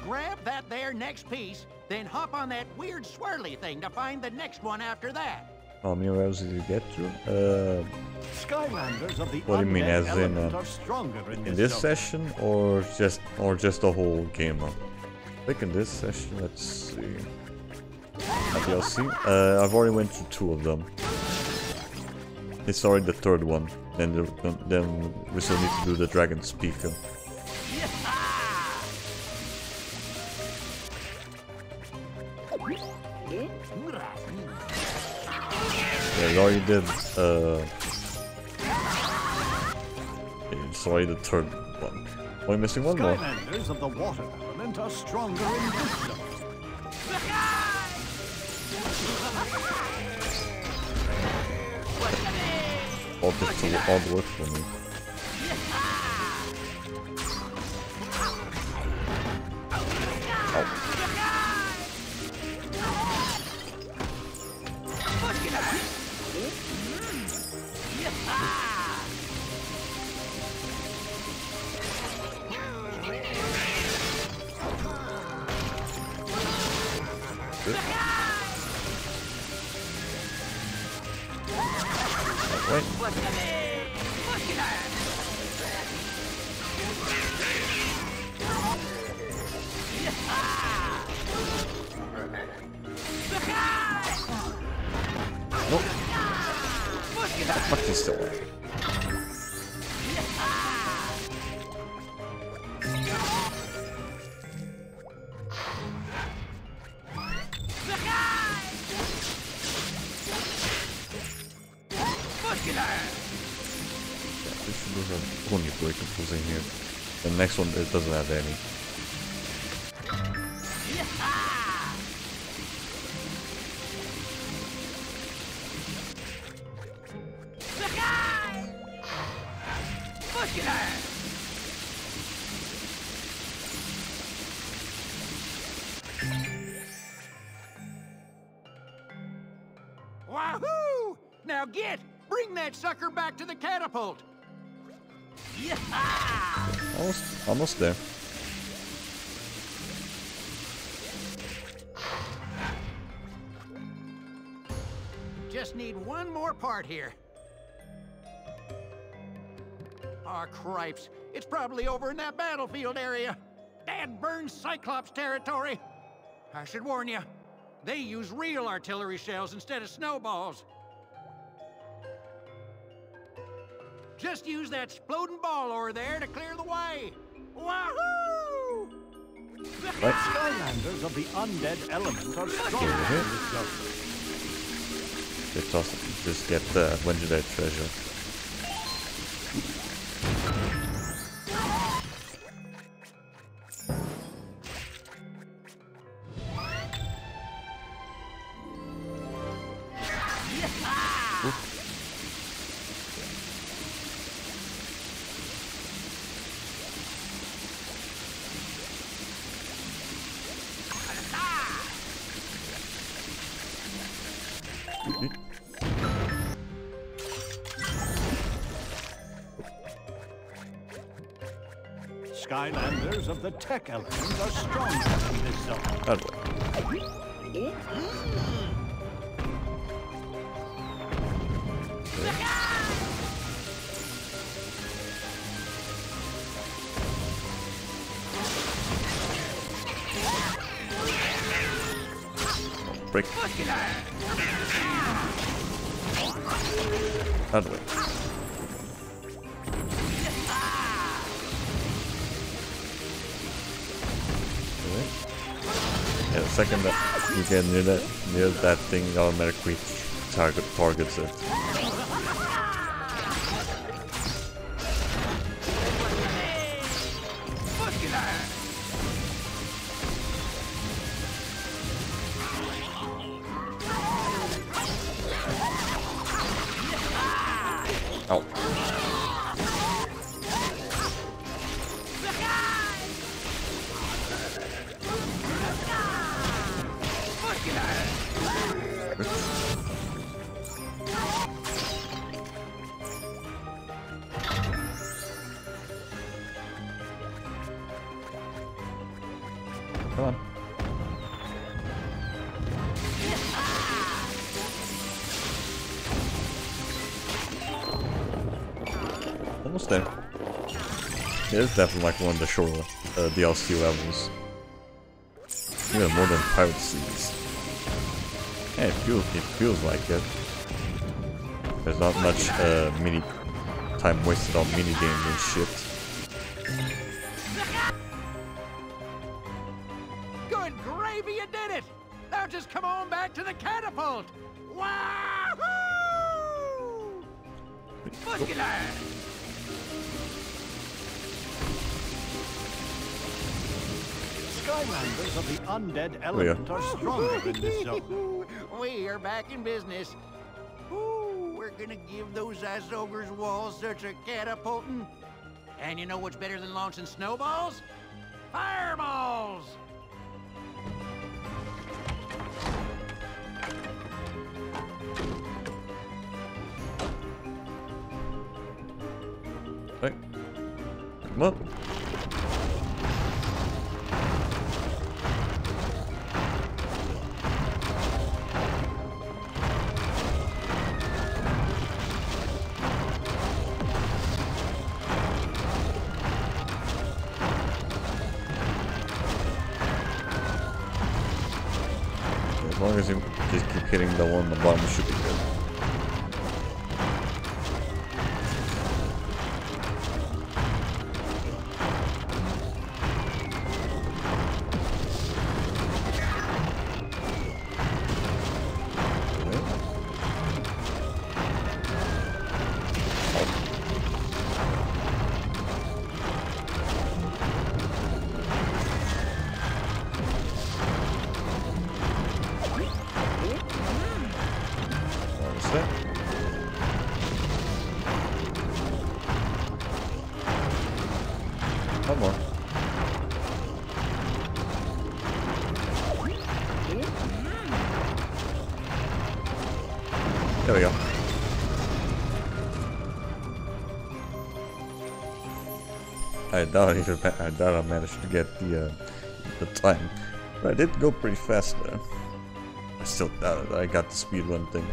Grab that there next piece, then hop on that weird swirly thing to find the next one after that. How many rounds did you get through? Skylanders of the What do you mean, as in this zone. session, or just the whole game? I think in this session. Let's see. DLC. I've already went through 2 of them. It's already the 3rd one. Then we still need to do the dragon speaker. Yeah, we already did. It's already the 3rd one. Only missing one more. Skylanders of the water element are stronger in this zone. All the work for me. The next one, it doesn't have any. Wahoo! Now bring that sucker back to the catapult. Almost there. Just need one more part here. Aw, cripes. It's probably over in that battlefield area. Dad burns Cyclops territory. I should warn you, they use real artillery shells instead of snowballs. Just use that exploding ball over there to clear the way. Wahoo! Skylanders of the undead element are strong in this zone. It's awesome. Just get the legendary treasure. Skylanders of the tech elements are stronger in this zone. Break. That way. Yeah, the second that you get near that thing, automatically targets it. Oh. Come on. Almost there. Yeah, it's definitely like one of the shorter DLC levels. Even more than Pirate Seas. Yeah, it feels like it. There's not much mini time wasted on mini games and shit. Good gravy, you did it! Now just come on back to the catapult! Wahoo! Muscular! Skylanders of the undead element are stronger in this zone. We are back in business. Ooh, we're gonna give those ice ogres' walls such a catapulting. And you know what's better than launching snowballs? Fireballs! Right. Come up. As long as you just keep hitting the one on the bottom, should be good. One more. There we go. I doubt I managed to get the time, but I did go pretty fast there. I still doubt it. I got the speedrun thing.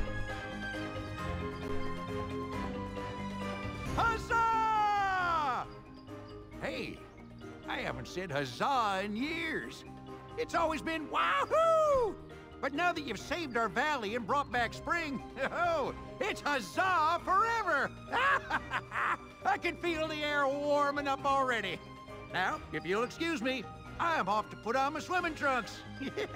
Huzzah! Hey, I haven't said huzzah in years. It's always been wahoo! But now that you've saved our valley and brought back spring, oh, it's huzzah forever! I can feel the air warming up already. Now, if you'll excuse me, I'm off to put on my swimming trunks. Okay.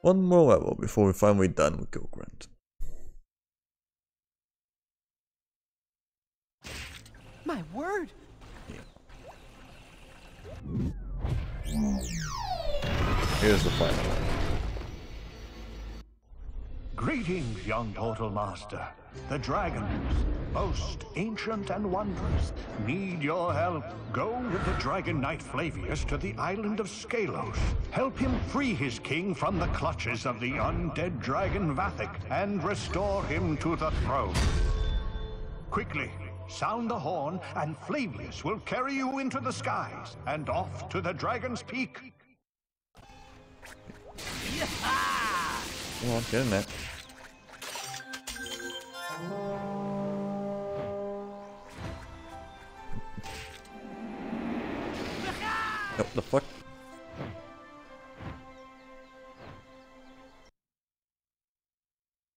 One more level before we're finally done with Gill Grunt. My word! Here's the final one. Greetings, young Portal Master. The dragons, most ancient and wondrous, need your help. Go with the Dragon Knight Flavius to the island of Skylos. Help him free his king from the clutches of the undead dragon Vathek and restore him to the throne. Quickly, sound the horn and Flavius will carry you into the skies and off to the Dragon's Peak. Come on, get in there. What the fuck?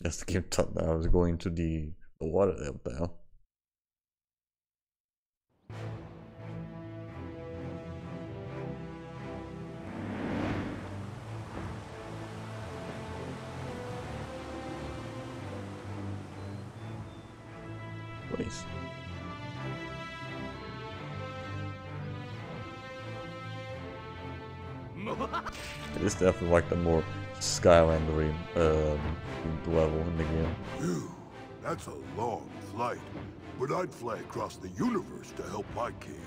Yes, the game thought that I was going to the water up there. Please. It is definitely like the more Skylandery level in the game. Phew, that's a long flight, but I'd fly across the universe to help my king.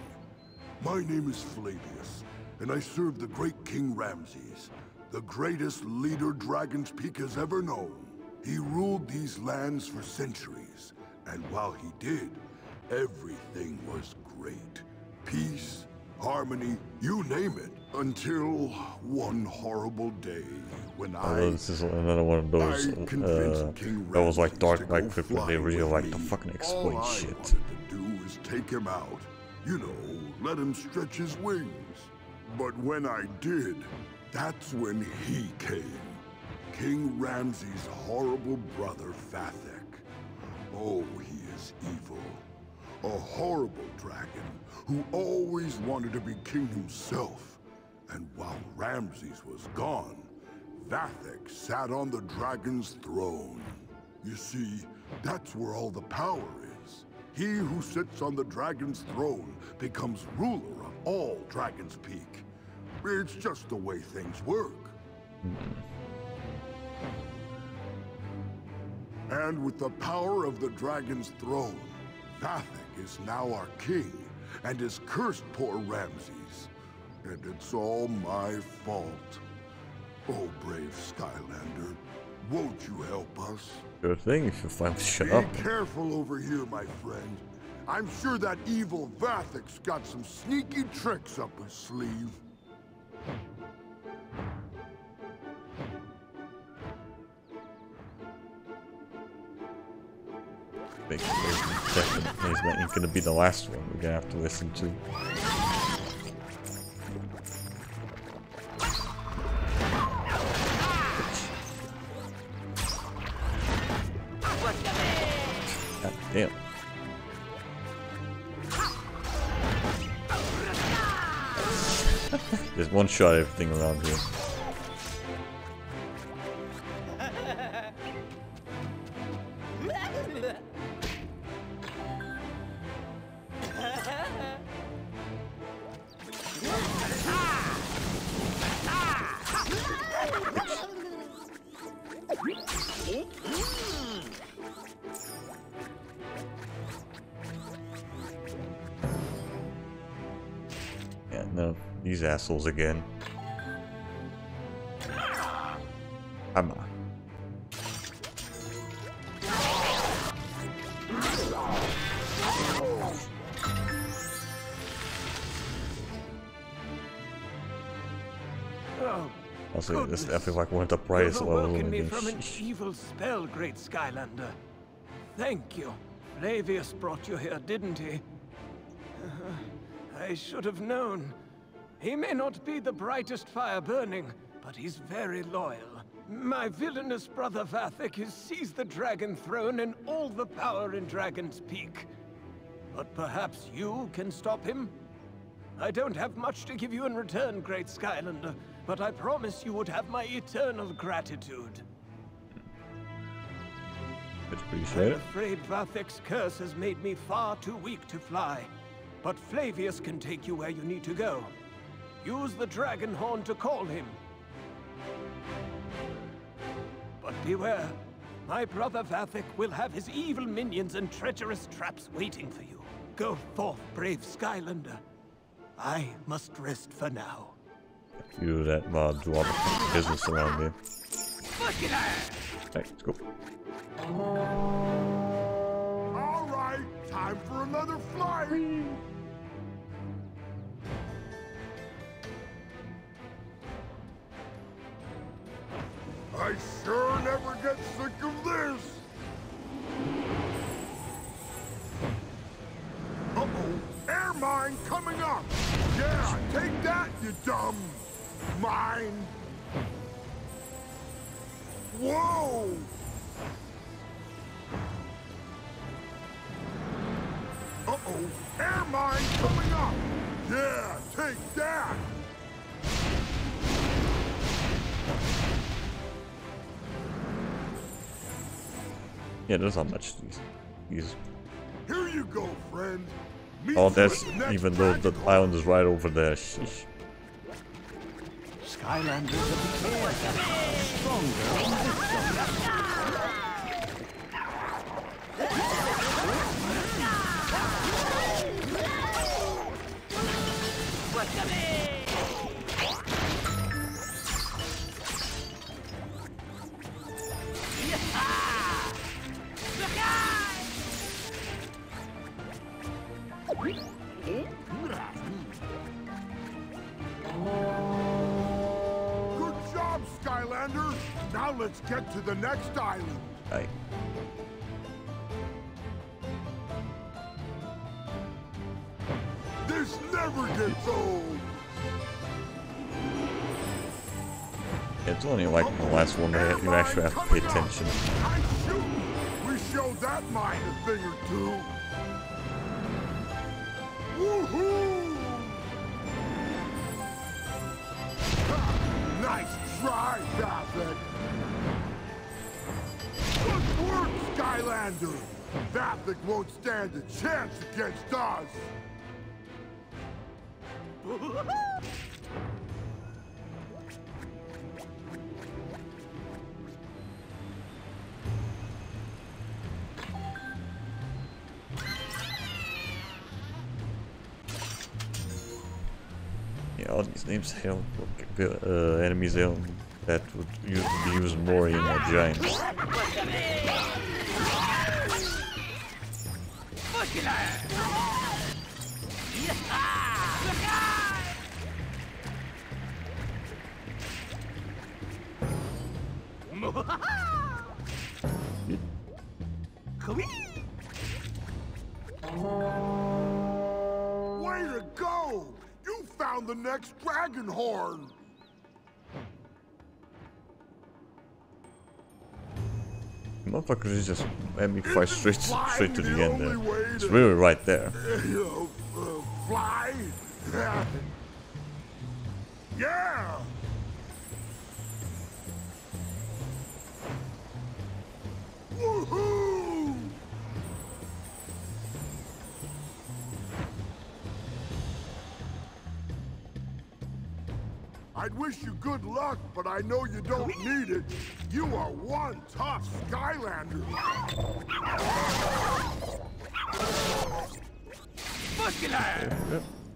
My name is Flavius, and I serve the great King Ramses, the greatest leader Dragon's Peak has ever known. He ruled these lands for centuries, and while he did, everything was great. Peace, harmony, you name it. Until one horrible day when this is another one of those that was like Dark Knight Crypt when they really like to fucking explain shit. All I wanted to do was take him out. You know, let him stretch his wings. But when I did, that's when he came. King Ramses' horrible brother Vathek. Oh, he is evil. A horrible dragon who always wanted to be king himself. And while Ramses was gone, Vathek sat on the dragon's throne. You see, that's where all the power is. He who sits on the dragon's throne becomes ruler of all Dragon's Peak. It's just the way things work. And with the power of the dragon's throne, Vathek is now our king and has cursed poor Ramses. And it's all my fault. Oh, brave Skylander, won't you help us? Good thing if you finally shut up. Be careful over here, my friend. I'm sure that evil Vathek's got some sneaky tricks up his sleeve. He's not gonna be the last one we're gonna have to listen to. God damn. There's one shot everything around here. Yeah, no, these assholes again. Come on. Also, this definitely like one of the brightest levels in the game. From an evil spell, great Skylander. Thank you. Flavius brought you here, didn't he? I should have known. He may not be the brightest fire burning, but he's very loyal. My villainous brother Vathek has seized the dragon throne and all the power in Dragon's Peak. But perhaps you can stop him? I don't have much to give you in return, great Skylander, but I promise you would have my eternal gratitude. I'm afraid Vathek's curse has made me far too weak to fly. But Flavius can take you where you need to go. Use the dragon horn to call him. But beware. My brother Vathek will have his evil minions and treacherous traps waiting for you. Go forth, brave Skylander. I must rest for now. You do that while I do all the business around here. Hey, let's go. Alright, time for another flight! I sure never get sick of this! Uh-oh, air mine coming up! Yeah, take that, you dumb mine! Whoa! Uh-oh, air mine coming up! Yeah, take that! Yeah, there's not much these. Here you go, friend. Oh, that's even though the island is right over there. Sheesh. Skylanders of the air are stronger than this one. Good job, Skylander! Now let's get to the next island. Aye. This never gets old! It's only like the last one that you actually have to pay attention. We showed that mine a thing or two. Woohoo! Nice try, Vathek. Good work, Skylander. Vathek won't stand a chance against us. Yeah, all these names help enemies help that would be used more in Giants. Way to go! You found the next dragon horn! Motherfuckers just let me fly straight to the end there. It's really right there. Fly? Yeah! Woohoo! I'd wish you good luck, but I know you don't need it. You are one tough Skylander.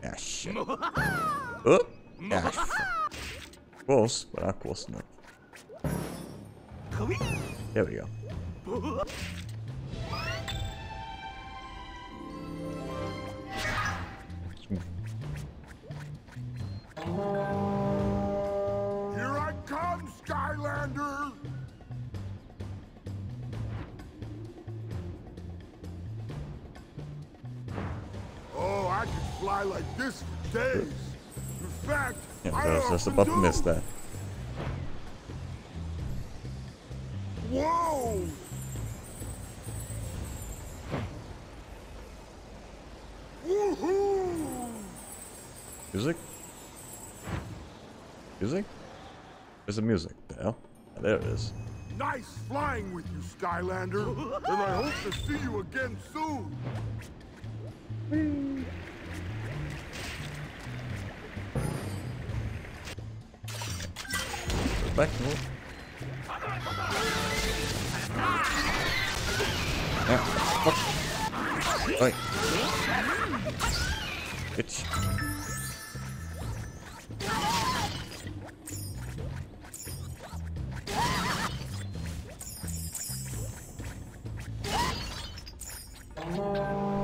Ah, shit. Oh! Ah, close, but not close enough. There we go. Here I come, Skylander! Oh, I could fly like this for days. In fact, Yeah, I was just about to miss that. Whoa! Woohoo! Music? Music? Where's the music? The hell? Oh, there it is. Nice flying with you, Skylander, and I hope to see you again soon. Back, no. Yeah, fuck. Right. Bitch.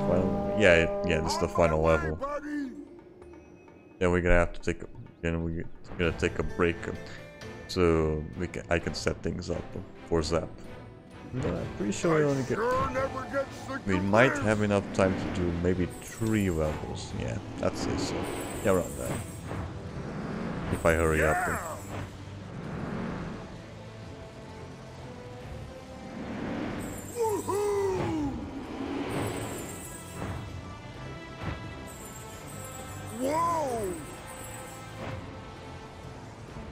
Well, yeah, this is the final level. Then we're gonna have to take a break, so I can set things up for Zap. But I'm pretty sure we might have enough time to do maybe 3 levels. Yeah, that's it. So yeah, around that. If I hurry up. Whoa!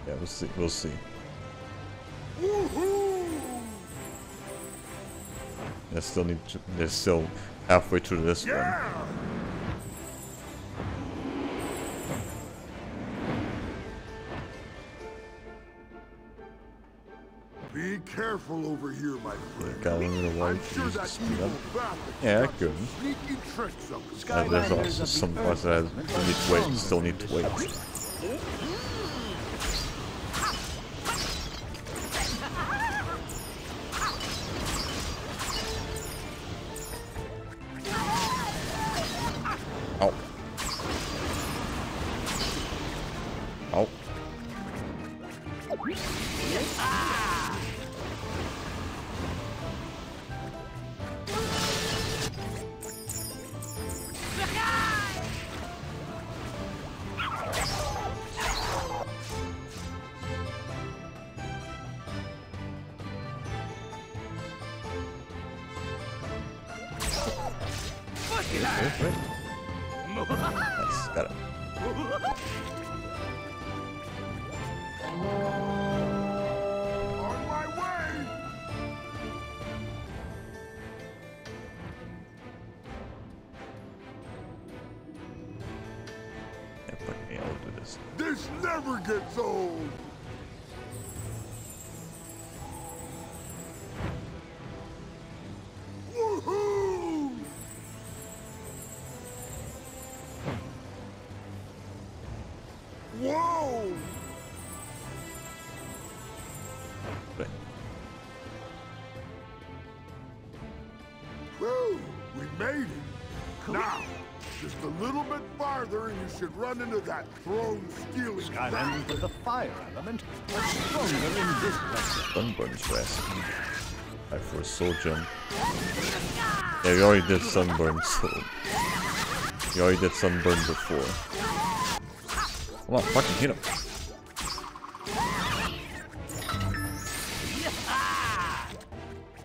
Yeah, we'll see. We'll see. They're still halfway through this one. Be careful over here, my friend. Got a little white sure that speed up. bath Yeah, I could. sneaky tricks up. There's also some parts that still need to wait. Ow. Ow. Nice, got it. On my way! Yeah, fuck me, I'll do this. This never gets old! Woohoo! Whoa! Right. Whew, we made it. Now, just a little bit farther and you should run into that throne-stealing Skylanders with the fire element are stronger in this vessel. Sunburn's rest. I for soul jump. Yeah, we already did sunburn, so we already did sunburn before. Come on, fucking hit him.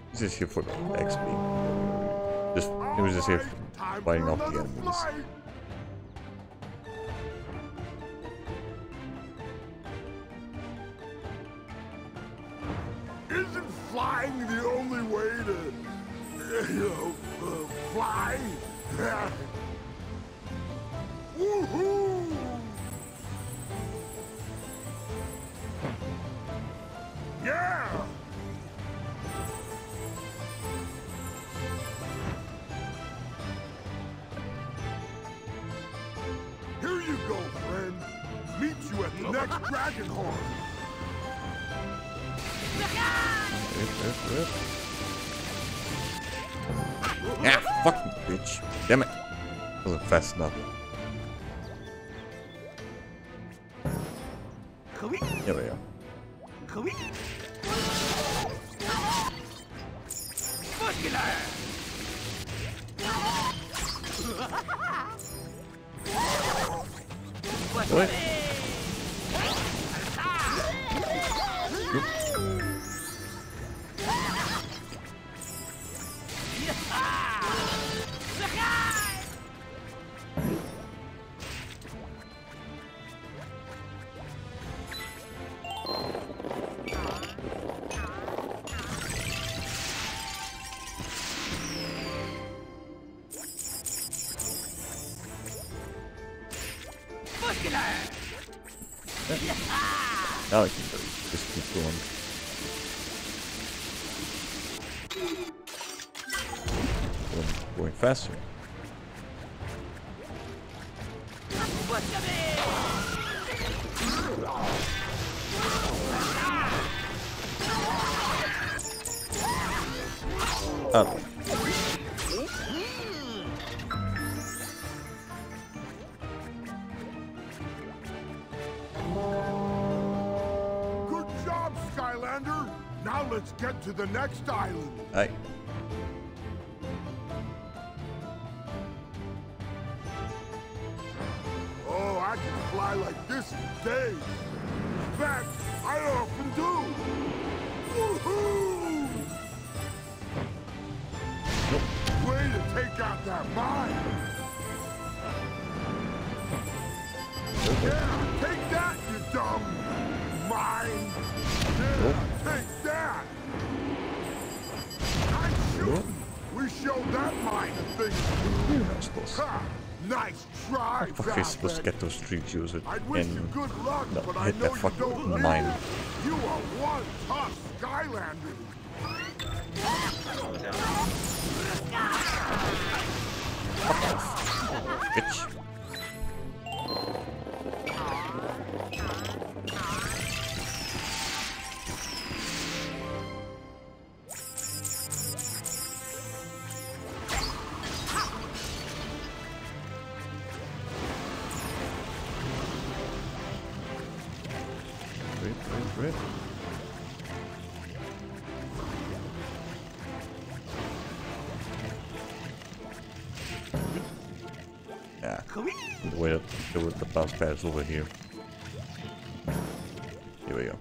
He's just here for XP. He was just here fighting off the enemies. Isn't flying the only way to, fly? Woohoo! Yeah! Here you go, friend. Meet you at the next dragon horn. Yeah, fucking bitch. Damn it. Wasn't fast enough. There we go. What? Now I can just keep going. going faster. Oh. Good job, Skylander! Now let's get to the next island. Aye. Oh, I can fly like this for days. In fact, I often do. Woohoo! Way to take out that mine. Yeah, take that, you dumb mine. Yeah, take that. Nice shooting. We showed that mine a thing. Ha! Nice try, How are you supposed to get those street users and good luck, but I hit know that fucking don't mine? You are one tough Skylander. Bitch. Wait. Yeah. The way to do it, the bounce pads over here. Here we go.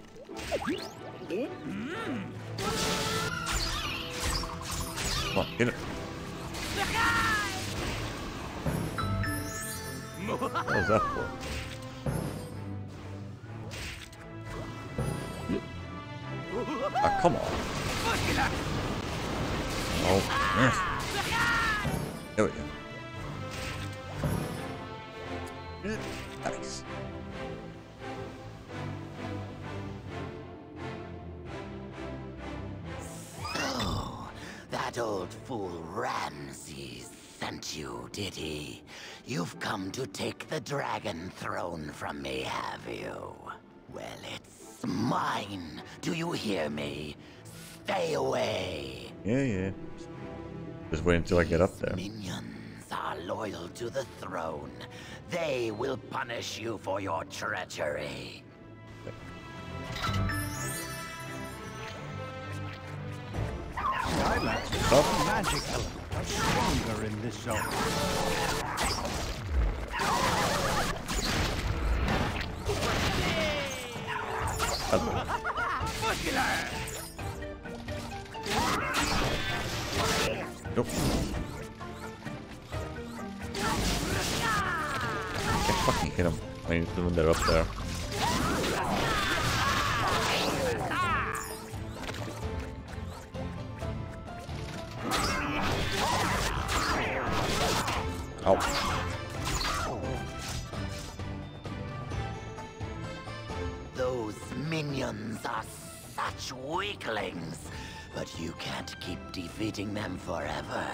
Come on, get it. What was that for? Ah, come on. Oh, yes. There we go. Nice. Oh, that old fool Ramses sent you, did he? You've come to take the dragon throne from me, have you? Well, it's mine. Do you hear me? Stay away. Yeah. Just wait until I get up there. Minions are loyal to the throne. They will punish you for your treachery. Skylanders' magic element are stronger in this zone. Nope. I fucking hit him. I need to when they're up there. Ow. Those minions are such weaklings. But you can't keep defeating them forever.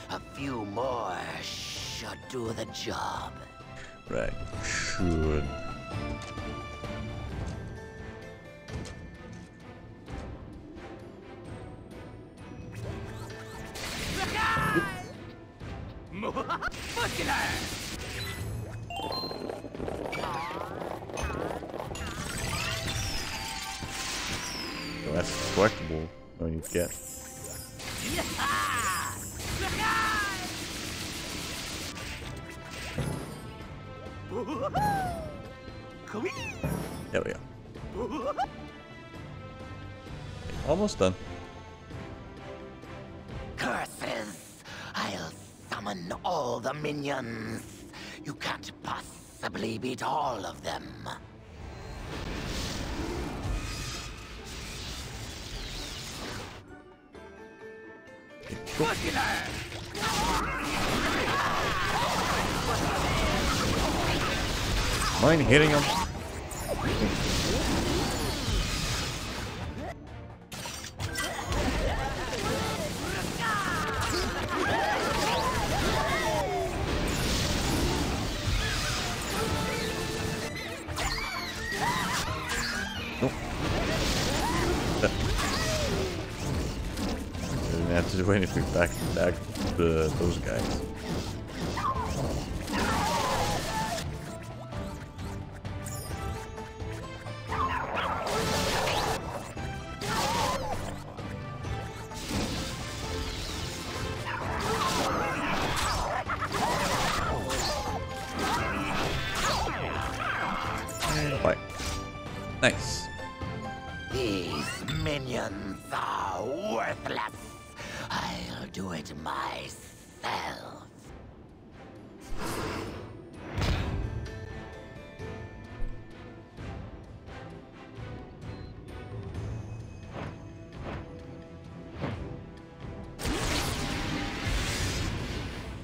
A few more should do the job. Right. Should. Oh, that's collectible. No, you get. There we go. Almost done. Curses! I'll summon all the minions. You can't possibly beat all of them. Mind hitting him? had to do anything back those guys. Bye. Nice. These minions are worthless. I'll do it myself.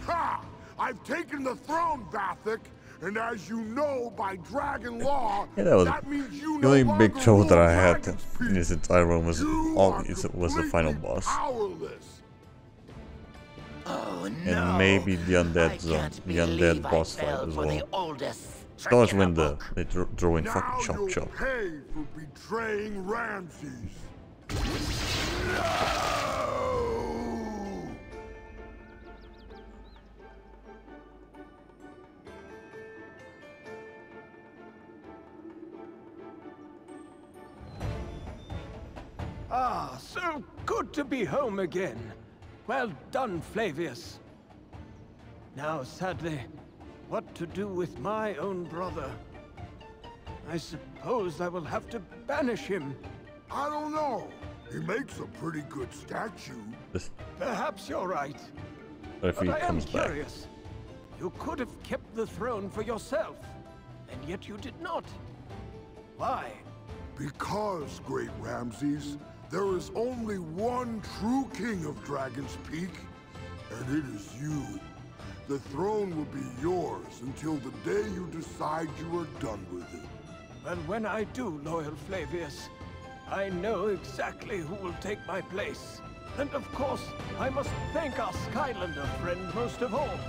Ha! I've taken the throne, Vathic! And as you know, by dragon law, Yeah, that was that means you the only no big longer trouble that I rule had Dragon's in Peak. this entire run was the final Completely boss. Powerless. Oh And no! maybe the undead zone, can't the undead believe boss I fight fell as for the well. oldest That was trick in when the book. they throw in Now fucking chop you'll chop. pay for betraying Ramses. Ah, so good to be home again. Well done, Flavius. Now, sadly, what to do with my own brother? I suppose I will have to banish him. I don't know. He makes a pretty good statue. Perhaps you're right. But if he I am comes back. curious. You could have kept the throne for yourself, and yet you did not. Why? Because, great Ramses, there is only one true king of Dragon's Peak, and it is you. The throne will be yours until the day you decide you are done with it. Well, when I do, loyal Flavius, I know exactly who will take my place. And of course, I must thank our Skylander friend most of all.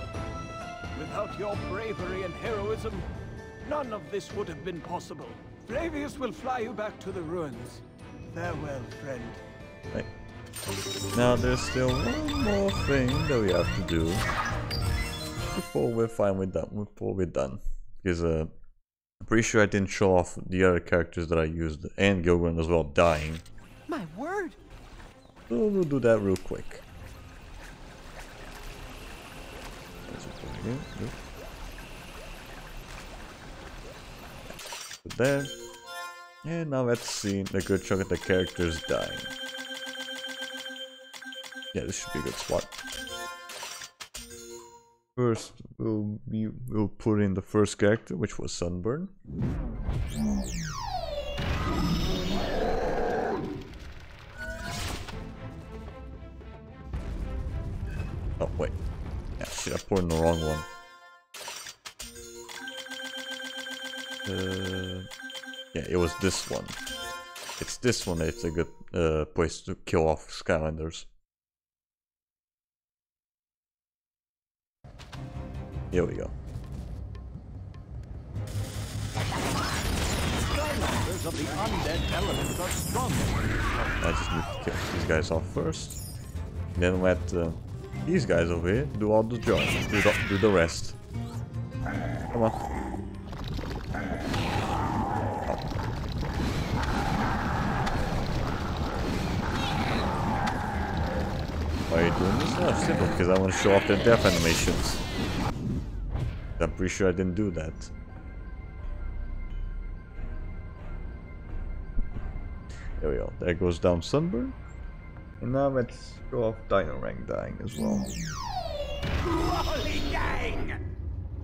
Without your bravery and heroism, none of this would have been possible. Flavius will fly you back to the ruins. Farewell, friend. Right. Now there's still one more thing that we have to do before we're finally done. Because I'm pretty sure I didn't show off the other characters that I used, and Gill as well dying. My word! So we'll do that real quick. Put that. And now let's see a good chunk of the characters dying. Yeah, this should be a good spot. First, we'll put in the first character, which was Sunburn. Oh wait, yeah, shit, I put in the wrong one. Yeah, it was this one. It's this one. It's a good place to kill off Skylanders. Here we go. Skylanders of the undead element are stronger. I just need to kill these guys off first. Then let these guys over here do all the job. Do the rest. Come on. Why are you doing this? Oh, simple, because I want to show off their death animations. I'm pretty sure I didn't do that. There we go. There goes down Sunburn. And now let's show off Dino Rank dying as well.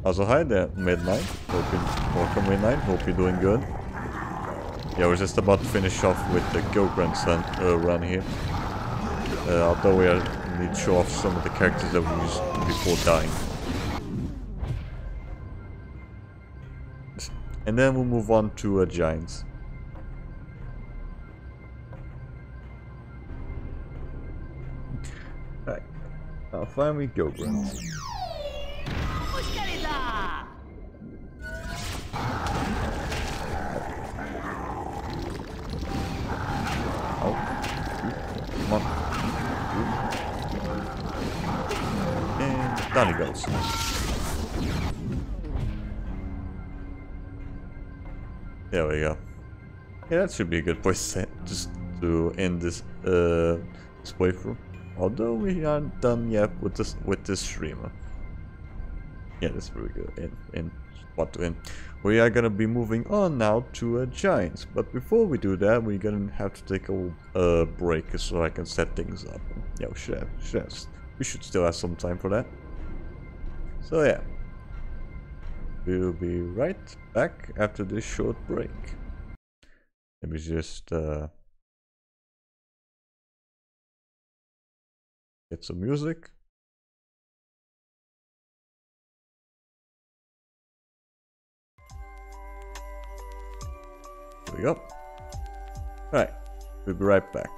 Also, hi there, Midnight. Welcome, Midnight. Hope you're doing good. Yeah, we're just about to finish off with the Grunt run here. Although we need to show off some of the characters that we used before dying. And then we'll move on to Giants. Alright, now finally Grunt. Oh, come on. Down he goes. There we go. Yeah, that should be a good place just to end this this playthrough. Although we aren't done yet with this streamer. Yeah, that's very good. And spot to end. We are gonna be moving on now to Giants, but before we do that, we're gonna have to take a break so I can set things up. Yeah, we should still have some time for that. So yeah, we'll be right back after this short break. Let me just get some music. There we go. Alright, we'll be right back.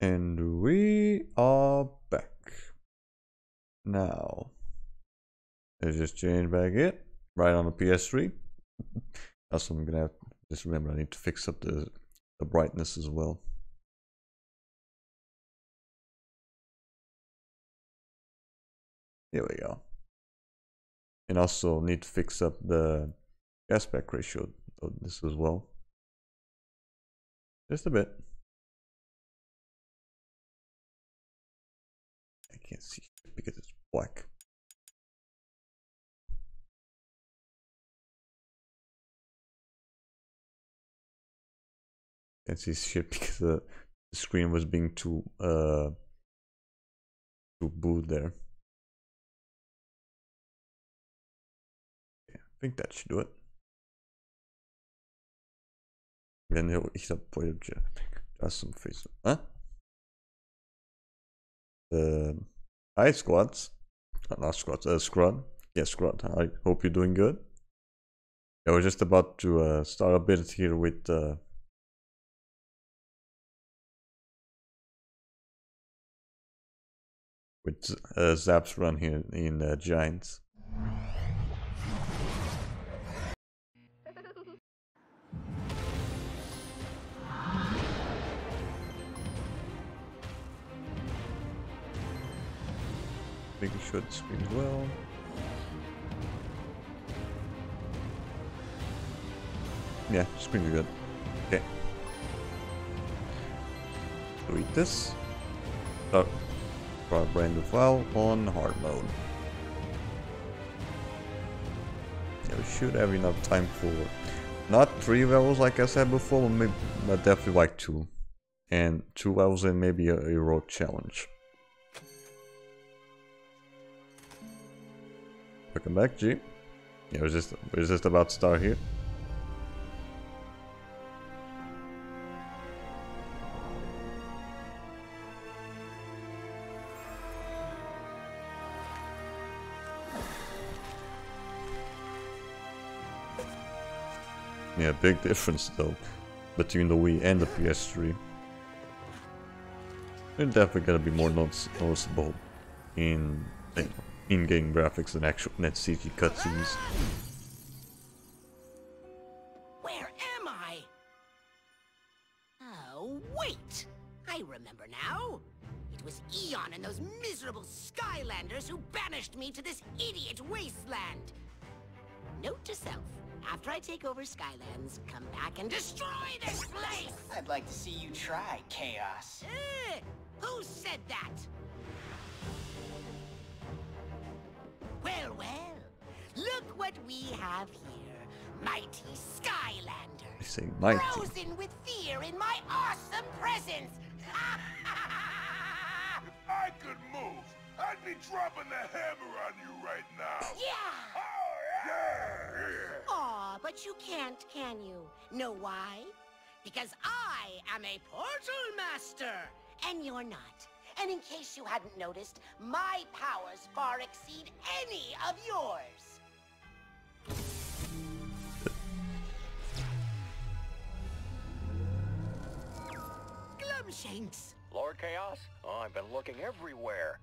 And we are back. Now, let's just change back it right on the PS3. Also, I'm gonna have just remember I need to fix up the brightness as well. Here we go. And also need to fix up the aspect ratio of this as well. Just a bit. I can't see because it's black. Can't see shit because the screen was being too blue there. I think that should do it. Then ich hab just some face. Huh? Hi squads. Not squads, Scrud. Yeah, Scrud. I hope you're doing good. Yeah, we're just about to start a bit here with Zap's run here in Giants. Making sure the screen's well. Yeah, screen's good. Okay. Delete this. Oh, brand new file on hard mode. Yeah, we should have enough time for not 3 levels like I said before, but definitely like 2. And 2 levels and maybe a road challenge. Welcome back, G. Yeah, we're just about to start here. Yeah, big difference though between the Wii and the PS3. They're definitely gonna be more noticeable in in-game graphics than actual net CG cutscenes. Where am I? Oh, wait! I remember now. It was Eon and those miserable Skylanders who banished me to this idiot wasteland. Note to self, after I take over Skylands, come back and destroy this place! I'd like to see you try, Chaos. Who said that? Well, look what we have here. Mighty Skylanders. I say mighty. Frozen with fear in my awesome presence. If I could move, I'd be dropping the hammer on you right now. Yeah! Oh, yeah! Aw, but you can't, can you? Know why? Because I am a portal master, and you're not. And in case you hadn't noticed, my powers far exceed any of yours. Glumshanks. Lord Chaos? Oh, I've been looking everywhere.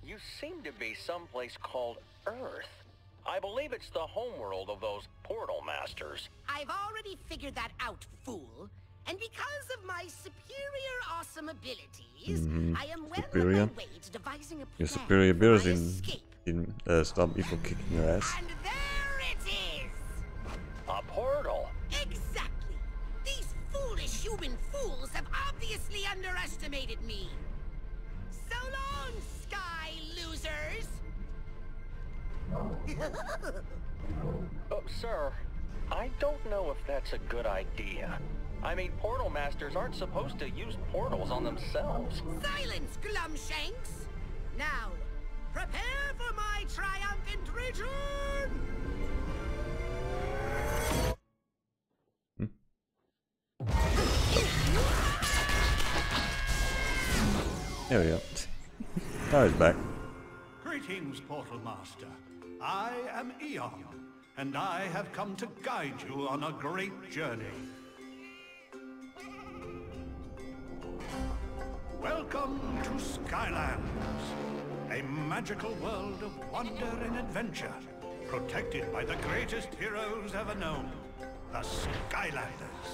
You seem to be someplace called Earth. I believe it's the homeworld of those portal masters. I've already figured that out, fool. And because of my superior awesome abilities, I am well on my way to devising a plan. Your superior abilities didn't stop me from kicking your ass. And there it is! A portal? Exactly! These foolish human fools have obviously underestimated me. So long, Sky losers! Sir, I don't know if that's a good idea. I mean, portal masters aren't supposed to use portals on themselves. Silence, Glumshanks! Now, prepare for my triumphant return! There we go. Now he's back. Greetings, Portal Master. I am Eon, and I have come to guide you on a great journey. Welcome Welcome to Skylands, a magical world of wonder and adventure, protected by the greatest heroes ever known, the Skylanders.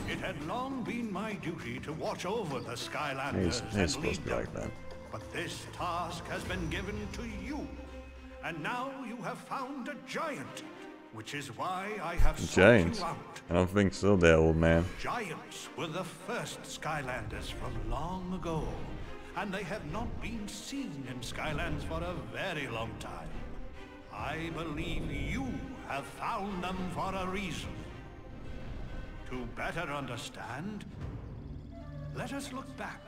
It had long been my duty to watch over the Skylanders and lead them, but this task has been given to you. And now you have found a giant, which is why I have sought you out. I don't think so, there, old man. Giants were the first Skylanders from long ago, and they have not been seen in Skylands for a very long time. I believe you have found them for a reason. To better understand, let us look back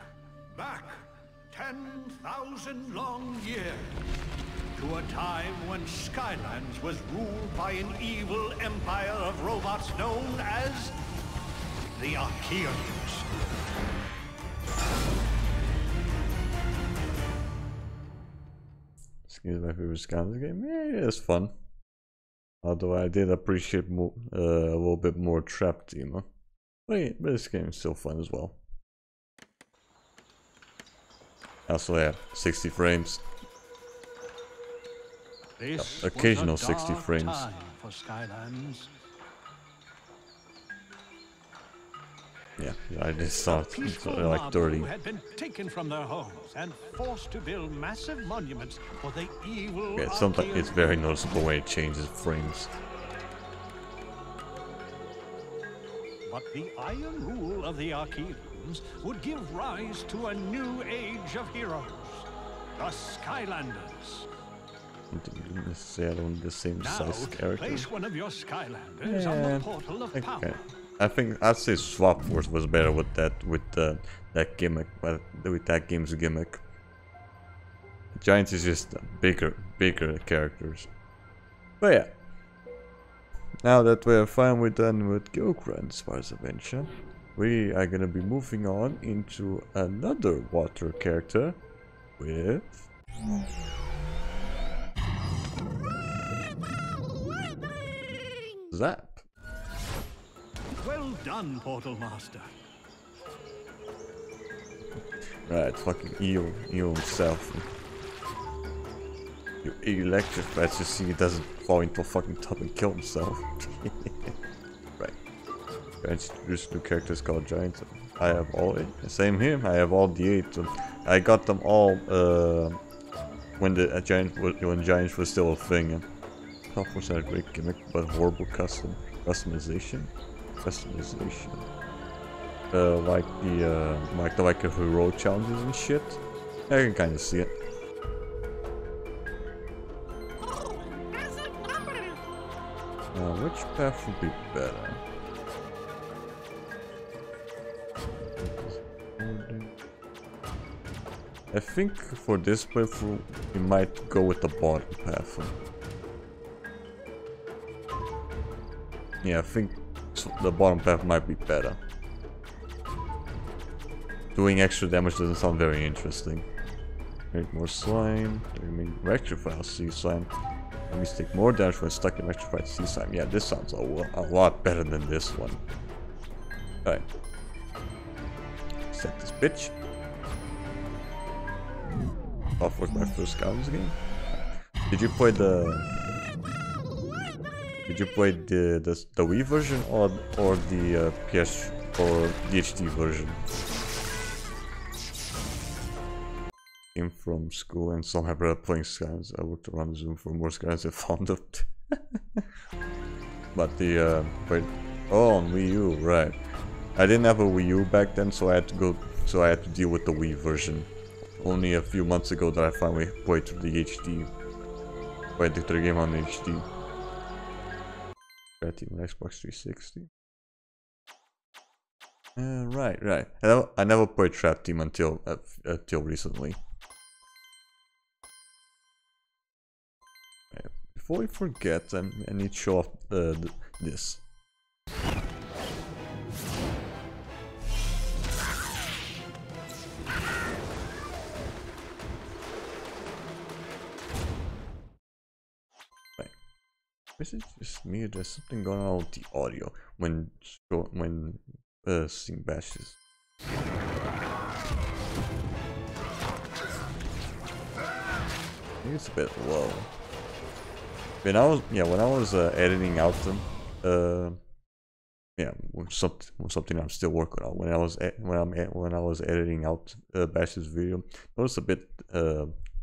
10,000 long years, to a time when Skylands was ruled by an evil empire of robots known as the Archeans. Excuse my favorite Skylanders game. Yeah, it's fun. Although I did appreciate more, a little bit more Trap Team. But yeah, this game is still fun as well. Also, yeah, 60 frames. This occasional was a 60 dark frames. time for Skylands. Yeah, I just saw it. It's like 30. Who had been taken from their homes and forced to build massive monuments for the evil. Yeah, sometimes it's very noticeable when it changes frames. But the iron rule of the Archeans would give rise to a new age of heroes, the Skylanders. I don't necessarily on the same size character. Place one of your Skylanders on the portal of power. I think I'd say Swap Force was better with that that gimmick, but with that game's gimmick. Giants is just bigger characters. But yeah. Now that we're finally done with Gill Grunt Spyro's adventure, we are gonna be moving on into another water character with Zap. Well done, Portal Master. Right, fucking Eel himself. You electrified to see he doesn't fall into a fucking tub and kill himself. Right. I introduced new characters called Giants. I have all 8. Same here, I have all the 8. I got them all when Giants was still a thing. Of course, had a great gimmick, but horrible customization. Like the heroic challenges and shit. I can kind of see it. Which path would be better? I think for this playthrough, we might go with the bottom path. Yeah, I think the bottom path might be better. Doing extra damage doesn't sound very interesting. Make more slime. Rectify sea slime. Let me take more damage when stuck in rectified sea slime. Yeah, this sounds a lot better than this one. Alright. Set this bitch. Off with my first Skylanders game. Did you play the Wii version or the PS or the HD version? Came from school and saw my brother playing Skylanders. I worked around the Zoom for more Skylanders and found it. But the on Wii U, right? I didn't have a Wii U back then, so I had to deal with the Wii version. Only a few months ago that I finally played through the HD. Played the game on HD. Team on Xbox 360. Right. I never played Trap Team until recently. Right. Before we forget, I need to show off this. Is it just me or there's something going on with the audio when seeing bashes? I think it's a bit low. When I was editing out them, something I'm still working on. When I was editing out Bash's video, noticed a bit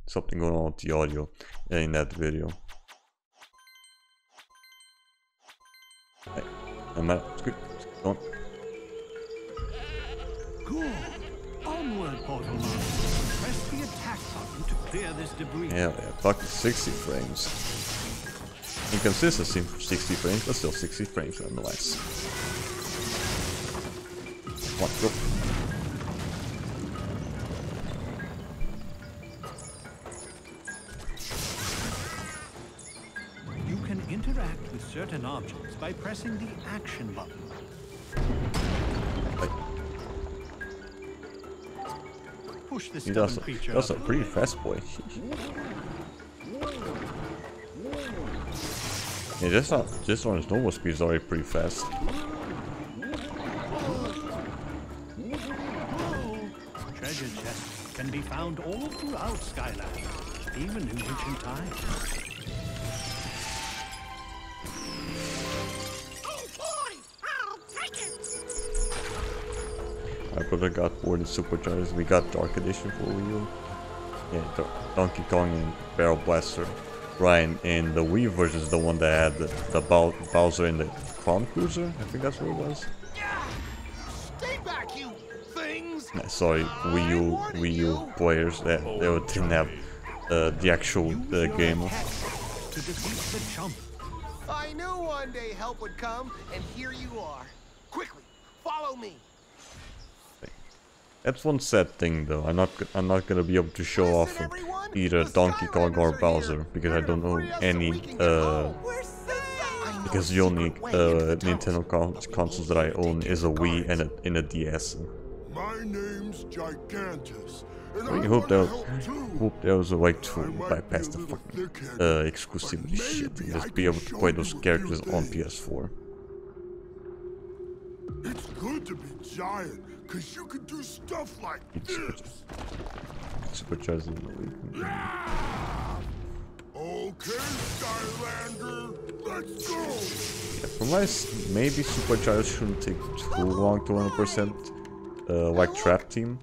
something going on with the audio in that video. Hey, it's good. Go on. Good. Onward, portal master. Press the attack button to clear this debris. Hell yeah, fucking 60 frames. Inconsistent 60 frames, but still 60 frames nonetheless. Come on, go. You can interact with certain objects by pressing the action button. Push this creature. That's a pretty fast boy. Yeah, just on his normal speed is already pretty fast. Treasure chests can be found all throughout Skylanders, even in ancient times. My brother got bored in Superchargers. We got Dark Edition for Wii U. Yeah, Donkey Kong and Barrel Blaster. Ryan, and the Wii version is the one that had the Bowser and the Crown Cruiser. I think that's what it was. Stay back, you things! Sorry, Wii U players that they didn't have the actual game. To defeat the chump. I knew one day help would come, and here you are. Quickly, follow me. That's one sad thing though. I'm not gonna be able to show off either Donkey Kong or Bowser because I don't own any because the only Nintendo consoles that I own is a Wii and a DS. My name's Gigantus. I hope there was a way to bypass the fucking exclusivity shit and just be able to play those characters on PS4. It's good to be giant. Cause you can do stuff like this. Superchargers in the league. Okay, Skylander, let's go. Yeah, for my maybe Superchargers shouldn't take too long to 100%. Like Trap Team.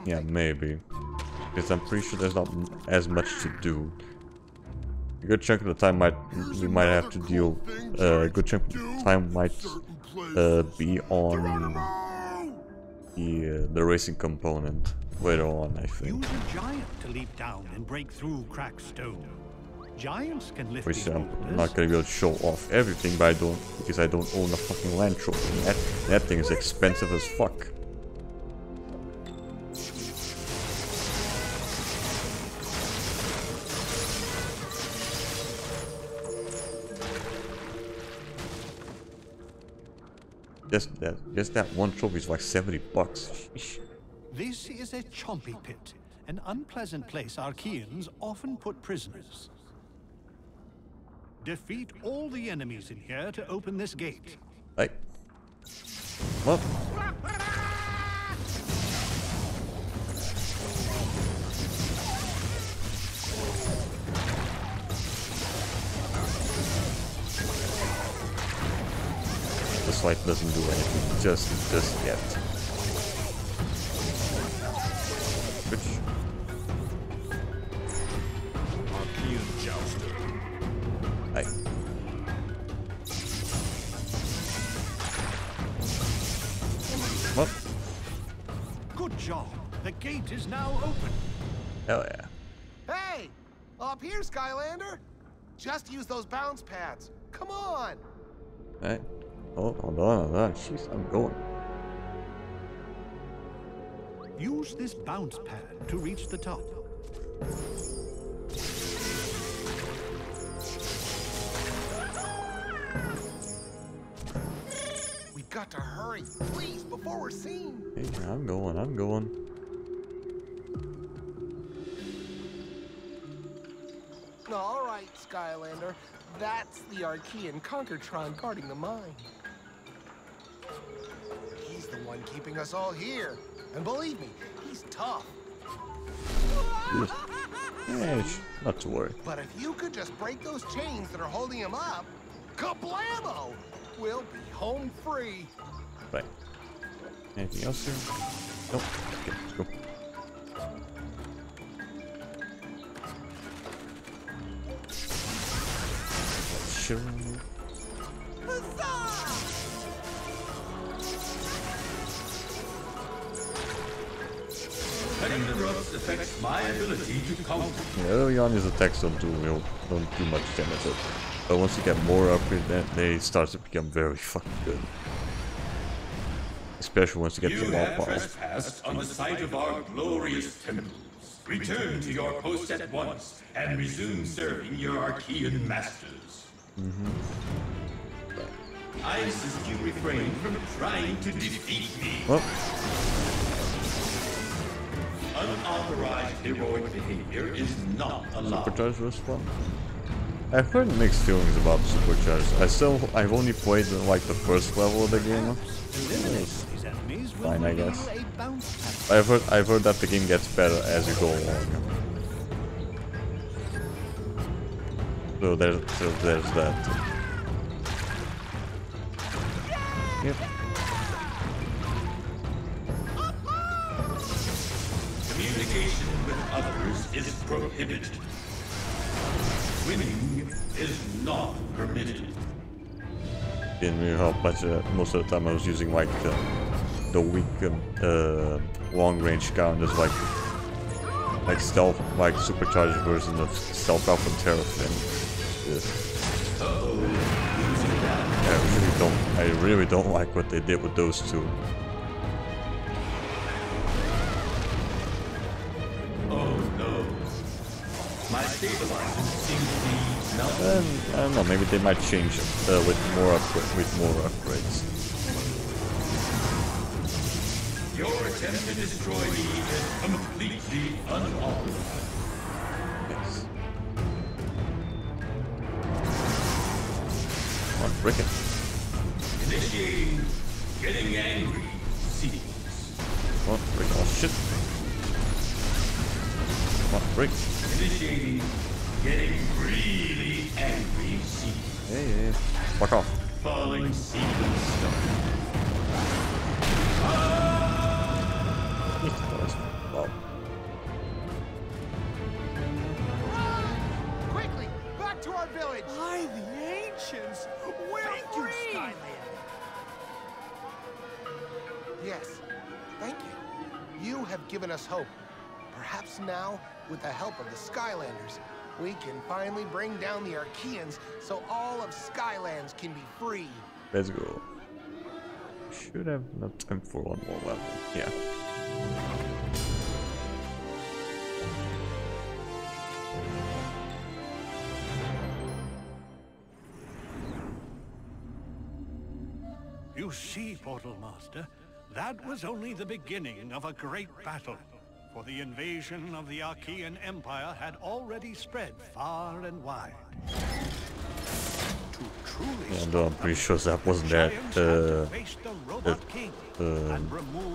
Yeah, maybe. Because I'm pretty sure there's not as much to do. A good chunk of the time we might have to deal. A good chunk of the time might be on. The racing component later on, I think. Use a giant to leap down and break through cracked stone. Giants can lift Which I'm not gonna be able to show off everything, but because I don't own a fucking land trophy. That thing is expensive as fuck. Just that one trophy is like $70. This is a chompy pit, an unpleasant place Archeans often put prisoners. Defeat all the enemies in here to open this gate. Hey. Well. This light doesn't do anything just yet. Which Hey. What? Good job. The gate is now open. Hell yeah. Hey! Up here, Skylander! Just use those bounce pads. Come on! Hey. Oh, hold on. Jeez, I'm going. Use this bounce pad to reach the top. We got to hurry, please, before we're seen. Hey, I'm going. All right, Skylander. That's the Archean Conquertron guarding the mine. He's the one keeping us all here. And believe me, he's tough. Yeah, not to worry. But if you could just break those chains that are holding him up, kablamo! We'll be home free. Right. Anything else here? Nope. Okay, let's go. Sure. Affects my ability to counter. Yeah, early on his attacks don't do much damage, but once you get more upgrade, then they start to become very fucking good. Especially once you get to more power. Trespassed on the site of our glorious temples. Return to your post at once and resume serving your Archean masters. I insist you refrain from trying to defeat me. Well. Unauthorized heroic behavior is not allowed. Supercharged respawn? I've heard mixed feelings about Supercharged. I've only played like the first level of the game. Fine, I guess. I've heard that the game gets better as you go along. So there's that. Yep. Communication with others is prohibited. Winning is not permitted. Didn't really help much. Most of the time I was using like the weak long-range Skylanders, like stealth, like supercharged version of Stealth Alpha and Terrafin. I really don't like what they did with those two. My stabilizers seem to be melting. I don't know, maybe they might change it with more upgrades. Your attempt to destroy me is completely unauthorized. Yes. Come on, break it. Initiating getting angry sequence. Come on, break all shit. Come on, break. Initiating getting really angry sequence. Hey, fuck off. Falling sequence start. Wow. Quickly, back to our village! By the ancients, we're free! Skylander. Yes, thank you. You have given us hope. Perhaps now, with the help of the Skylanders, we can finally bring down the Archeans so all of Skylands can be free. Let's go. Should have enough time for one more level. Yeah. You see, Portal Master, that was only the beginning of a great battle. For the invasion of the Archean Empire had already spread far and wide. And I'm pretty sure that wasn't that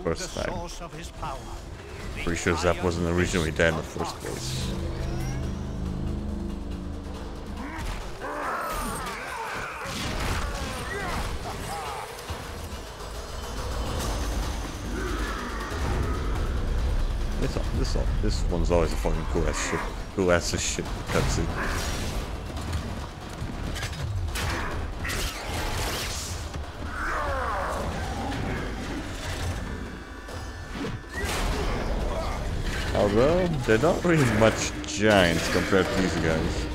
first time. Pretty sure that wasn't originally there in the first place. This one's always a fucking cool ass shit cutscene. Although they're not really much giants compared to these guys.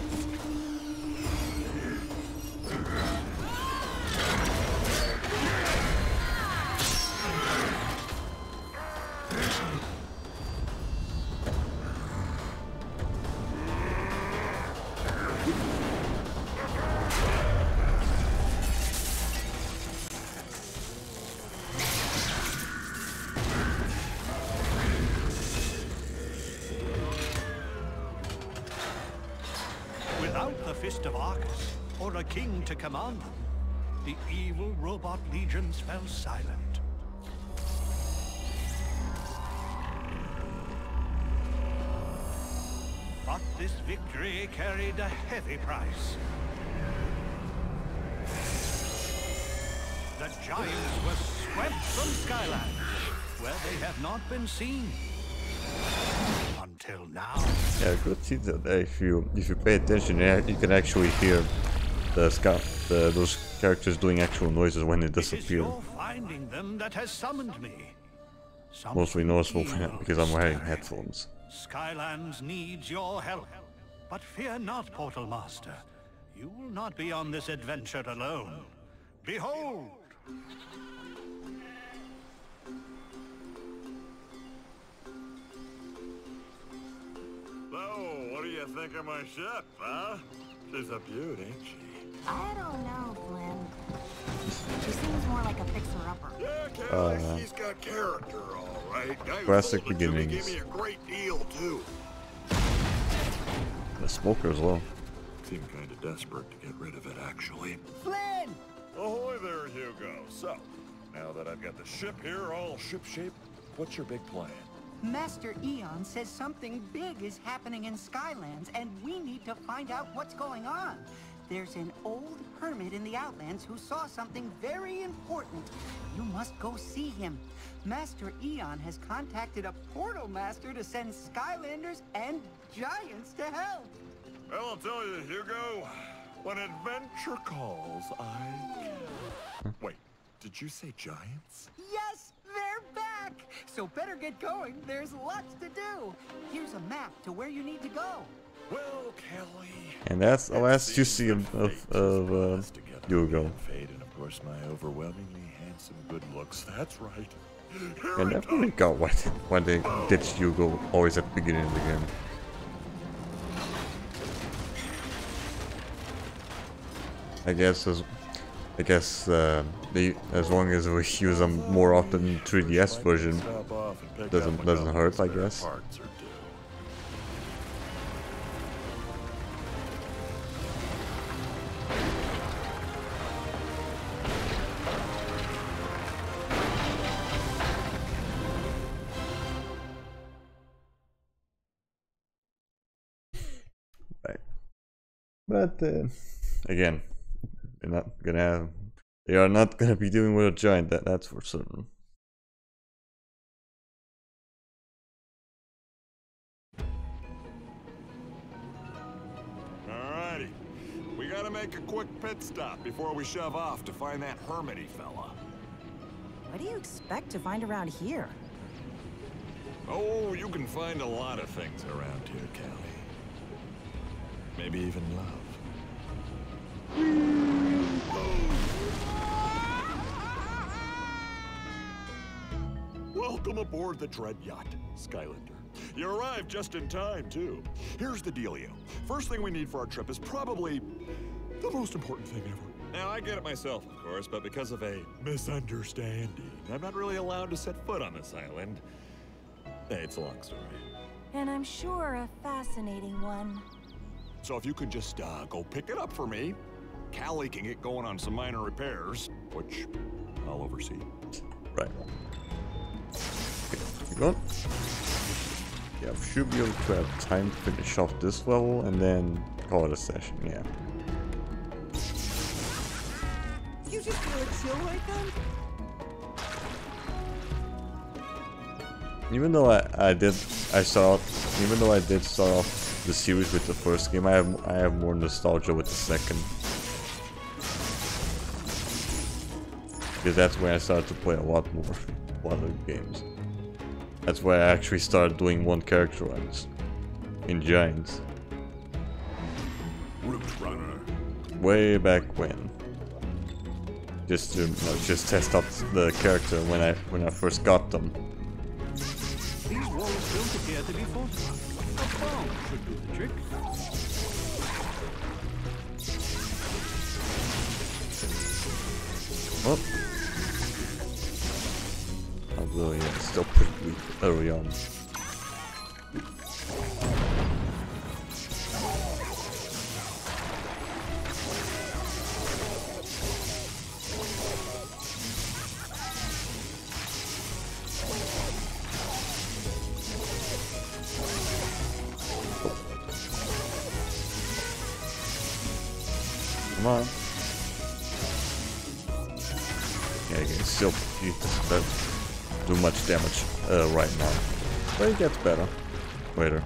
carcass, or a king to command them, the evil robot legions fell silent. But this victory carried a heavy price. The giants were swept from Skyland, where they have not been seen until now. Yeah, good to see that if you pay attention, you can actually hear those characters doing actual noises when they disappear. It is your finding them that has summoned me. Mostly noticeable because I'm wearing headphones. Skylands needs your help. But fear not, Portal Master. You will not be on this adventure alone. Behold! So, what do you think of my ship, huh? She's a beaut, ain't she? I don't know, Flynn. She seems more like a fixer-upper. Yeah, Kelly, she's got character, all right. Classic beginnings. Give me a great deal, too. The smoker as well. Seem kind of desperate to get rid of it, actually. Flynn! Ahoy there, Hugo. So, now that I've got the ship here all ship-shape, what's your big plan? Master Eon says something big is happening in Skylands, and we need to find out what's going on. There's an old hermit in the Outlands who saw something very important. You must go see him. Master Eon has contacted a portal master to send Skylanders and giants to help. Well, I'll tell you, Hugo, when adventure calls, I... Wait, did you say giants? Yes, they're back! So better get going. There's lots to do. Here's a map to where you need to go. Well, Kelly... And that's the last you see of Hugo. And of course, my overwhelmingly handsome good looks. That's right. I never really got why they ditched Hugo always at the beginning of the game. I guess as long as we use them more often in 3DS version, doesn't hurt, I guess. Right. But again, they are not gonna be dealing with a giant, that's for certain. Alrighty. We gotta make a quick pit stop before we shove off to find that hermity fella. What do you expect to find around here? Oh, you can find a lot of things around here, Callie. Maybe even love. Welcome aboard the Dread Yacht, Skylander. You arrived just in time, too. Here's the dealio. First thing we need for our trip is probably the most important thing ever. Now, I get it myself, of course, but because of a misunderstanding, I'm not really allowed to set foot on this island. Hey, it's a long story. And I'm sure a fascinating one. So if you could just go pick it up for me, Callie can get going on some minor repairs, which I'll oversee. Right. Keep going. Yeah, we should be able to have time to finish off this level and then call it a session, yeah. You just feel a chill right then? Even though I did start off the series with the first game, I have more nostalgia with the second. Because that's when I started to play a lot of games. That's why I actually started doing one character runs in Giants. Root Runner. Way back when. Just to just test out the character when I first got them. These walls don't appear to be fortified. A bomb should do the trick. Well, although yeah, it's still pretty weak early on. Come on. Yeah, again, still, he doesn't do much damage right now. But it gets better later.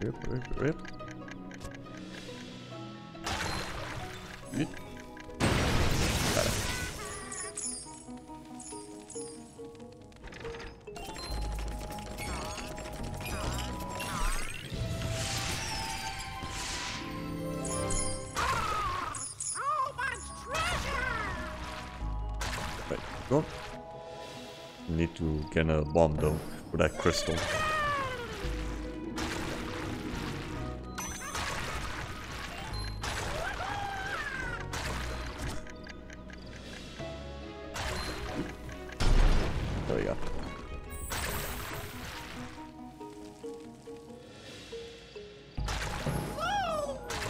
Rip. Got it. Right, go. Need to get a bomb though for that crystal. There we go.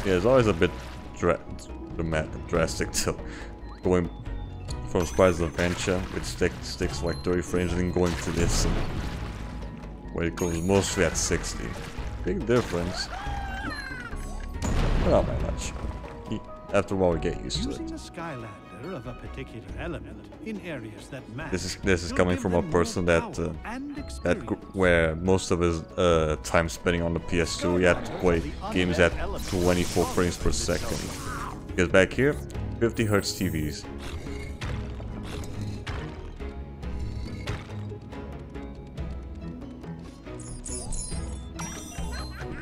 Yeah, it's always a bit drastic to going from Spyro's Adventure, which sticks like 30 frames, and then going to this, where it goes mostly at 60. Big difference. Not by much. After a while, we get used to it. Using a Skylander of a particular element in areas that matter. This is coming from a person where most of his time spending on the PS2, he had to play games at 24 frames per second. Because back here, 50 Hz TVs.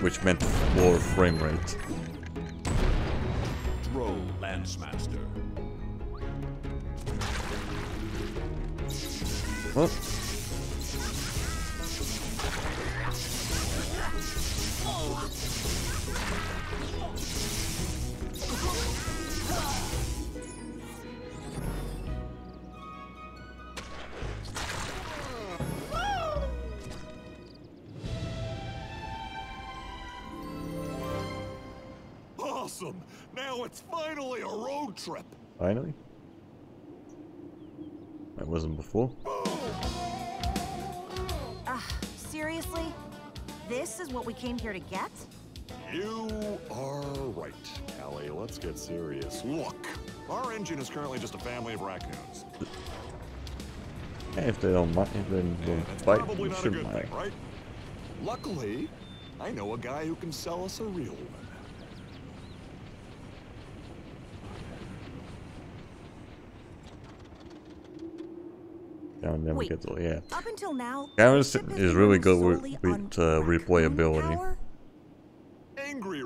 Which meant lower frame rate. Droll Lancemaster. Well. Awesome! Now it's finally a road trip! Finally? That wasn't before. Seriously? This is what we came here to get? You are right, Allie. Let's get serious. Look, our engine is currently just a family of raccoons. Yeah, if they don't mind, then they'll fight. Probably not a Shouldn't good mind. thing, right? Luckily, I know a guy who can sell us a real one. Down never Wait, gets old, yeah. Up until now, Cameras is really good with replayability.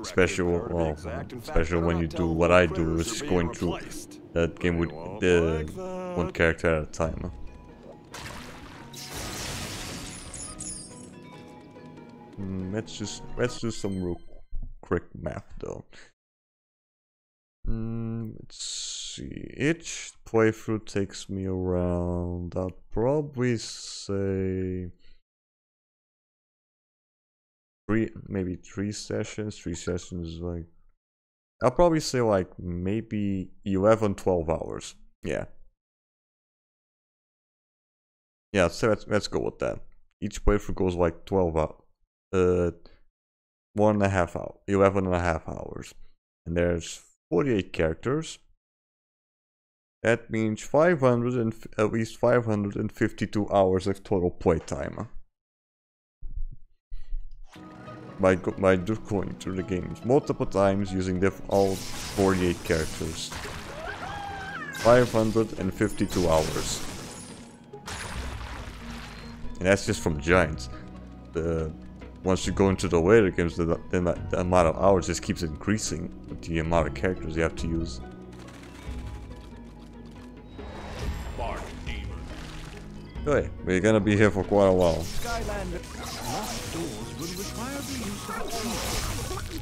Especially when you do what I do, which is going through that game with one character at a time. Let's do some real quick math though. Let's see. Each playthrough takes me around, I'd probably say maybe three sessions. 3 sessions, like I'll probably say like maybe 11-12 hours. Yeah, so let's go with that. Each playthrough goes like 12 hours, 1.5 hours, 11.5 hours, and there's 48 characters. That means at least 552 hours of total playtime. By going through the games multiple times using all 48 characters. 552 hours. And that's just from Giants. Once you go into the later games, the amount of hours just keeps increasing with the amount of characters you have to use. Okay, we're gonna be here for quite a while. Skylanders lost doors will require the use of a key.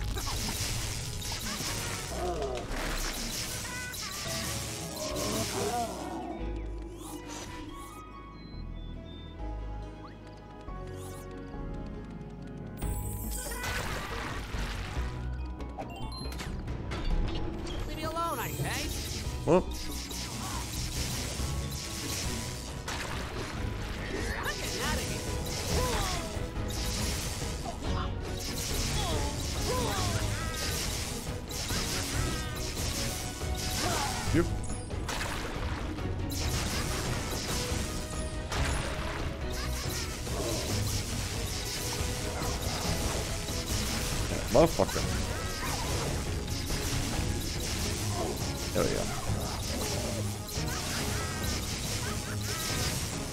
Leave me alone, I say. Well. Yep. Motherfucker. There we go.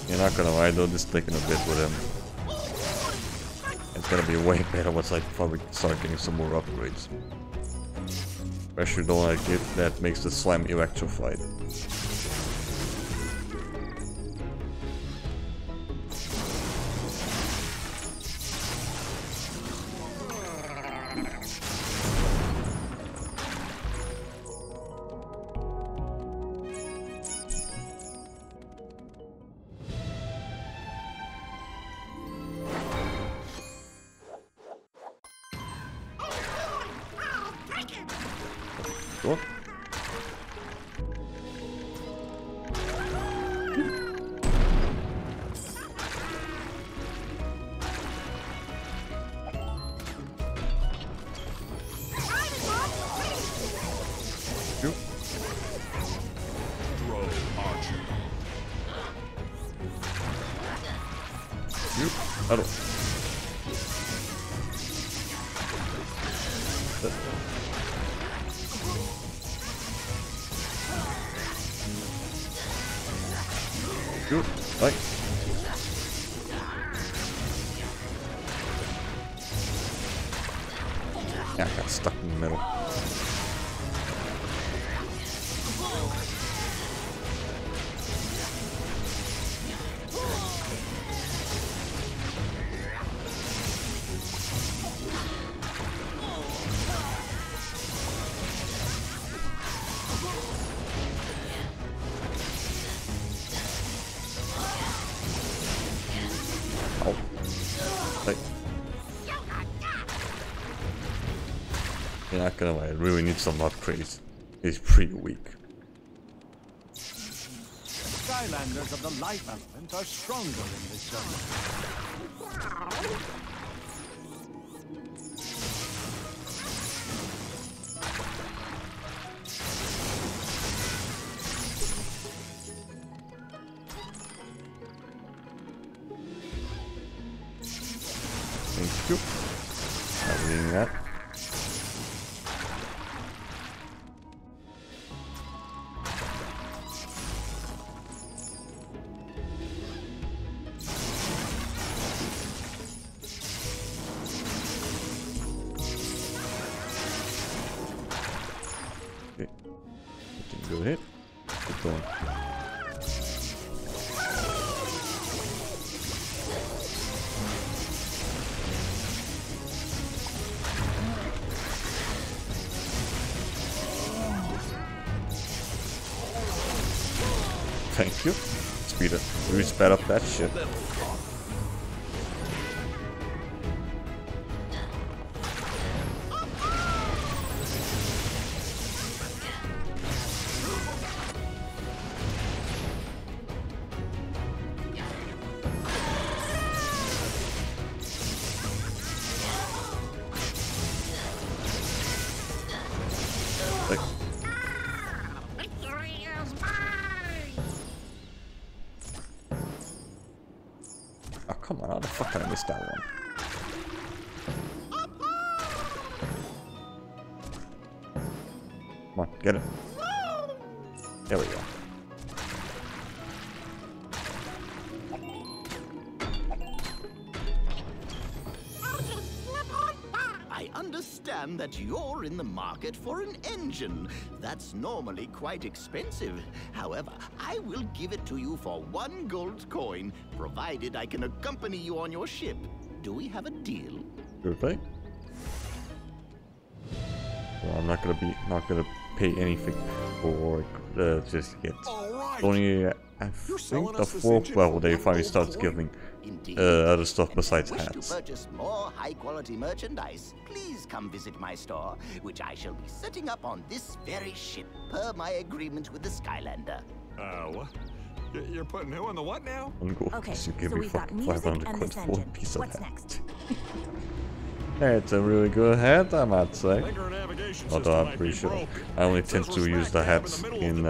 You're not gonna lie though, this is taking a bit with him. It's gonna be way better once I probably start getting some more upgrades. Especially the one I get that makes the slime electrified. Cool. I don't. Good. Bye. Yeah, I got stuck in the middle. You're not gonna lie, I really need some upgrades. He's pretty weak. Skylanders of the life element are stronger in this zone. Thank you. Not reading that. Okay. Go ahead. Keep going. Thank you. Speed up. We sped up that shit. Oh, come on, how the fuck did I miss that one? Come on, get it. There we go. I understand that you're in the market for an engine. That's normally quite expensive. However, I will give it to you for 1 gold coin, provided I can accompany you on your ship. Do we have a deal? Sure thing. Well, I'm not gonna pay anything for just yet. Only I think the 4th level they finally starts giving other stuff besides hats. To purchase more high-quality merchandise, please come visit my store, which I shall be setting up on this very ship, per my agreement with the Skylander. What? You're putting who on the what now? Okay, so we've got music and this engine. What's next? It's a really good hat, I might say. Although I'm pretty sure I only tend to use the hats in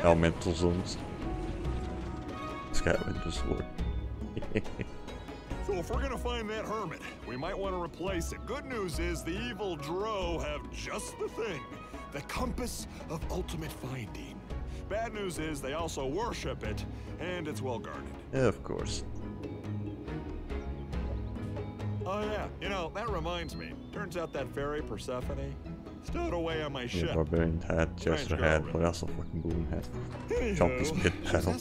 elemental zones. Skylanders work. So if we're gonna find that hermit, we might want to replace it. Good news is the evil Dro have just the thing. The compass of ultimate finding. Bad news is they also worship it, and it's well guarded. Yeah, of course. Oh yeah, you know, that reminds me. Turns out that fairy Persephone stowed away on my ship. Yeah, barbarian hat, jester hat, but also fucking balloon hat. Chunky spit paddle.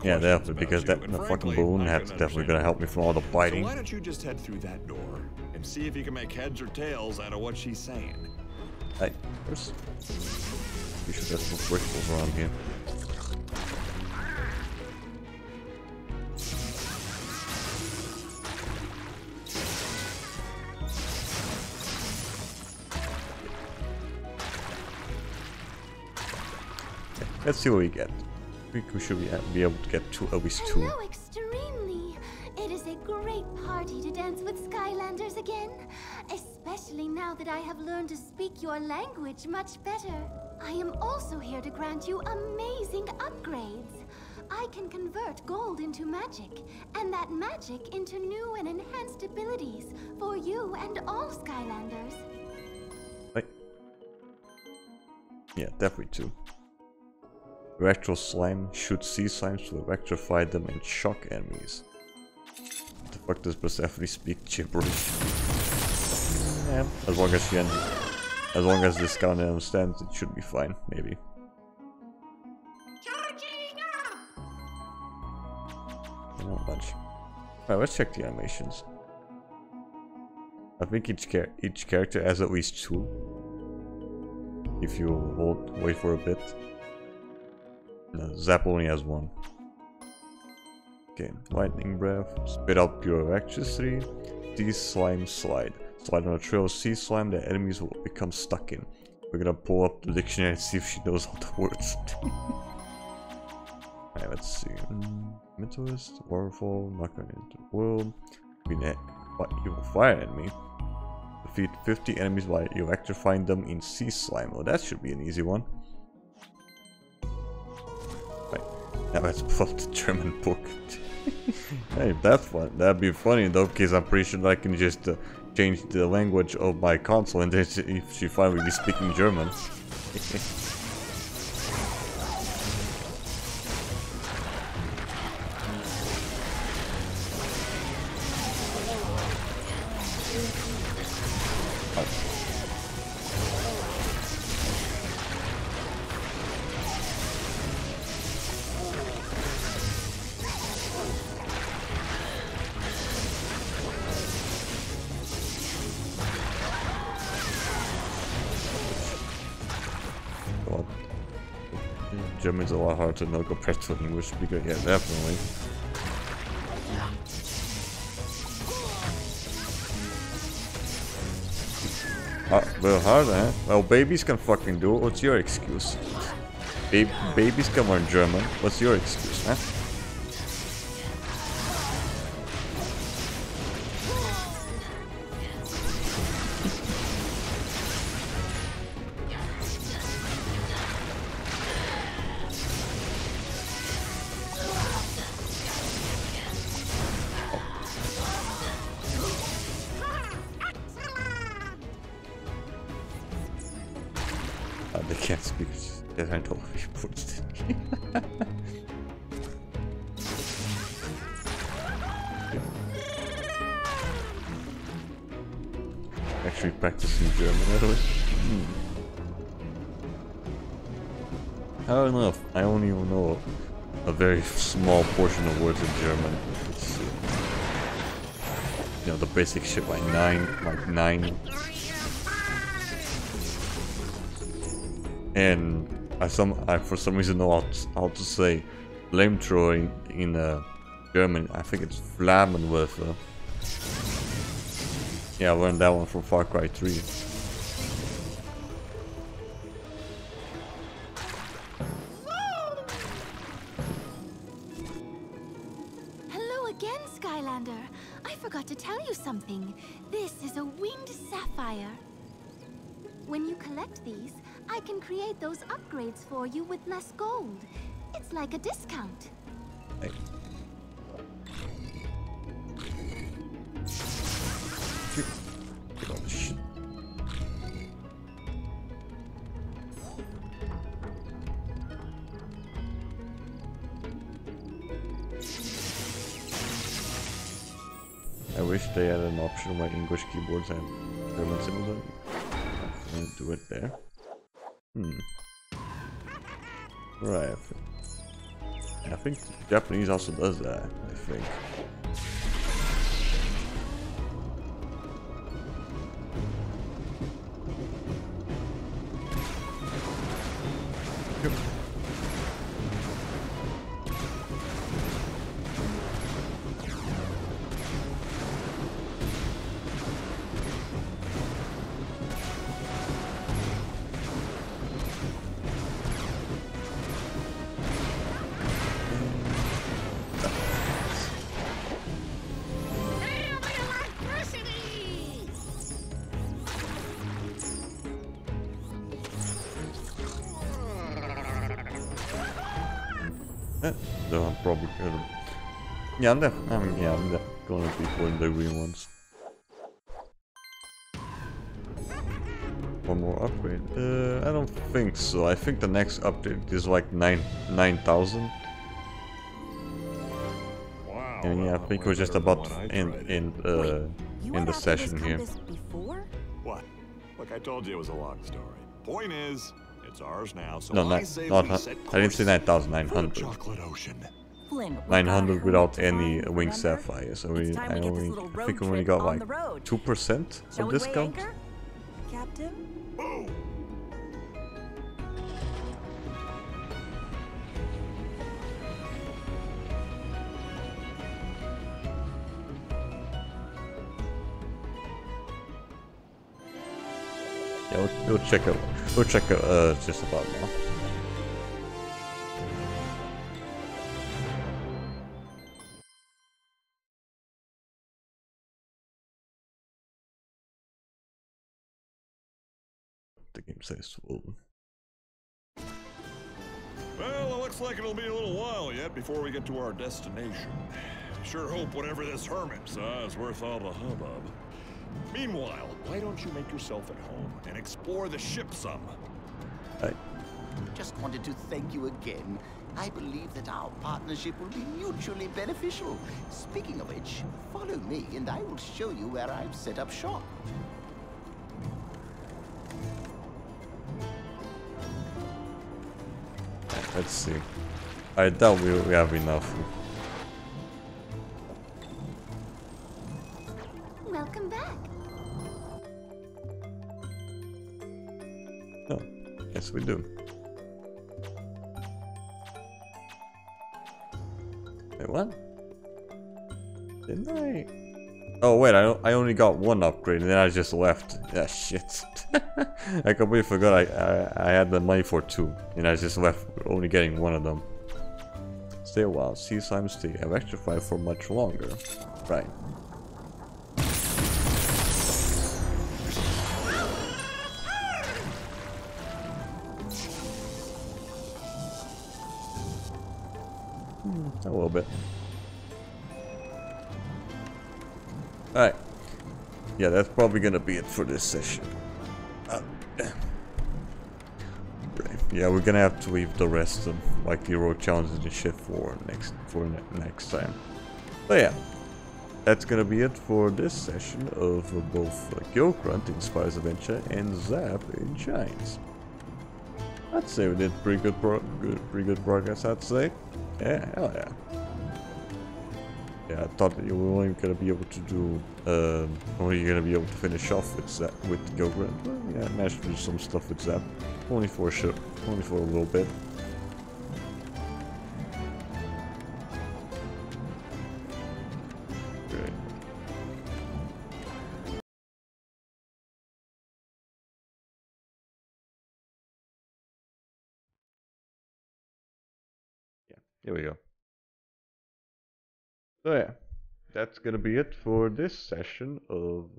Yeah, definitely, because the fucking balloon hat's definitely gonna help me from all the biting. So why don't you just head through that door and see if you can make heads or tails out of what she's saying? Hey, first, you should have some bristles around here. Let's see what we get. I think we should be able to get at least 2. Hello, extremely. It is a great party to dance with Skylanders again. Especially now that I have learned to speak your language much better. I am also here to grant you amazing upgrades. I can convert gold into magic, and that magic into new and enhanced abilities for you and all Skylanders. Wait. Yeah, definitely 2. Electro slime shoots sea slimes to electrify them and shock enemies. What the fuck does Persephone speak gibberish? Yeah, as long as this guy understands, it should be fine, maybe. Not much. Alright, let's check the animations. I think each character has at least 2. If you wait for a bit. No, Zap only has 1. Okay, lightning breath, spit out pure electricity, sea slime slide. Slide on a trail of sea slime that enemies will become stuck in. We're gonna pull up the dictionary and see if she knows all the words. Alright, let's see. Mentalist, waterfall, not gonna enter the world. You will fire enemy. Defeat 50 enemies by electrifying them in sea slime. Oh, that should be an easy one. Now let's pull up the German book. Hey, that's fun. That'd be funny though, because I'm pretty sure I can just change the language of my console and then if she finally be speaking German. German's a lot harder to know compared to an English speaker. Yeah, definitely. Well, harder, huh? Well, babies can fucking do it. What's your excuse? Babies can learn German. What's your excuse, huh? They can't speak. They can't totally put it. Actually practicing German at least. I don't know. I only know a very small portion of words in German. It's, you know, the basic shit like nine. And I for some reason know how to say flamethrower in German. I think it's Flammenwerfer. Yeah, I learned that one from Far Cry 3. Hello again, Skylander. I forgot to tell you something. This is a winged sapphire. When you collect these, I can create those upgrades for you with less gold. It's like a discount. Hey. Get all this shit. I wish they had an option where English keyboards and German symbols. I'm gonna do it there. Right. I think Japanese also does that, I think. No, I'm probably gonna. Yeah, I'm definitely gonna be putting the green ones. One more upgrade? I don't think so. I think the next update is like 9,000. Wow. And yeah, I think we're just about in the session here. What? Look, I told you it was a long story. Point is, it's ours now, so No, I say not. we set I didn't say course 9,000. for the 900. chocolate ocean. 900 without any winged sapphire. So I think we only got like 2% of discount. Captain? Boom! Yeah, we'll check it. We'll check it just about now. The game says swollen. Well, it looks like it'll be a little while yet before we get to our destination. Sure hope whatever this hermit saw is worth all the hubbub. Meanwhile, why don't you make yourself at home and explore the ship some? Just wanted to thank you again. I believe that our partnership will be mutually beneficial. Speaking of which, follow me and I will show you where I've set up shop. Let's see. I doubt we have enough. Welcome back. Oh, yes we do. Wait, what? Didn't I? Oh wait, I only got one upgrade and then I just left. Yeah, shit. I completely forgot I had the money for 2 and I just left only getting one of them. Stay a while, see Simon stay. I've electrified for much longer. Right. A little bit. Alright. Yeah, that's probably gonna be it for this session. Yeah, we're gonna have to leave the rest of like hero challenges and shit for next time. But yeah, that's gonna be it for this session of both Gill, Grunt in Spyro's Adventure and Zap in Giants. I'd say we did pretty good progress. I'd say. Yeah, hell yeah. Yeah, I thought that you were only gonna be able to do, only gonna be able to finish off with Zap, with Gill, Grunt. Well, yeah, I managed to do some stuff with Zap. Only for a little bit. Great. Yeah, here we go. So yeah, that's gonna be it for this session of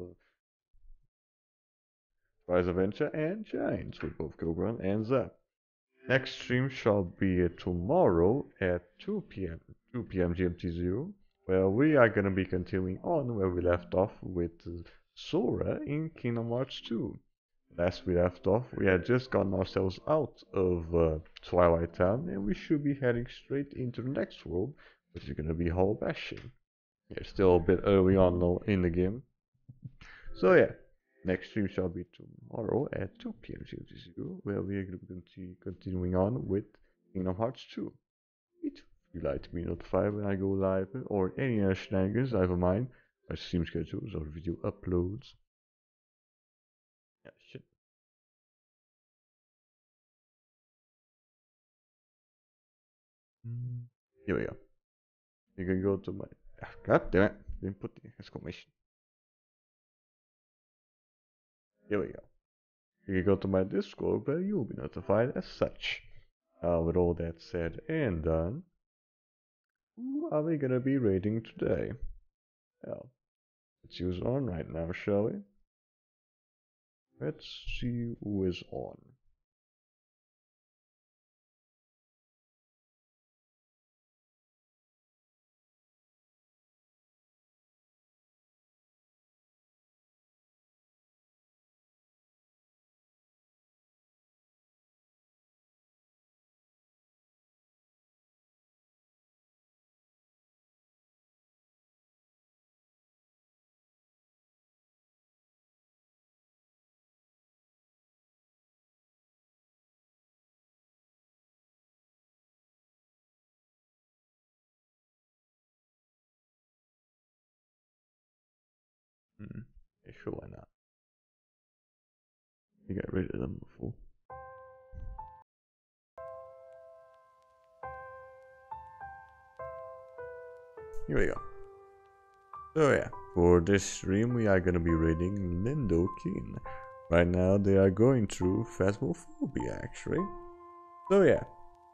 Rise of Adventure and Giants with both Grunt and Zap. Next stream shall be tomorrow at 2 p.m. GMT0, where we are gonna be continuing on where we left off with Sora in Kingdom Hearts 2. Last we left off, we had just gotten ourselves out of Twilight Town, and we should be heading straight into the next world, which is gonna be Hall Bashing. Yeah, still a bit early on though in the game. So yeah, next stream shall be tomorrow at 2 p.m. GMT0, where we are going to be continuing on with Kingdom Hearts 2. If you'd like to be notified when I go live or any other shenanigans, I have a mind, my stream schedules or video uploads. Yeah, shit. Here we go. You can go to my... God damn it, didn't put the exclamation. Here we go. You can go to my Discord where you'll be notified as such. With all that said and done, who are we gonna be raiding today? Well, let's use on right now, shall we? Let's see who is on. Yeah, sure, why not? You got rid of them before. Here we go. So yeah, for this stream we are gonna be raiding Lindo King. Right now they are going through Phasmophobia actually. So yeah,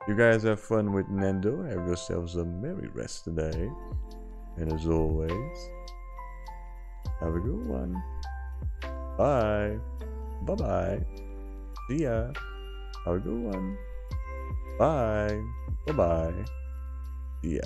you guys have fun with Nendo, have yourselves a merry rest today. And as always, have a good one. Bye. Bye bye. See ya. Have a good one. Bye. Bye bye. See ya.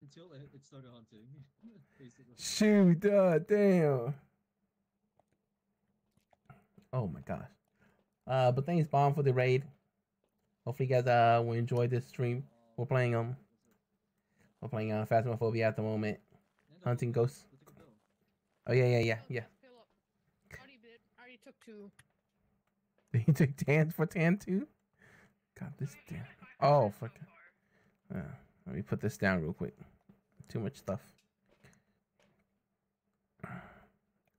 Until it started hunting, basically. Shoot, damn. Oh my gosh. But thanks, Bomb, for the raid. Hopefully, you guys will enjoy this stream. We're playing Phasmophobia at the moment. Hunting ghosts. Oh yeah. I already took 2. You took Tan for Tan too? God, this damn. Oh fuck. Let me put this down real quick. Too much stuff.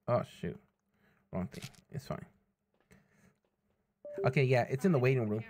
Oh shoot. Wrong thing. It's fine. Okay, yeah, it's in the waiting room.